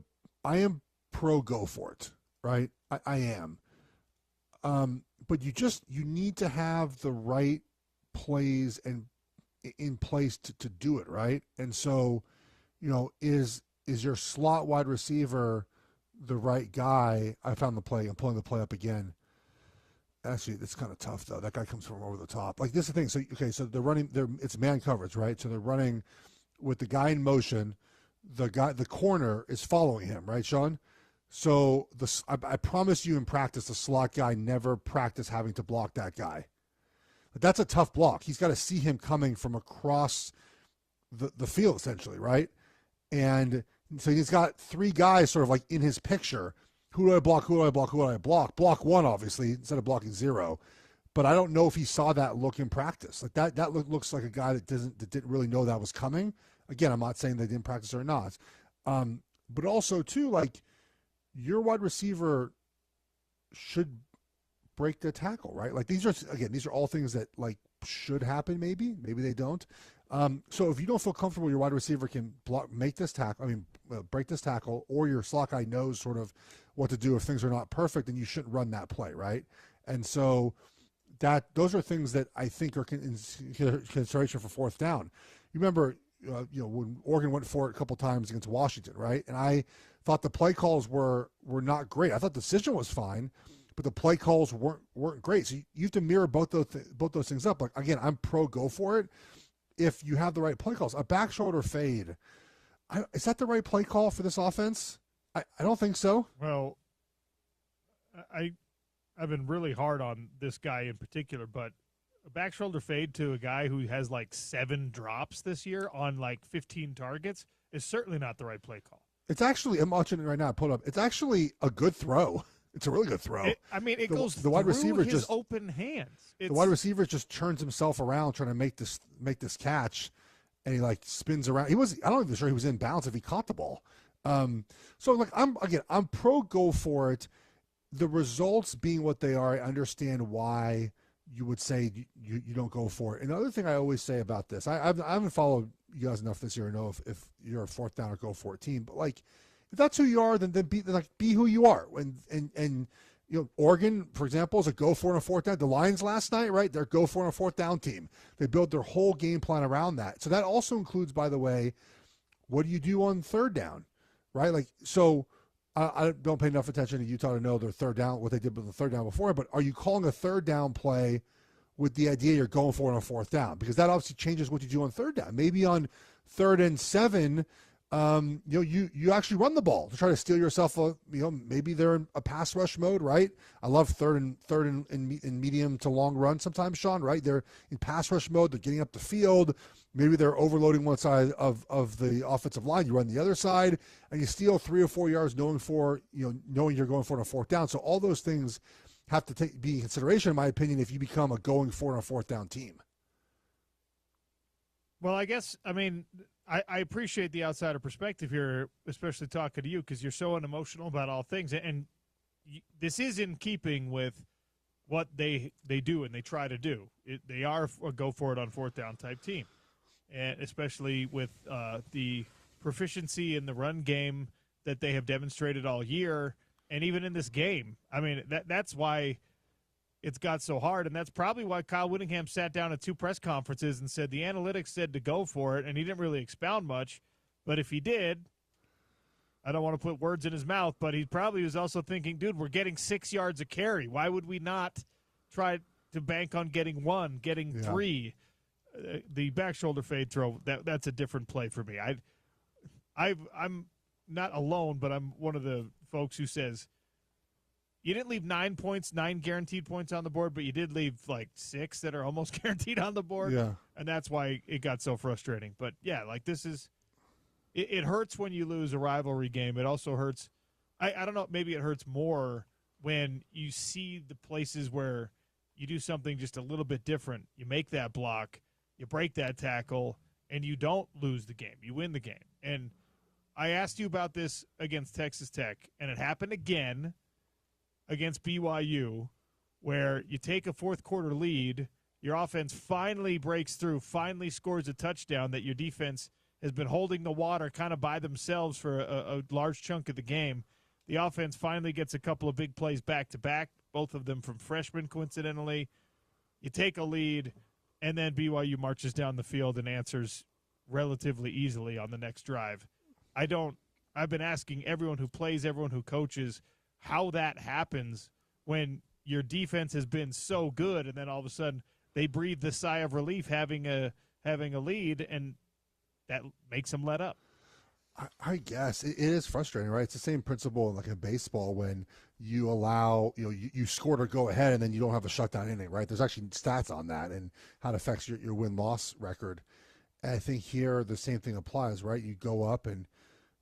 am pro go for it, right? I am. But you need to have the right plays and in place to do it, right? And so, you know, is your slot wide receiver the right guy? I found the play. I'm pulling the play up again. Actually, it's kind of tough though. That guy comes from over the top. Like, this is the thing. So they're running. It's man coverage, right? So they're running with the guy in motion. The corner is following him, right, Sean? So I promise you in practice, the slot guy never practiced having to block that guy. But that's a tough block. He's got to see him coming from across the field, essentially, right? And so he's got 3 guys sort of like in his picture. Who do I block? Who do I block? Who do I block? Block 1, obviously, instead of blocking 0. But I don't know if he saw that look in practice. Like that looks like a guy that didn't really know that was coming. Again, I'm not saying they didn't practice or not. But also, too, like, your wide receiver should break the tackle, right? Like, these are all things that, like, should happen maybe. Maybe they don't. So if you don't feel comfortable your wide receiver can break this tackle, or your slot guy knows sort of what to do if things are not perfect, then you shouldn't run that play, right? And so those are things that I think are in consideration for fourth down. You remember, when Oregon went for it a couple times against Washington, right? And I thought the play calls were not great. I thought the decision was fine, but the play calls weren't great. So you have to mirror both those things up. Like, again, I'm pro go for it if you have the right play calls. A back shoulder fade, is that the right play call for this offense? I don't think so.
Well, I've been really hard on this guy in particular, but a back shoulder fade to a guy who has like 7 drops this year on like 15 targets is certainly not the right play call.
It's actually, I'm watching it right now. Pull it up. It's actually a good throw. It's a really good throw.
It goes
the wide receiver
his
just
open hands.
The wide receiver just turns himself around trying to make this catch, and he like spins around. I don't even sure he was in bounds if he caught the ball. So like I'm pro go for it. The results being what they are, I understand why you would say you don't go for it. Another thing I always say about this, I haven't followed you guys enough this year to know if you're a fourth down or go for it team, but like if that's who you are, then be who you are. And Oregon, for example, is a go for it on a fourth down. The Lions last night, right? They're go for it on a fourth down team. They build their whole game plan around that. So that also includes, by the way, what do you do on third down, right? Like, so I don't pay enough attention to Utah to know their third down, what they did with the third down before, but are you calling a third down play with the idea you're going for it on a fourth down? Because that obviously changes what you do on third down. Maybe on 3rd and 7, you actually run the ball to try to steal yourself maybe they're in a pass rush mode, right? I love third and medium to long run sometimes, Sean, right? They're in pass rush mode. They're getting up the field. Maybe they're overloading one side of the offensive line. You run the other side and you steal 3 or 4 yards knowing you're going for it on a fourth down. So all those things have to be in consideration, in my opinion, if you become a going for it on a fourth down team.
Well, I appreciate the outsider perspective here, especially talking to you, because you're so unemotional about all things. And this is in keeping with what they do and they try to do. They are a go-for-it on fourth down type team, and especially with the proficiency in the run game that they have demonstrated all year and even in this game. I mean, that's why it's got so hard, and that's probably why Kyle Whittingham sat down at 2 press conferences and said the analytics said to go for it, and he didn't really expound much. But if he did, I don't want to put words in his mouth, but he probably was also thinking, dude, we're getting 6 yards a carry. Why would we not try to bank on getting 1, getting 3? The back shoulder fade throw, that's a different play for me. I'm not alone, but I'm one of the folks who says you didn't leave 9 points, 9 guaranteed points on the board, but you did leave like 6 that are almost guaranteed on the board.
Yeah.
And that's why it got so frustrating. But, yeah, like this is – it hurts when you lose a rivalry game. It also hurts – I don't know, maybe it hurts more when you see the places where you do something just a little bit different. You make that block, you break that tackle, and you don't lose the game. You win the game. And I asked you about this against Texas Tech, and it happened again against BYU, where you take a fourth-quarter lead, your offense finally breaks through, finally scores a touchdown that your defense has been holding the water kind of by themselves for a large chunk of the game. The offense finally gets a couple of big plays back-to-back, both of them from freshmen, coincidentally. You take a lead, and then BYU marches down the field and answers relatively easily on the next drive. I've been asking everyone who plays, everyone who coaches, how that happens when your defense has been so good and then all of a sudden they breathe the sigh of relief having a lead, and that makes them let up.
I guess it is frustrating, right? It's the same principle like in baseball when you allow, you score to go ahead and then you don't have a shutdown inning, right? There's actually stats on that and how it affects your win-loss record. And I think here the same thing applies, right? You go up and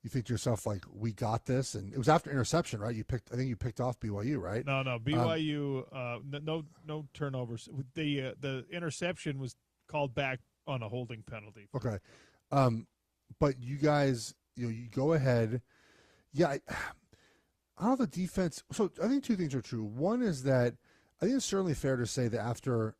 you think to yourself, like, we got this. And it was after interception, right? I think you picked off BYU, right?
No, BYU, no turnovers. The interception was called back on a holding penalty.
Okay. But you guys, you go ahead. Yeah, I don't know the defense. So I think two things are true. One is that I think it's certainly fair to say that after,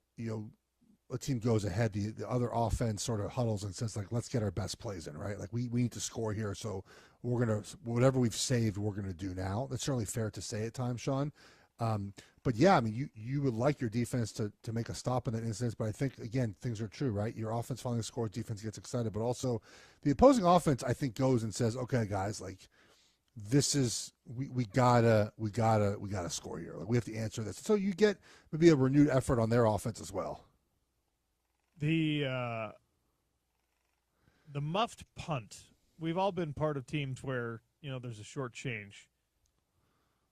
a team goes ahead, the other offense sort of huddles and says, like, let's get our best plays in, right? Like, we need to score here, so we're going to – whatever we've saved, we're going to do now. That's certainly fair to say at times, Sean. But, yeah, I mean, you would like your defense to make a stop in that instance, but I think, again, things are true, right? Your offense finally scores, defense gets excited, but also the opposing offense, I think, goes and says, okay, guys, like, this is we gotta score here. Like, we have to answer this. So you get maybe a renewed effort on their offense as well.
The muffed punt. We've all been part of teams where, there's a short change.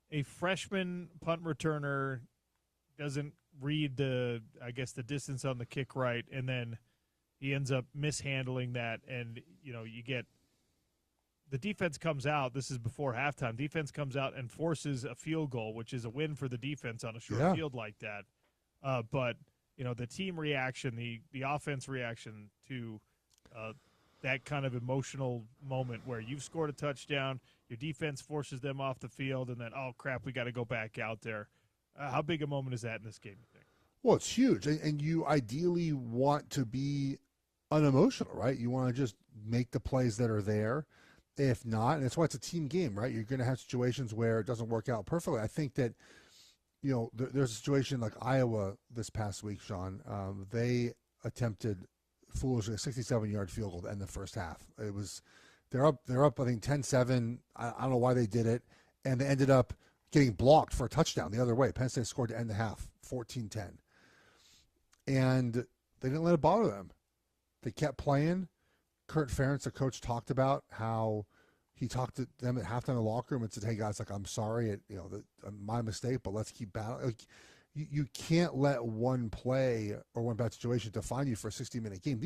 A freshman punt returner doesn't read the distance on the kick right, and then he ends up mishandling that, and, you get the defense comes out. This is before halftime. Defense comes out and forces a field goal, which is a win for the defense on a short field like that. But the team reaction, the offense reaction to that kind of emotional moment where you've scored a touchdown, your defense forces them off the field, and then, oh, crap, we got to go back out there. How big a moment is that in this game, you think?
Well, it's huge, and you ideally want to be unemotional, right? You want to just make the plays that are there. If not, and that's why it's a team game, right? You're going to have situations where it doesn't work out perfectly. I think that there's a situation like Iowa this past week, Sean. They attempted foolishly a 67-yard field goal to end the first half. It was they're up I think 10-7. I don't know why they did it, and they ended up getting blocked for a touchdown the other way. Penn State scored to end the half, 14-10, and they didn't let it bother them. They kept playing. Kurt Ferentz, the coach, talked about how he talked to them at halftime in the locker room and said, "Hey guys, like, I'm sorry, my mistake, but let's keep battling." Like, you can't let one play or one bad situation define you for a 60-minute game.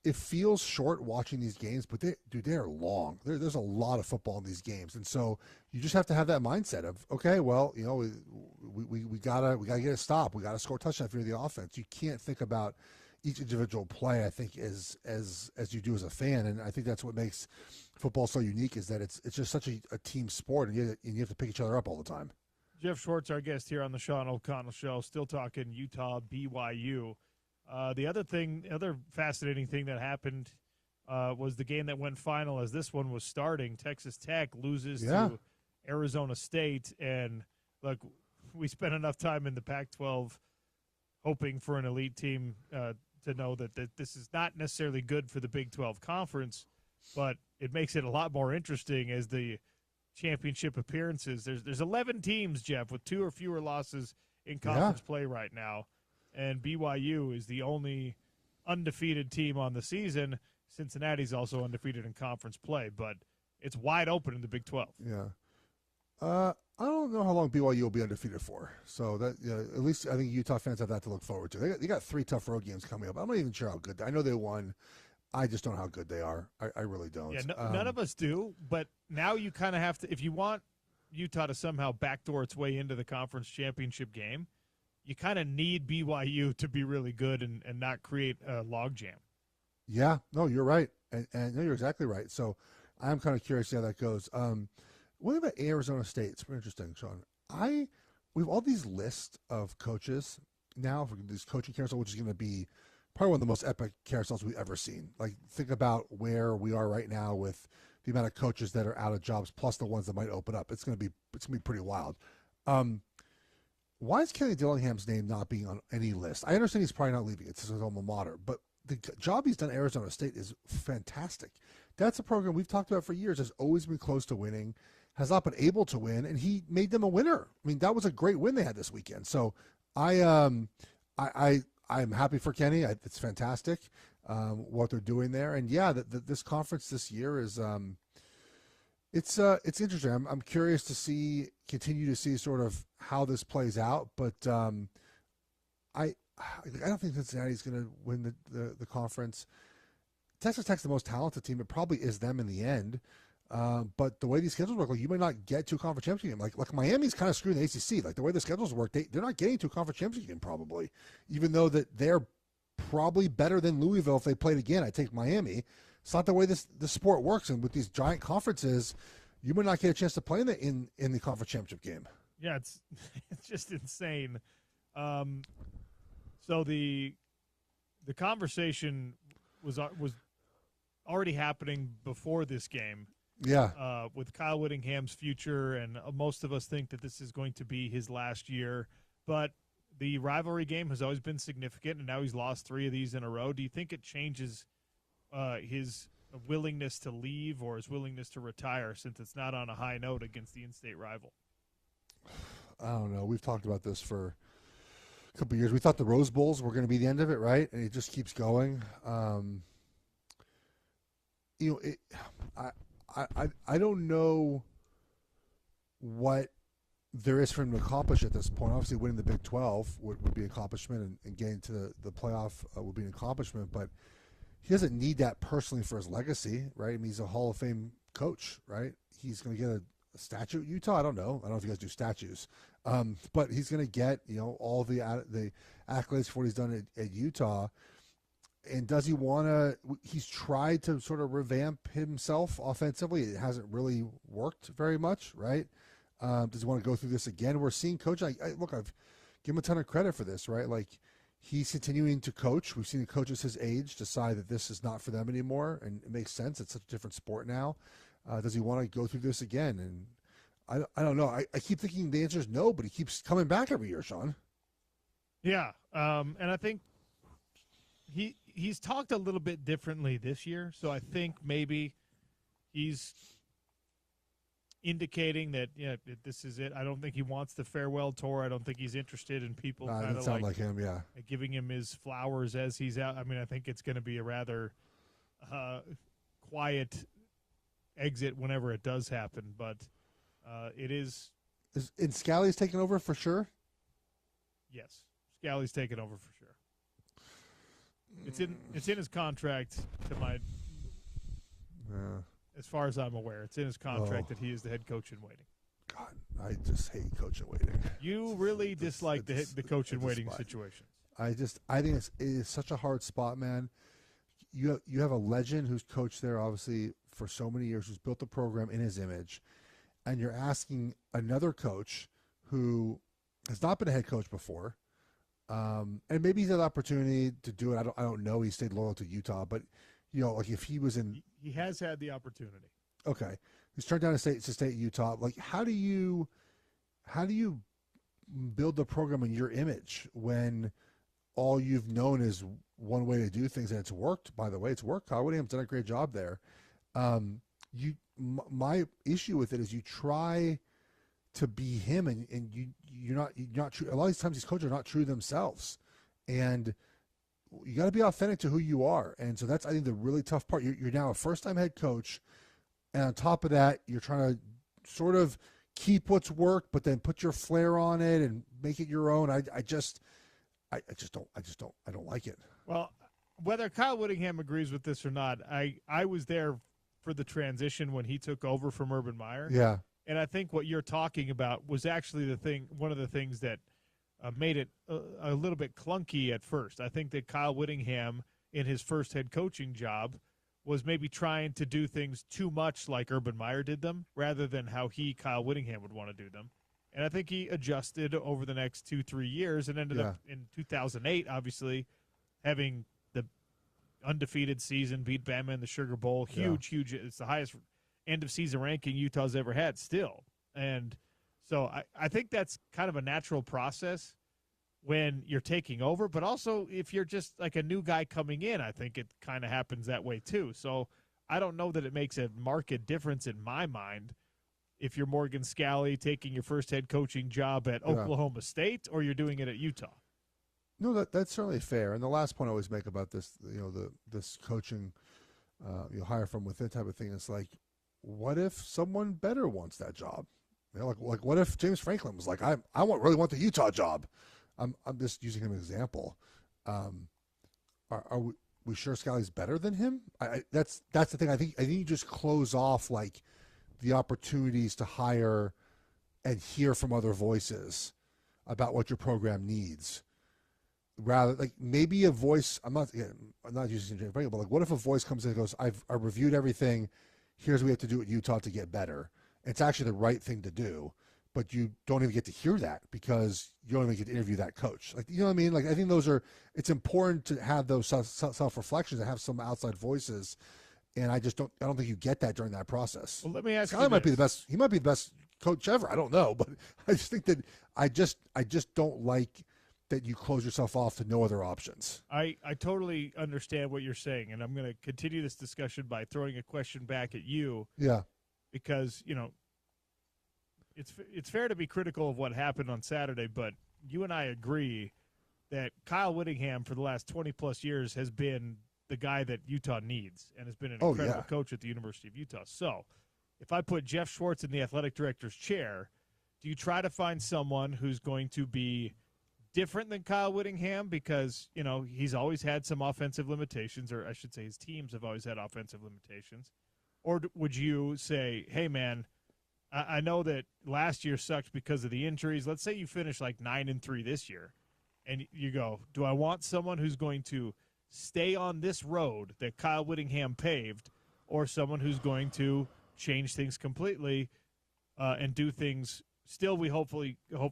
It feels short watching these games, but they're long. There's a lot of football in these games, and so you just have to have that mindset of, okay, well, we gotta get a stop. We gotta score a touchdown if you're the offense. You can't think about each individual play, I think, as you do as a fan, and I think that's what makes football so unique, is that it's just such a team sport, and you have to pick each other up all the time.
Jeff Schwartz, our guest here on the Sean O'Connell Show, still talking Utah BYU. The other fascinating thing that happened was the game that went final as this one was starting. Texas Tech loses to Arizona State, and look, we spent enough time in the Pac-12 hoping for an elite team to know that this is not necessarily good for the Big 12 Conference, but it makes it a lot more interesting as the championship appearances. There's 11 teams, Jeff, with 2 or fewer losses in conference play right now, and BYU is the only undefeated team on the season. Cincinnati's also undefeated in conference play, but it's wide open in the Big 12.
Yeah. I don't know how long BYU will be undefeated for. So that at least I think Utah fans have that to look forward to. They got 3 tough road games coming up. I'm not even sure how good. I know they won. I just don't know how good they are. I really don't.
Yeah, none of us do. But now you kind of have to, if you want Utah to somehow backdoor its way into the conference championship game, you kind of need BYU to be really good and not create a logjam.
Yeah, no, you're right, and no, you're exactly right. So I'm kind of curious how that goes. What about Arizona State? It's pretty interesting, Sean. We have all these lists of coaches now for this coaching carousel, which is going to be probably one of the most epic carousels we've ever seen. Like, think about where we are right now with the amount of coaches that are out of jobs, plus the ones that might open up. It's going to be pretty wild. Why is Kenny Dillingham's name not being on any list? I understand he's probably not leaving. It's his alma mater, but the job he's done at Arizona State is fantastic. That's a program we've talked about for years. Has always been close to winning, has not been able to win, and he made them a winner. I mean, that was a great win they had this weekend. So I'm happy for Kenny. It's fantastic what they're doing there. And yeah, this conference this year is it's interesting. I'm curious to continue to see sort of how this plays out. But I don't think Cincinnati's going to win the conference. Texas Tech's the most talented team. It probably is them in the end. But the way these schedules work, like, you may not get to a conference championship game. Like Miami's kind of screwing the ACC. Like, the way the schedules work, they're not getting to a conference championship game probably, even though that they're probably better than Louisville if they played again. I take Miami. It's not the way the sport works, and with these giant conferences, you might not get a chance to play in the conference championship game.
Yeah, it's just insane. So the conversation was already happening before this game.
Yeah.
With Kyle Whittingham's future, and most of us think that this is going to be his last year. But the rivalry game has always been significant, and now he's lost 3 of these in a row. Do you think it changes his willingness to leave or his willingness to retire, since it's not on a high note against the in-state rival?
I don't know. We've talked about this for a couple of years. We thought the Rose Bowls were going to be the end of it, right? And it just keeps going. I don't know what there is for him to accomplish at this point. Obviously, winning the Big 12 would be an accomplishment, and getting to the playoff would be an accomplishment. But he doesn't need that personally for his legacy, right? I mean, he's a Hall of Fame coach, right? He's going to get a statue at Utah. I don't know if you guys do statues, but he's going to get all the accolades for what he's done at Utah. And does he want to? He's tried to sort of revamp himself offensively. It hasn't really worked very much, right? Does he want to go through this again? We're seeing coach. Look, I've given him a ton of credit for this, right? Like, he's continuing to coach. We've seen the coaches his age decide that this is not for them anymore, and it makes sense. It's such a different sport now. Does he want to go through this again? And I don't know. I keep thinking the answer is no, but he keeps coming back every year, Sean.
Yeah, and I think he's talked a little bit differently this year, so I think maybe he's indicating that this is it. I don't think he wants the farewell tour. I don't think he's interested in people kind of
like him, yeah,
giving him his flowers as he's out. I mean, I think it's going to be a rather quiet exit whenever it does happen, but it is.
And Scally's taking over for sure?
Yes, Scally's taking over for sure. It's in his contract as far as I'm aware. It's in his contract that he is the head coach in waiting.
God, I just hate coach in waiting.
You really dislike the coach in waiting situation.
I think it is such a hard spot, man. You have a legend who's coached there obviously for so many years, who's built the program in his image, and you're asking another coach who has not been a head coach before. And maybe he's had the opportunity to do it. I don't know. He stayed loyal to Utah, but like if he was in,
he has had the opportunity.
Okay, he's turned down to stay at Utah. Like, how do you build the program in your image when all you've known is one way to do things, and it's worked? By the way, it's worked. Kyle Whittingham's done a great job there. my issue with it is you try to be him, and you're not true. A lot of these times these coaches are not true to themselves, and you got to be authentic to who you are. And so that's, I think, the really tough part. You're now a first-time head coach, and on top of that, you're trying to sort of keep what's worked, but then put your flair on it and make it your own. I don't like it.
Well, whether Kyle Whittingham agrees with this or not, I was there for the transition when he took over from Urban Meyer.
Yeah.
And I think what you're talking about was actually one of the things that made it a little bit clunky at first. I think that Kyle Whittingham, in his first head coaching job, was maybe trying to do things too much like Urban Meyer did them, rather than how Kyle Whittingham, would want to do them. And I think he adjusted over the next 2-3 years and ended up in 2008, obviously, having the undefeated season, beat Bama in the Sugar Bowl. Huge. It's the highest end-of-season ranking Utah's ever had still. And so I think that's kind of a natural process when you're taking over. But also, if you're just like a new guy coming in, I think it kind of happens that way too. So I don't know that it makes a marked difference in my mind if you're Morgan Scalley taking your first head coaching job at Oklahoma State or you're doing it at Utah.
No, that's certainly fair. And the last point I always make about this, this coaching, hire from within type of thing is like, what if someone better wants that job? Like what if James Franklin was like, I really want the Utah job? I'm just using him as an example. Are we sure Scalley's better than him? That's the thing. I think you just close off like the opportunities to hire and hear from other voices about what your program needs. Rather, like maybe a voice. I'm not using James Franklin, but like, what if a voice comes in and goes, "I reviewed everything. Here's what we have to do at Utah to get better." It's actually the right thing to do, but you don't even get to hear that because you don't even get to interview that coach. Like, you know what I mean? Like, I think it's important to have those self-reflections and have some outside voices. And I don't think you get that during that process.
Well, let me ask you,
he might be the best coach ever. I don't know, but I just think that I just don't like that you close yourself off to no other options.
I totally understand what you're saying, and I'm going to continue this discussion by throwing a question back at you.
Yeah.
Because, it's fair to be critical of what happened on Saturday, but you and I agree that Kyle Whittingham for the last 20-plus years has been the guy that Utah needs and has been an incredible coach at the University of Utah. So if I put Jeff Schwartz in the athletic director's chair, do you try to find someone who's going to be different than Kyle Whittingham because, he's always had some offensive limitations, or I should say his teams have always had offensive limitations? Or would you say, hey, man, I know that last year sucked because of the injuries. Let's say you finish like 9-3 this year, and you go, do I want someone who's going to stay on this road that Kyle Whittingham paved, or someone who's going to change things completely and do things still we hope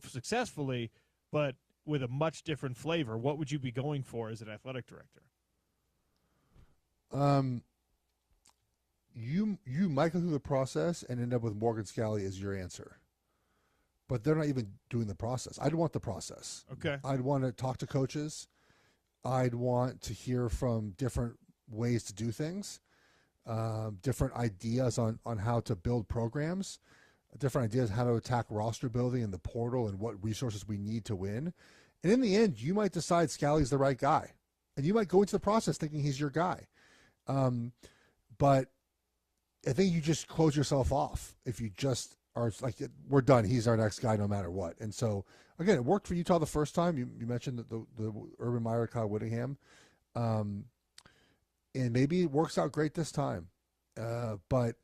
successfully, but with a much different flavor? What would you be going for as an athletic director?
You might go through the process and end up with Morgan Scalley as your answer. But they're not even doing the process. I'd want the process.
Okay.
I'd want to talk to coaches. I'd want to hear from different ways to do things, different ideas on how to build programs, different ideas how to attack roster building and the portal and what resources we need to win. And in the end, you might decide Scalley's the right guy. And you might go into the process thinking he's your guy. But I think you just close yourself off if you just are like, we're done. He's our next guy no matter what. And so, again, it worked for Utah the first time. You mentioned the Urban Meyer, Kyle Whittingham. And maybe it works out great this time. But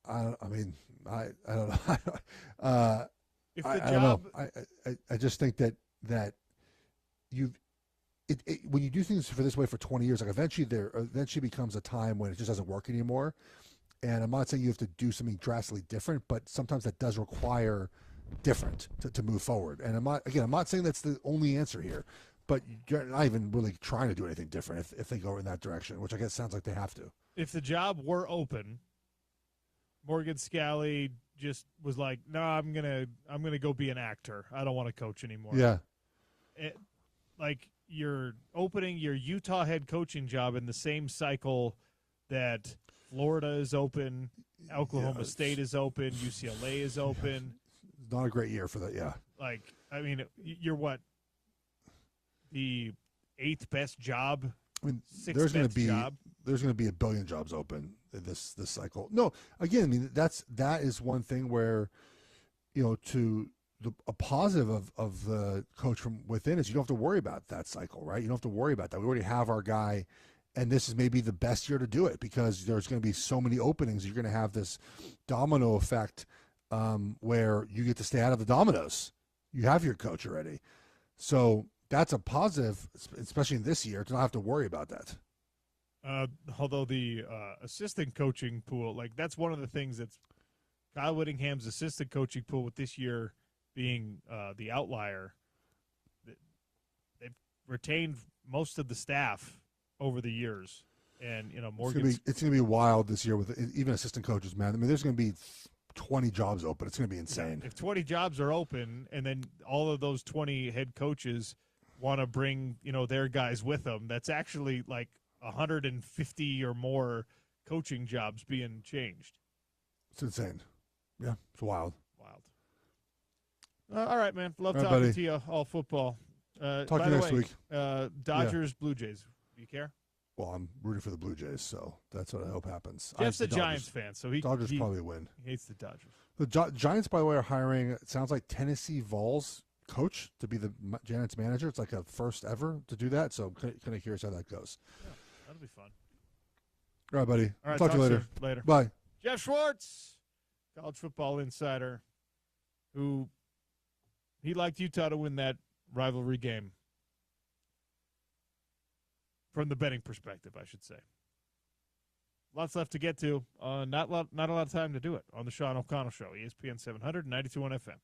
I don't know. I don't know. I just think that when you do things for this way for 20 years, like eventually becomes a time when it just doesn't work anymore. And I'm not saying you have to do something drastically different, but sometimes that does require different to move forward. And I'm not saying that's the only answer here, but you're not even really trying to do anything different if they go in that direction, which I guess sounds like they have to.
If the job were open, Morgan Scalley just was like, no, I'm gonna go be an actor. I don't want to coach anymore.
Yeah.
Like you're opening your Utah head coaching job in the same cycle that Florida is open. Oklahoma State is open. UCLA is open.
Not a great year for that, yeah.
Like, I mean, you're what? The 8th best job?
I mean,
6th
there's going
best
to be
job?
there's going to be a billion jobs open in this cycle. No, again, I mean that is one thing where, a positive of the coach from within is you don't have to worry about that cycle, right? You don't have to worry about that. We already have our guy, and this is maybe the best year to do it because there's going to be so many openings. You're going to have this domino effect where you get to stay out of the dominoes. You have your coach already. So that's a positive, especially in this year, to not have to worry about that.
Although the assistant coaching pool, like that's one of the things that's Kyle Whittingham's assistant coaching pool with this year being the outlier. They've retained most of the staff over the years, and Morgan.
It's going to be wild this year with even assistant coaches, man. I mean, there's going to be 20 jobs open. It's going to be insane.
If 20 jobs are open, and then all of those 20 head coaches want to bring their guys with them, that's actually like 150 or more coaching jobs being changed.
It's insane. Yeah, it's wild.
All right, man. Love talking
buddy.
to you all football.
Talk to you next week.
Dodgers, Blue Jays. Do you care?
Well, I'm rooting for the Blue Jays, so that's what I hope happens.
Jeff's a Giants fan, so
Dodgers probably win.
He hates the Dodgers.
The Giants, by the way, are hiring, it sounds like Tennessee Vols coach to be the Giants manager. It's like a first ever to do that, so I'm kind of curious how that goes.
Yeah, that'll be fun.
All right, buddy.
All right,
talk to you later.
Soon. Later.
Bye.
Jeff Schwartz, college football insider, who he liked Utah to win that rivalry game. From the betting perspective, I should say. Lots left to get to. Not a lot of time to do it on the Sean O'Connell Show, ESPN 700, 92.1 FM.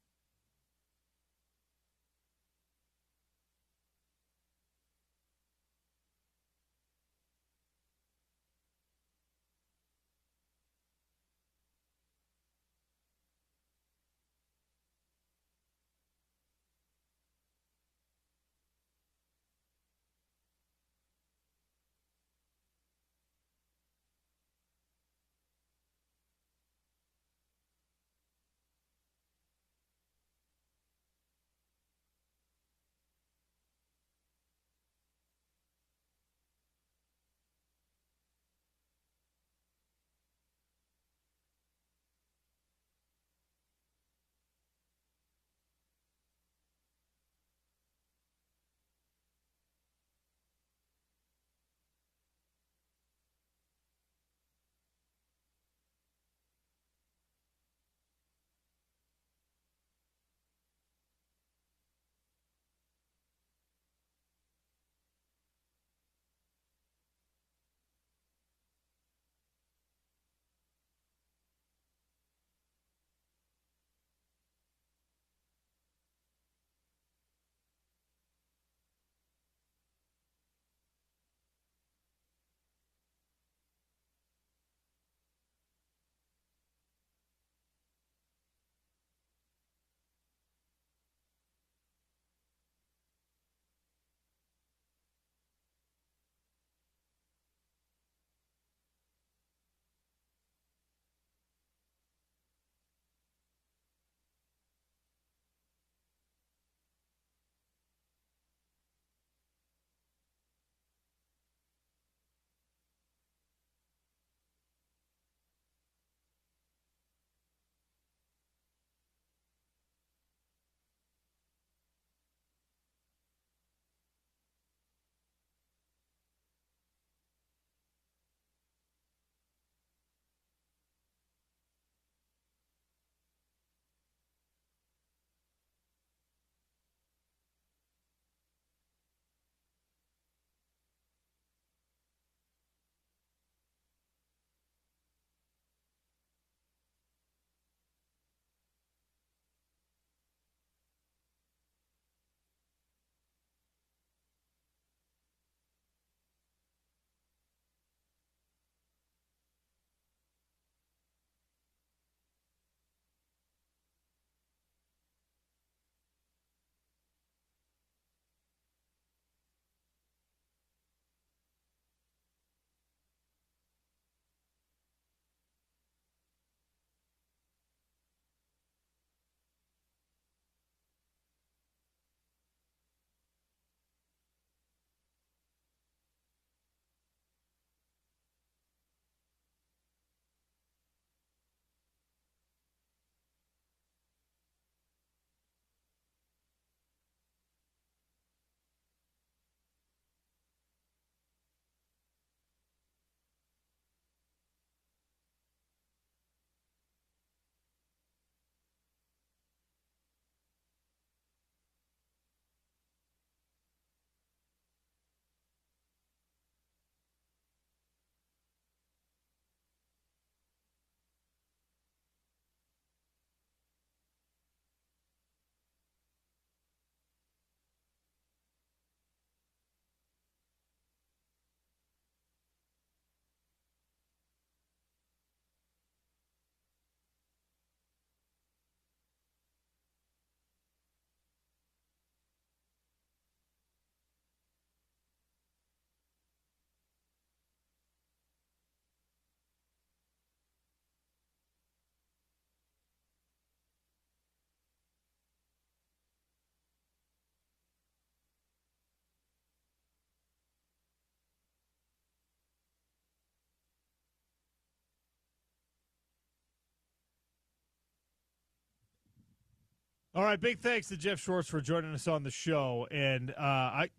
All right, big thanks to Jeff Schwartz for joining us on the show. And I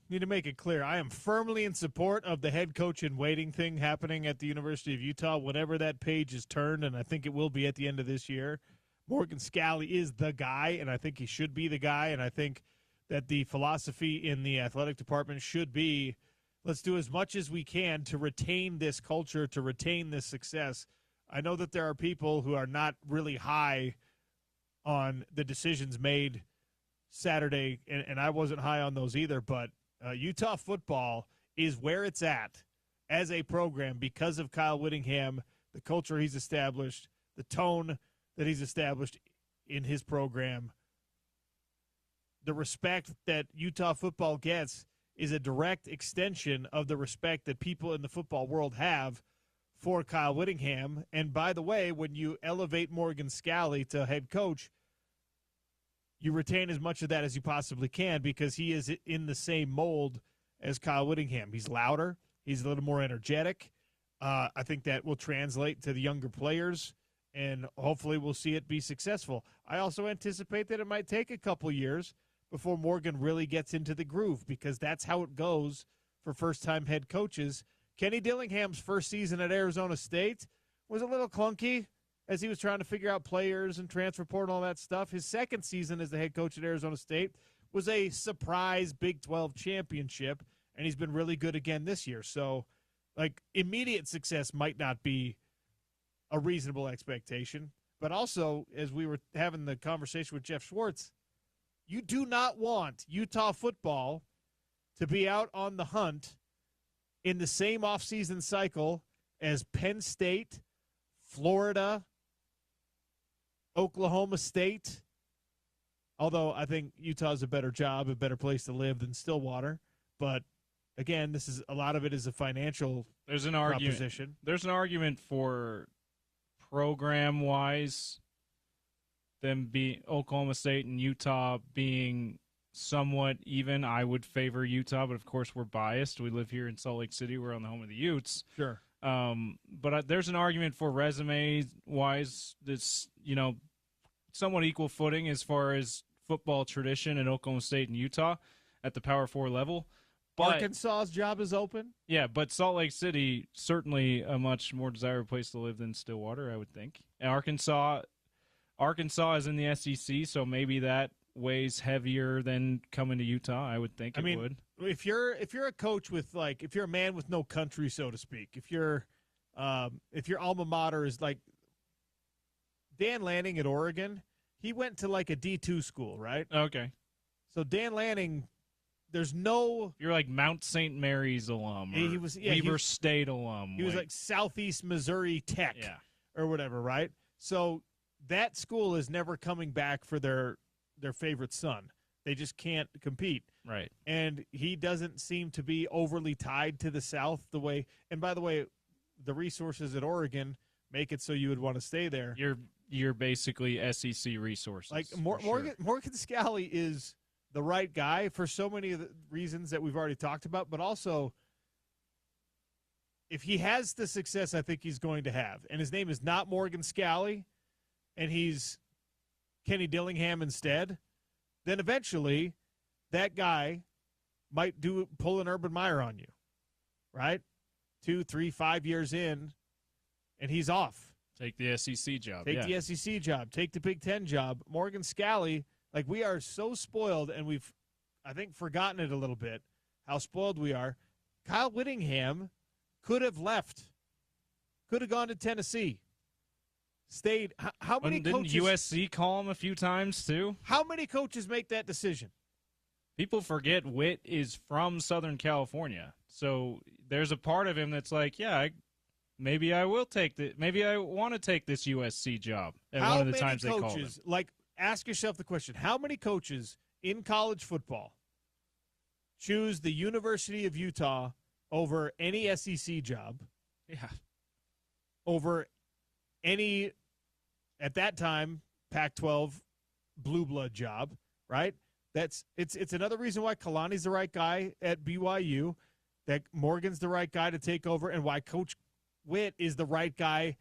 need to make it clear, I am firmly in support of the head coach in waiting thing happening at the University of Utah, whenever that page is turned, and I think it will be at the end of this year. Morgan Scalley is the guy, and I think he should be the guy, and I think that the philosophy in the athletic department should be, let's do as much as we can to retain this culture, to retain this success. I know that there are people who are not really high on the decisions made Saturday, and I wasn't high on those either, but Utah football is where it's at as a program because of Kyle Whittingham, the culture he's established, the tone that he's established in his program. The respect that Utah football gets is a direct extension of the respect that people in the football world have for Kyle Whittingham. And by the way, when you elevate Morgan Scalley to head coach, you retain as much of that as you possibly can because he is in the same mold as Kyle Whittingham. He's louder. He's a little more energetic. I think that will translate to the younger players, and hopefully we'll see it be successful. I also anticipate that it might take a couple years before Morgan really gets into the groove because that's how it goes for first-time head coaches. Kenny Dillingham's first season at Arizona State was a little clunky as he was trying to figure out players and transfer portal and all that stuff. His second season as the head coach at Arizona State was a surprise Big 12 championship, and he's been really good again this year. So, immediate success might not be a reasonable expectation. But also, as we were having the conversation with Jeff Schwartz, you do not want Utah football to be out on the hunt in the same offseason cycle as Penn State, Florida, Oklahoma State, although I think Utah's a better job, a better place to live than Stillwater. But, again, a lot of it is a financial proposition.
There's an argument for program-wise them being Oklahoma State and Utah being somewhat even. I would favor Utah, but, of course, we're biased. We live here in Salt Lake City. We're on the home of the Utes.
Sure.
But there's an argument for resume-wise that's, somewhat equal footing as far as football tradition in Oklahoma State and Utah at the Power 4 level. But,
Arkansas's job is open?
Yeah, but Salt Lake City, certainly a much more desirable place to live than Stillwater, I would think. And Arkansas is in the SEC, so maybe that weighs heavier than coming to Utah. I would think it would.
If you're a coach with if you're a man with no country, so to speak, if your alma mater is like Dan Lanning at Oregon, he went to a D2 school, right?
Okay.
So Dan Lanning, there's no.
You're like Mount St. Mary's alum. He was Weber State alum.
He was like Southeast Missouri Tech, or whatever, right? So that school is never coming back for their favorite son. They just can't compete.
Right.
And he doesn't seem to be overly tied to the South the way. And by the way, the resources at Oregon make it so you would want to stay there.
You're basically SEC resources.
Morgan Scalley is the right guy for so many of the reasons that we've already talked about, but also if he has the success I think he's going to have, and his name is not Morgan Scalley, and he's Kenny Dillingham instead, then eventually that guy might pull an Urban Meyer on you, right? 2, 3, 5 years in, and he's off.
Take the SEC job.
Take the SEC job. Take the Big Ten job. Morgan Scalley, we are so spoiled, and we've, I think, forgotten it a little bit, how spoiled we are. Kyle Whittingham could have left, could have gone to Tennessee, stayed. How many coaches?
Didn't USC call him a few times, too?
How many coaches make that decision?
People forget Whit is from Southern California, so there's a part of him that's like, maybe I will maybe I want to take this USC job at one of the times they called him.
Ask yourself the question, how many coaches in college football choose the University of Utah over any SEC job?
Yeah.
Over any, at that time, Pac-12 blue blood job, right? It's another reason why Kalani's the right guy at BYU, that Morgan's the right guy to take over, and why Coach Witt is the right guy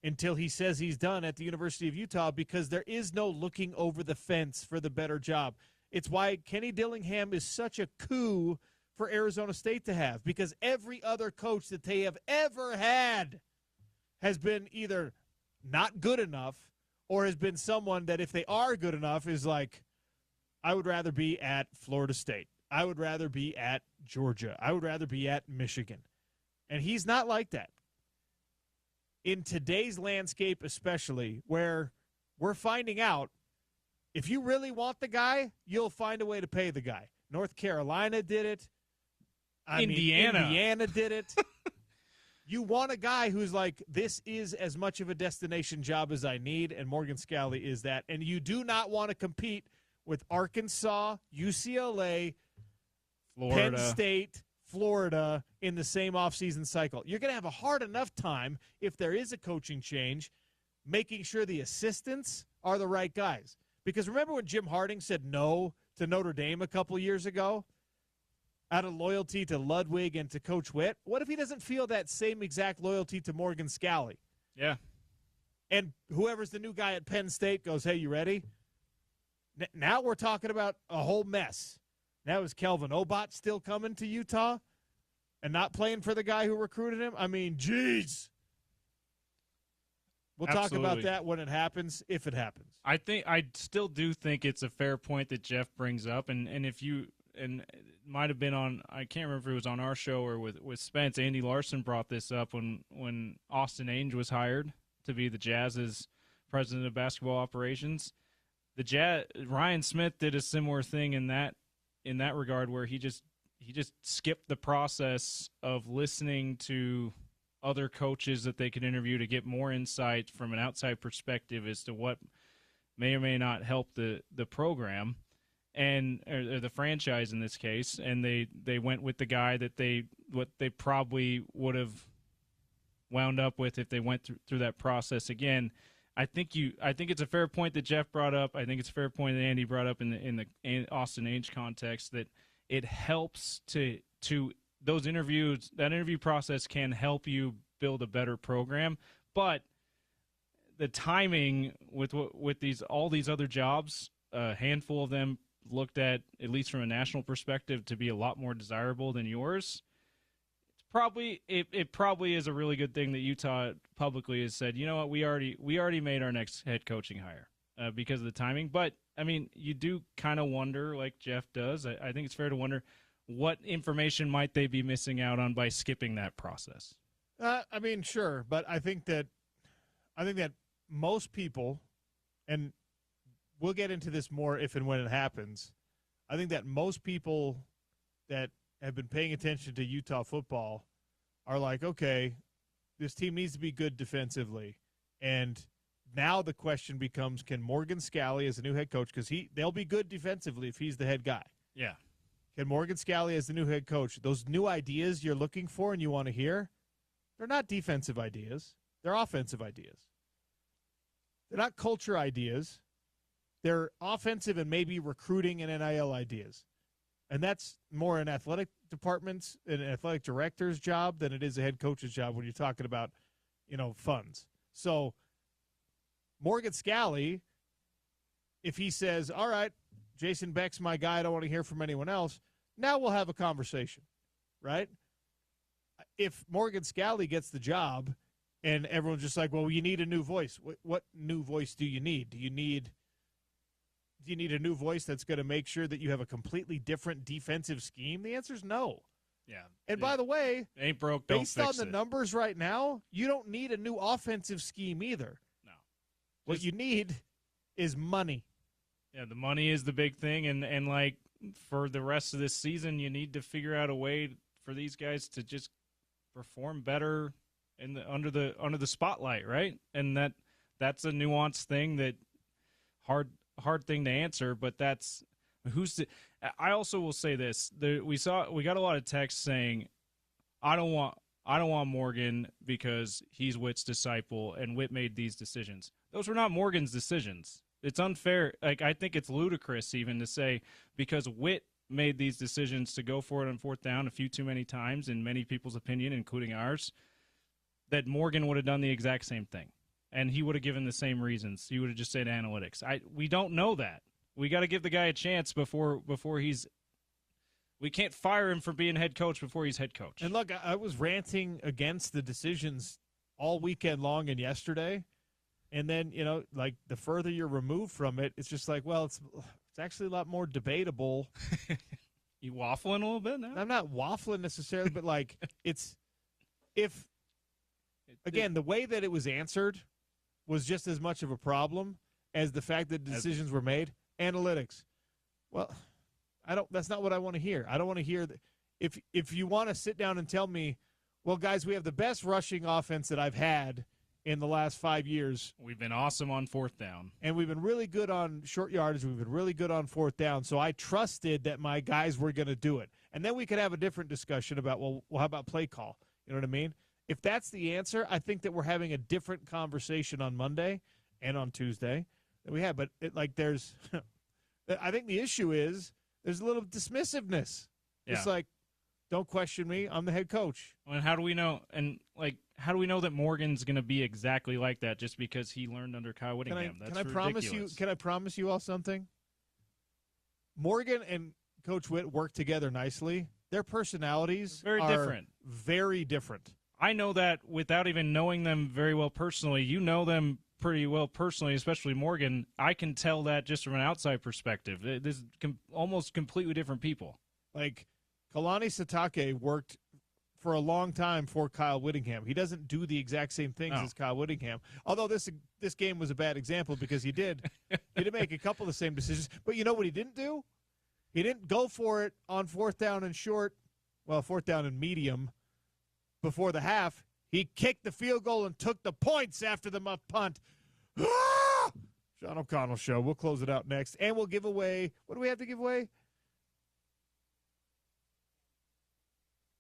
until he says he's done at the University of Utah, because there is no looking over the fence for the better job. It's why Kenny Dillingham is such a coup for Arizona State to have, because every other coach that they have ever had has been either not good enough or has been someone that, if they are good enough, is like, I would rather be at Florida State. I would rather be at Georgia. I would rather be at Michigan. And he's not like that. In today's landscape, especially, where we're finding out, if you really want the guy, you'll find a way to pay the guy. North Carolina did it. Indiana did it. You want a guy who's like, this is as much of a destination job as I need, and Morgan Scalley is that. And you do not want to compete with Arkansas, UCLA,
Florida,
Penn State, Florida in the same offseason cycle. You're going to have a hard enough time, if there is a coaching change, making sure the assistants are the right guys. Because remember when Jim Harding said no to Notre Dame a couple years ago out of loyalty to Ludwig and to Coach Witt? What if he doesn't feel that same exact loyalty to Morgan Scalley?
Yeah.
And whoever's the new guy at Penn State goes, hey, you ready? Now we're talking about a whole mess. Now is Kelvin Obot still coming to Utah and not playing for the guy who recruited him? I mean, geez. We'll talk about that when it happens, if it happens.
I still do think it's a fair point that Jeff brings up, and if you, and it might have been on, I can't remember if it was on our show or with Spence. Andy Larson brought this up when Austin Ainge was hired to be the Jazz's president of basketball operations. The Jazz, Ryan Smith did a similar thing in that regard, where he just skipped the process of listening to other coaches that they could interview to get more insight from an outside perspective as to what may or may not help the program and or the franchise in this case. And they went with the guy that they probably would have wound up with if they went through that process again. I think it's a fair point that Jeff brought up. I think it's a fair point that Andy brought up in the Austin Ainge context, that it helps to those interviews. That interview process can help you build a better program, but the timing with all these other jobs, a handful of them looked at least from a national perspective, to be a lot more desirable than yours. It probably is a really good thing that Utah publicly has said, you know what, we already made our next head coaching hire because of the timing. But I mean, you do kind of wonder, like Jeff does. I think it's fair to wonder what information might they be missing out on by skipping that process.
I mean, sure, but I think that most people, and we'll get into this more if and when it happens, I think that most people that have been paying attention to Utah football are like, okay, this team needs to be good defensively. And now the question becomes, can Morgan Scalley as the new head coach, because they'll be good defensively if he's the head guy.
Yeah.
Can Morgan Scalley as the new head coach, those new ideas you're looking for and you want to hear, they're not defensive ideas. They're offensive ideas. They're not culture ideas. They're offensive and maybe recruiting and NIL ideas. And that's more an athletic department's, an athletic director's job than it is a head coach's job when you're talking about, funds. So Morgan Scalley, if he says, all right, Jason Beck's my guy, I don't want to hear from anyone else, now we'll have a conversation, right? If Morgan Scalley gets the job and everyone's just like, well, you need a new voice. What new voice do you need? Do you need a new voice that's going to make sure that you have a completely different defensive scheme? The answer is no.
Yeah.
And by the way,
ain't broke, don't
based on
fix
the
it.
numbers right now, you don't need a new offensive scheme either.
No.
What you need is money.
Yeah, the money is the big thing, and like for the rest of this season, you need to figure out a way for these guys to just perform better under the spotlight, right? And that's a nuanced thing, that hard thing to answer, but that's I also will say this: we got a lot of texts saying, I don't want Morgan because he's Witt's disciple and Witt made these decisions. Those were not Morgan's decisions. It's unfair. Like, I think it's ludicrous even to say because Witt made these decisions to go for it on fourth down a few too many times, in many people's opinion, including ours, that Morgan would have done the exact same thing. and he would have given the same reasons. He would have just said analytics. We don't know that. We got to give the guy a chance before he's. We can't fire him for being head coach before he's head coach.
And look, I was ranting against the decisions all weekend long and yesterday, and then like the further you're removed from it, it's just like, well, it's actually a lot more debatable.
You waffling a little bit now?
I'm not waffling necessarily, but like again, the way that it was answered was just as much of a problem as the fact that decisions were made. Analytics. Well, that's not what I want to hear. I don't want to hear that. If you want to sit down and tell me, well, guys, we have the best rushing offense that I've had in the last 5 years.
We've been awesome on fourth down.
And we've been really good on short yardage. We've been really good on fourth down. So I trusted that my guys were going to do it. And then we could have a different discussion about, well, how about play call? You know what I mean? If that's the answer, I think that we're having a different conversation on Monday and on Tuesday than we had. But there's – I think the issue is there's a little dismissiveness.
Yeah.
It's like, don't question me. I'm the head coach.
And how do we know? And how do we know that Morgan's going to be exactly like that just because he learned under Kyle Whittingham? That's ridiculous.
Can I promise you all something? Morgan and Coach Witt work together nicely. Their personalities
Very
are
different.
Very different.
I know that without even knowing them very well personally. You know them pretty well personally, especially Morgan. I can tell that just from an outside perspective. This is almost completely different people.
Like Kalani Sitake worked for a long time for Kyle Whittingham. He doesn't do the exact same things as Kyle Whittingham. Although this game was a bad example because he did make a couple of the same decisions. But you know what he didn't do? He didn't go for it on fourth down and short, fourth down and medium before the half. He kicked the field goal and took the points after the muff punt. Sean O'Connell Show. We'll close it out next. And we'll give away – what do we have to give away?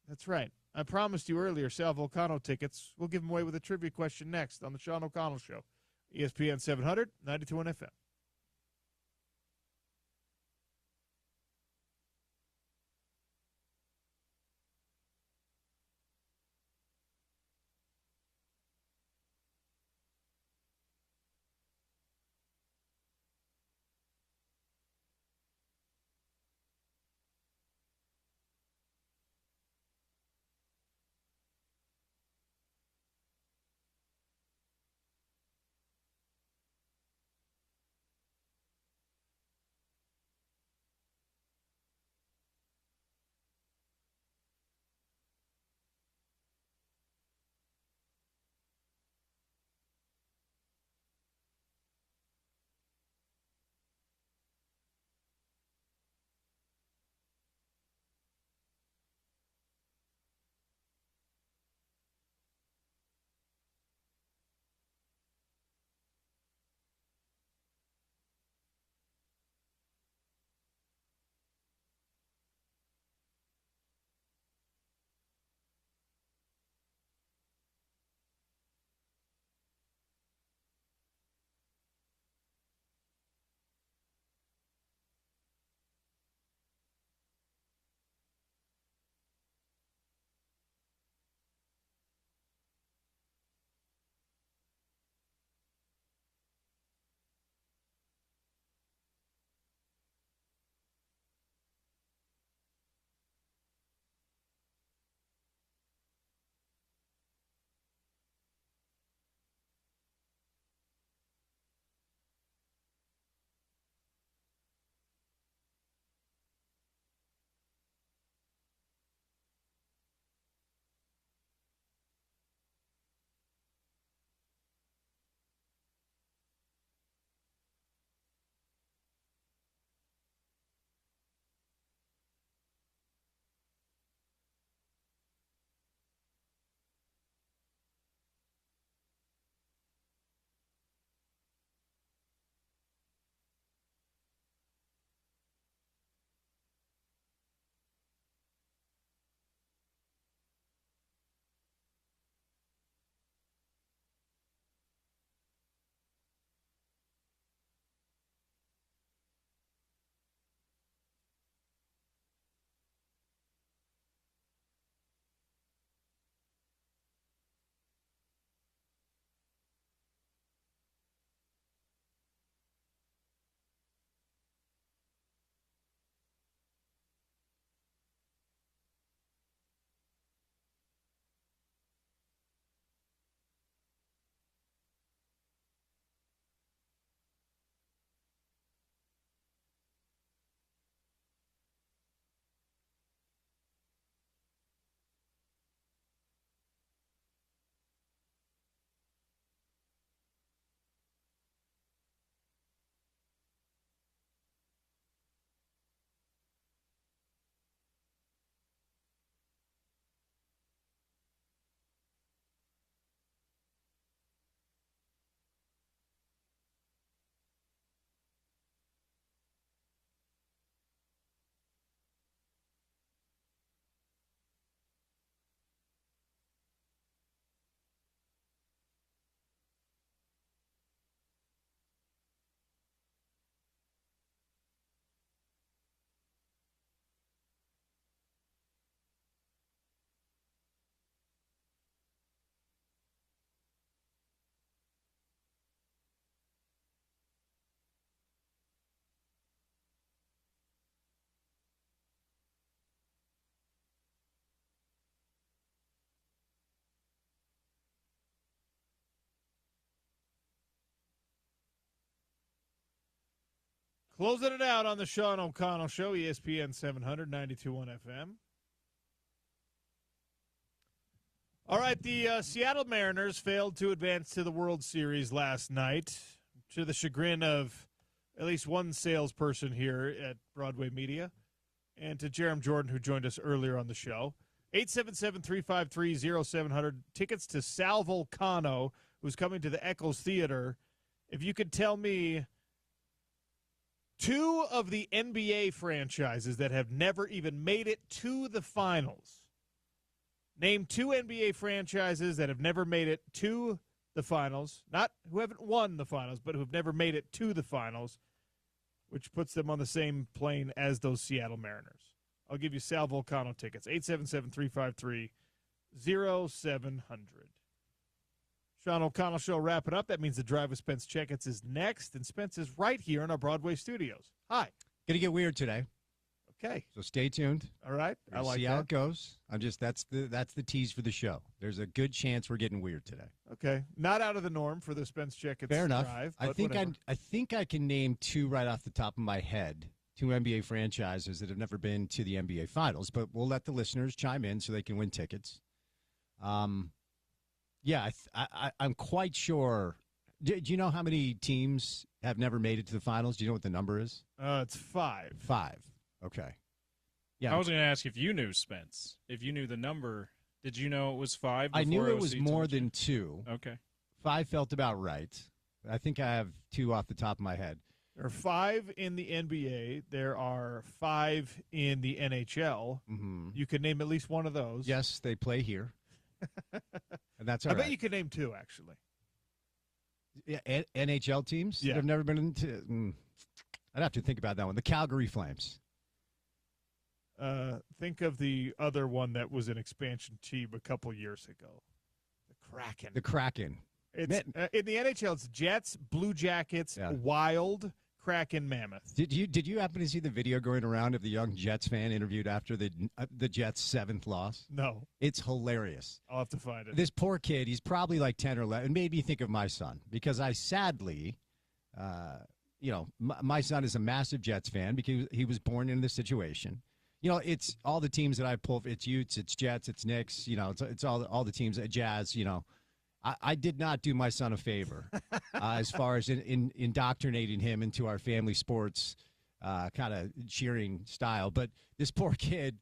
That's right. I promised you earlier, Sal Volcano tickets. We'll give them away with a trivia question next on the Sean O'Connell Show. ESPN 700, 92.1 FM. Closing it out on the Sean O'Connell Show, ESPN 700, 92.1 FM. All right, the Seattle Mariners failed to advance to the World Series last night, to the chagrin of at least one salesperson here at Broadway Media, and to Jerem Jordan, who joined us earlier on the show. 877-353-0700. Tickets to Sal Vulcano, who's coming to the Eccles Theater. If you could tell me two of the NBA franchises that have never even made it to the finals. Name two NBA franchises that have never made it to the finals. Not who haven't won the finals, but who have never made it to the finals, which puts them on the same plane as those Seattle Mariners. I'll give you Sal Vulcano tickets. 877-353-0700. Sean O'Connell Show wrapping up. That means the Drive with Spence Checketts is next, and Spence is right here in our Broadway studios. Hi.
Gonna get weird today.
Okay.
So stay tuned.
All right. I like
see
that.
how it goes. That's the tease for the show. There's a good chance we're getting weird today.
Okay. Not out of the norm for the Spence Checketts
Fair enough.
Drive.
I think I can name two right off the top of my head. Two NBA franchises that have never been to the NBA Finals, but we'll let the listeners chime in so they can win tickets. Yeah, I'm quite sure. Do you know how many teams have never made it to the finals? Do you know what the number is?
It's 5.
5. Okay. Yeah.
I was going to ask if you knew, Spence. If you knew the number, did you know it was 5?
I knew it
OC
was more than 2.
Okay.
5 felt about right. I think I have 2 off the top of my head.
There are 5 in the NBA. There are 5 in the NHL.
Mm-hmm.
You could name at least one of those.
Yes, they play here. And that's all
I
right.
bet you could name 2, actually.
Yeah, NHL teams
Yeah.
that have never been into. I'd have to think about that one. The Calgary Flames.
Think of the other one that was an expansion team a couple years ago. The Kraken.
The Kraken.
It's, in the NHL, it's Jets, Blue Jackets,
Yeah.
Wild, Kraken, Mammoth.
Did you happen to see the video going around of the young Jets fan interviewed after the Jets' 7th loss?
No.
It's hilarious.
I'll have to find it.
This poor kid, he's probably like 10 or 11. It made me think of my son because I sadly, my son is a massive Jets fan because he was born into this situation. You know, it's all the teams that I pull. It's Utes, it's Jets, it's Knicks. You know, it's all the teams at Jazz. You know, I did not do my son a favor as far as in indoctrinating him into our family sports kind of cheering style. But this poor kid,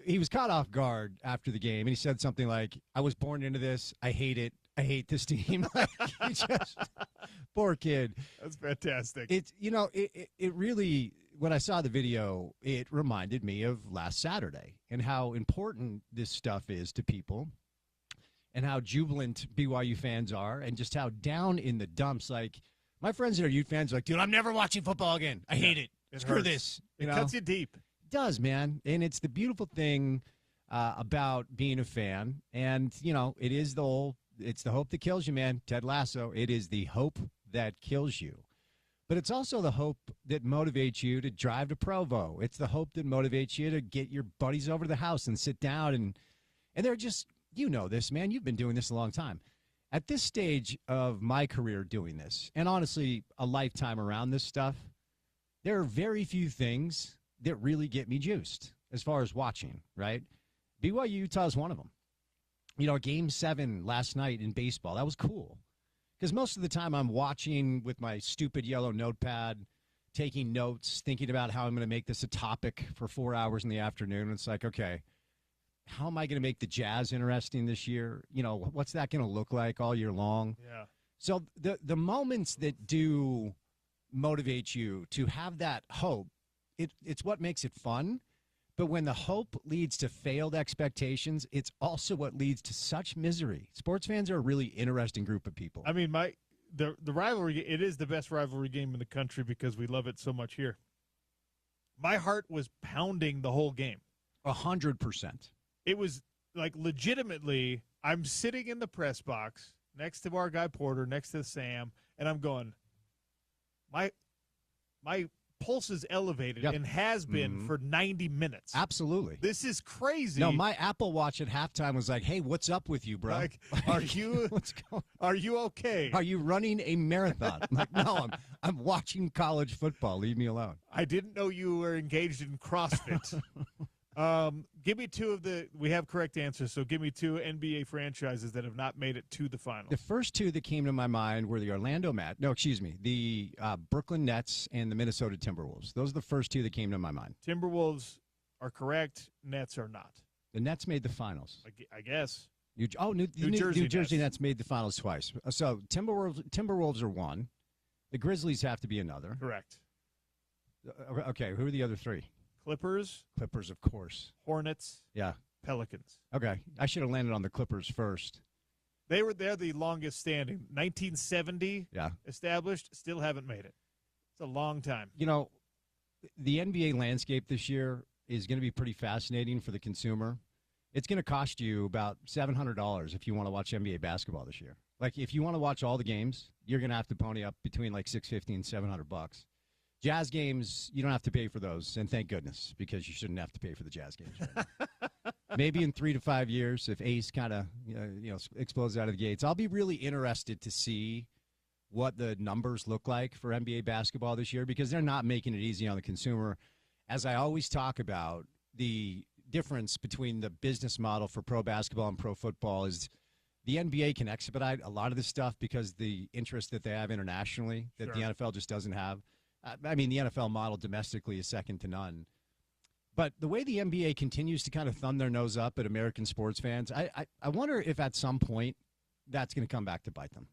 he was caught off guard after the game, and he said something like, "I was born into this. I hate it. I hate this team." Poor kid.
That's fantastic.
It's it really. When I saw the video, it reminded me of last Saturday and how important this stuff is to people and how jubilant BYU fans are and just how down in the dumps. Like, my friends that are Ute fans are like, dude, I'm never watching football again. I hate it. Screw
hurts.
this.
It cuts you deep.
It does, man. And it's the beautiful thing about being a fan. And, it is it's the hope that kills you, man. Ted Lasso. It is the hope that kills you. But it's also the hope that motivates you to drive to Provo. It's the hope that motivates you to get your buddies over to the house and sit down. And they're just, this, man. You've been doing this a long time. At this stage of my career doing this, and honestly, a lifetime around this stuff, there are very few things that really get me juiced as far as watching, right? BYU Utah is one of them. Game 7 last night in baseball, that was cool. Because most of the time I'm watching with my stupid yellow notepad, taking notes, thinking about how I'm going to make this a topic for 4 hours in the afternoon. It's like, okay, how am I going to make the Jazz interesting this year? What's that going to look like all year long?
Yeah.
So the moments that do motivate you to have that hope, it's what makes it fun. But when the hope leads to failed expectations, it's also what leads to such misery. Sports fans are a really interesting group of people.
I mean, the rivalry, it is the best rivalry game in the country because we love it so much here. My heart was pounding the whole game.
100%.
It was like legitimately, I'm sitting in the press box next to our guy Porter, next to Sam, and I'm going, my pulse is elevated
Yep.
and has been for 90 minutes.
Absolutely.
This is crazy.
No, my Apple Watch at halftime was like, "Hey, what's up with you, bro?
Like, are you are you okay?
Are you running a marathon?" I'm like, "No, I'm watching college football. Leave me alone."
I didn't know you were engaged in CrossFit. Give me two of we have correct answers, so give me two NBA franchises that have not made it to the finals.
The first two that came to my mind were the the Brooklyn Nets and the Minnesota Timberwolves. Those are the first two that came to my mind.
Timberwolves are correct. Nets are not.
The Nets made the finals.
I guess.
New Jersey Nets made the finals twice. So Timberwolves are one. The Grizzlies have to be another.
Correct.
Okay, who are the other three?
Clippers,
of course.
Hornets,
Yeah.
Pelicans.
Okay, I should have landed on the Clippers first.
They're the longest standing. 1970 established, still haven't made it. It's a long time.
You know, the NBA landscape this year is going to be pretty fascinating for the consumer. It's going to cost you about $700 if you want to watch NBA basketball this year. Like, if you want to watch all the games, you're going to have to pony up between like $650 and $700. Jazz games, you don't have to pay for those, and thank goodness, because you shouldn't have to pay for the Jazz games. Right? Maybe in 3 to 5 years, if Ace kind of explodes out of the gates, I'll be really interested to see what the numbers look like for NBA basketball this year, because they're not making it easy on the consumer. As I always talk about, the difference between the business model for pro basketball and pro football is the NBA can expedite a lot of this stuff because the interest that they have internationally that the NFL just doesn't have. I mean, the NFL model domestically is second to none. But the way the NBA continues to kind of thumb their nose up at American sports fans, I wonder if at some point that's going to come back to bite them.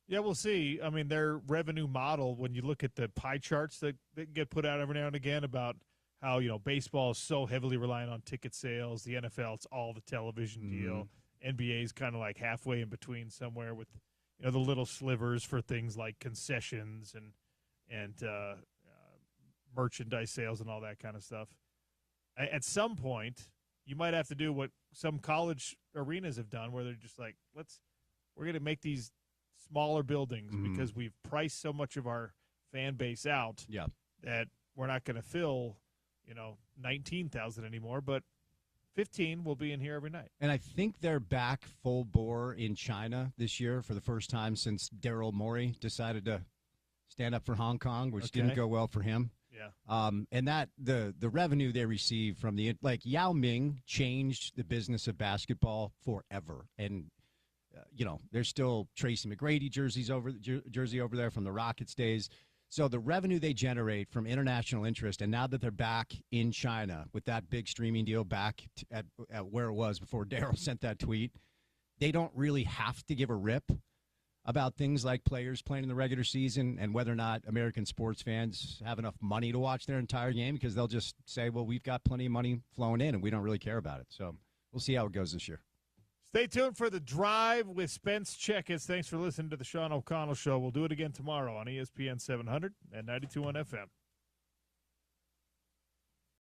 Yeah, we'll see. I mean, their revenue model, when you look at the pie charts that get put out every now and again about how, baseball is so heavily reliant on ticket sales. The NFL, it's all the television deal. NBA is kind of like halfway in between somewhere with, the little slivers for things like concessions and merchandise sales and all that kind of stuff. At some point, you might have to do what some college arenas have done, where they're just like, we're going to make these smaller buildings because we've priced so much of our fan base out that we're not going to fill, 19,000 anymore, but 15 will be in here every night.
And I think they're back full bore in China this year for the first time since Daryl Morey decided to stand up for Hong Kong, which didn't go well for him.
Yeah.
And that the revenue they receive from Yao Ming changed the business of basketball forever. And, there's still Tracy McGrady jersey over there from the Rockets days. So the revenue they generate from international interest, and now that they're back in China with that big streaming deal back at where it was before Daryl sent that tweet, they don't really have to give a rip about things like players playing in the regular season and whether or not American sports fans have enough money to watch their entire game, because they'll just say, well, we've got plenty of money flowing in and we don't really care about it. So we'll see how it goes this year.
Stay tuned for The Drive with Spence Checketts. Thanks for listening to the Sean O'Connell Show. We'll do it again tomorrow on ESPN 700 and 92.1 FM.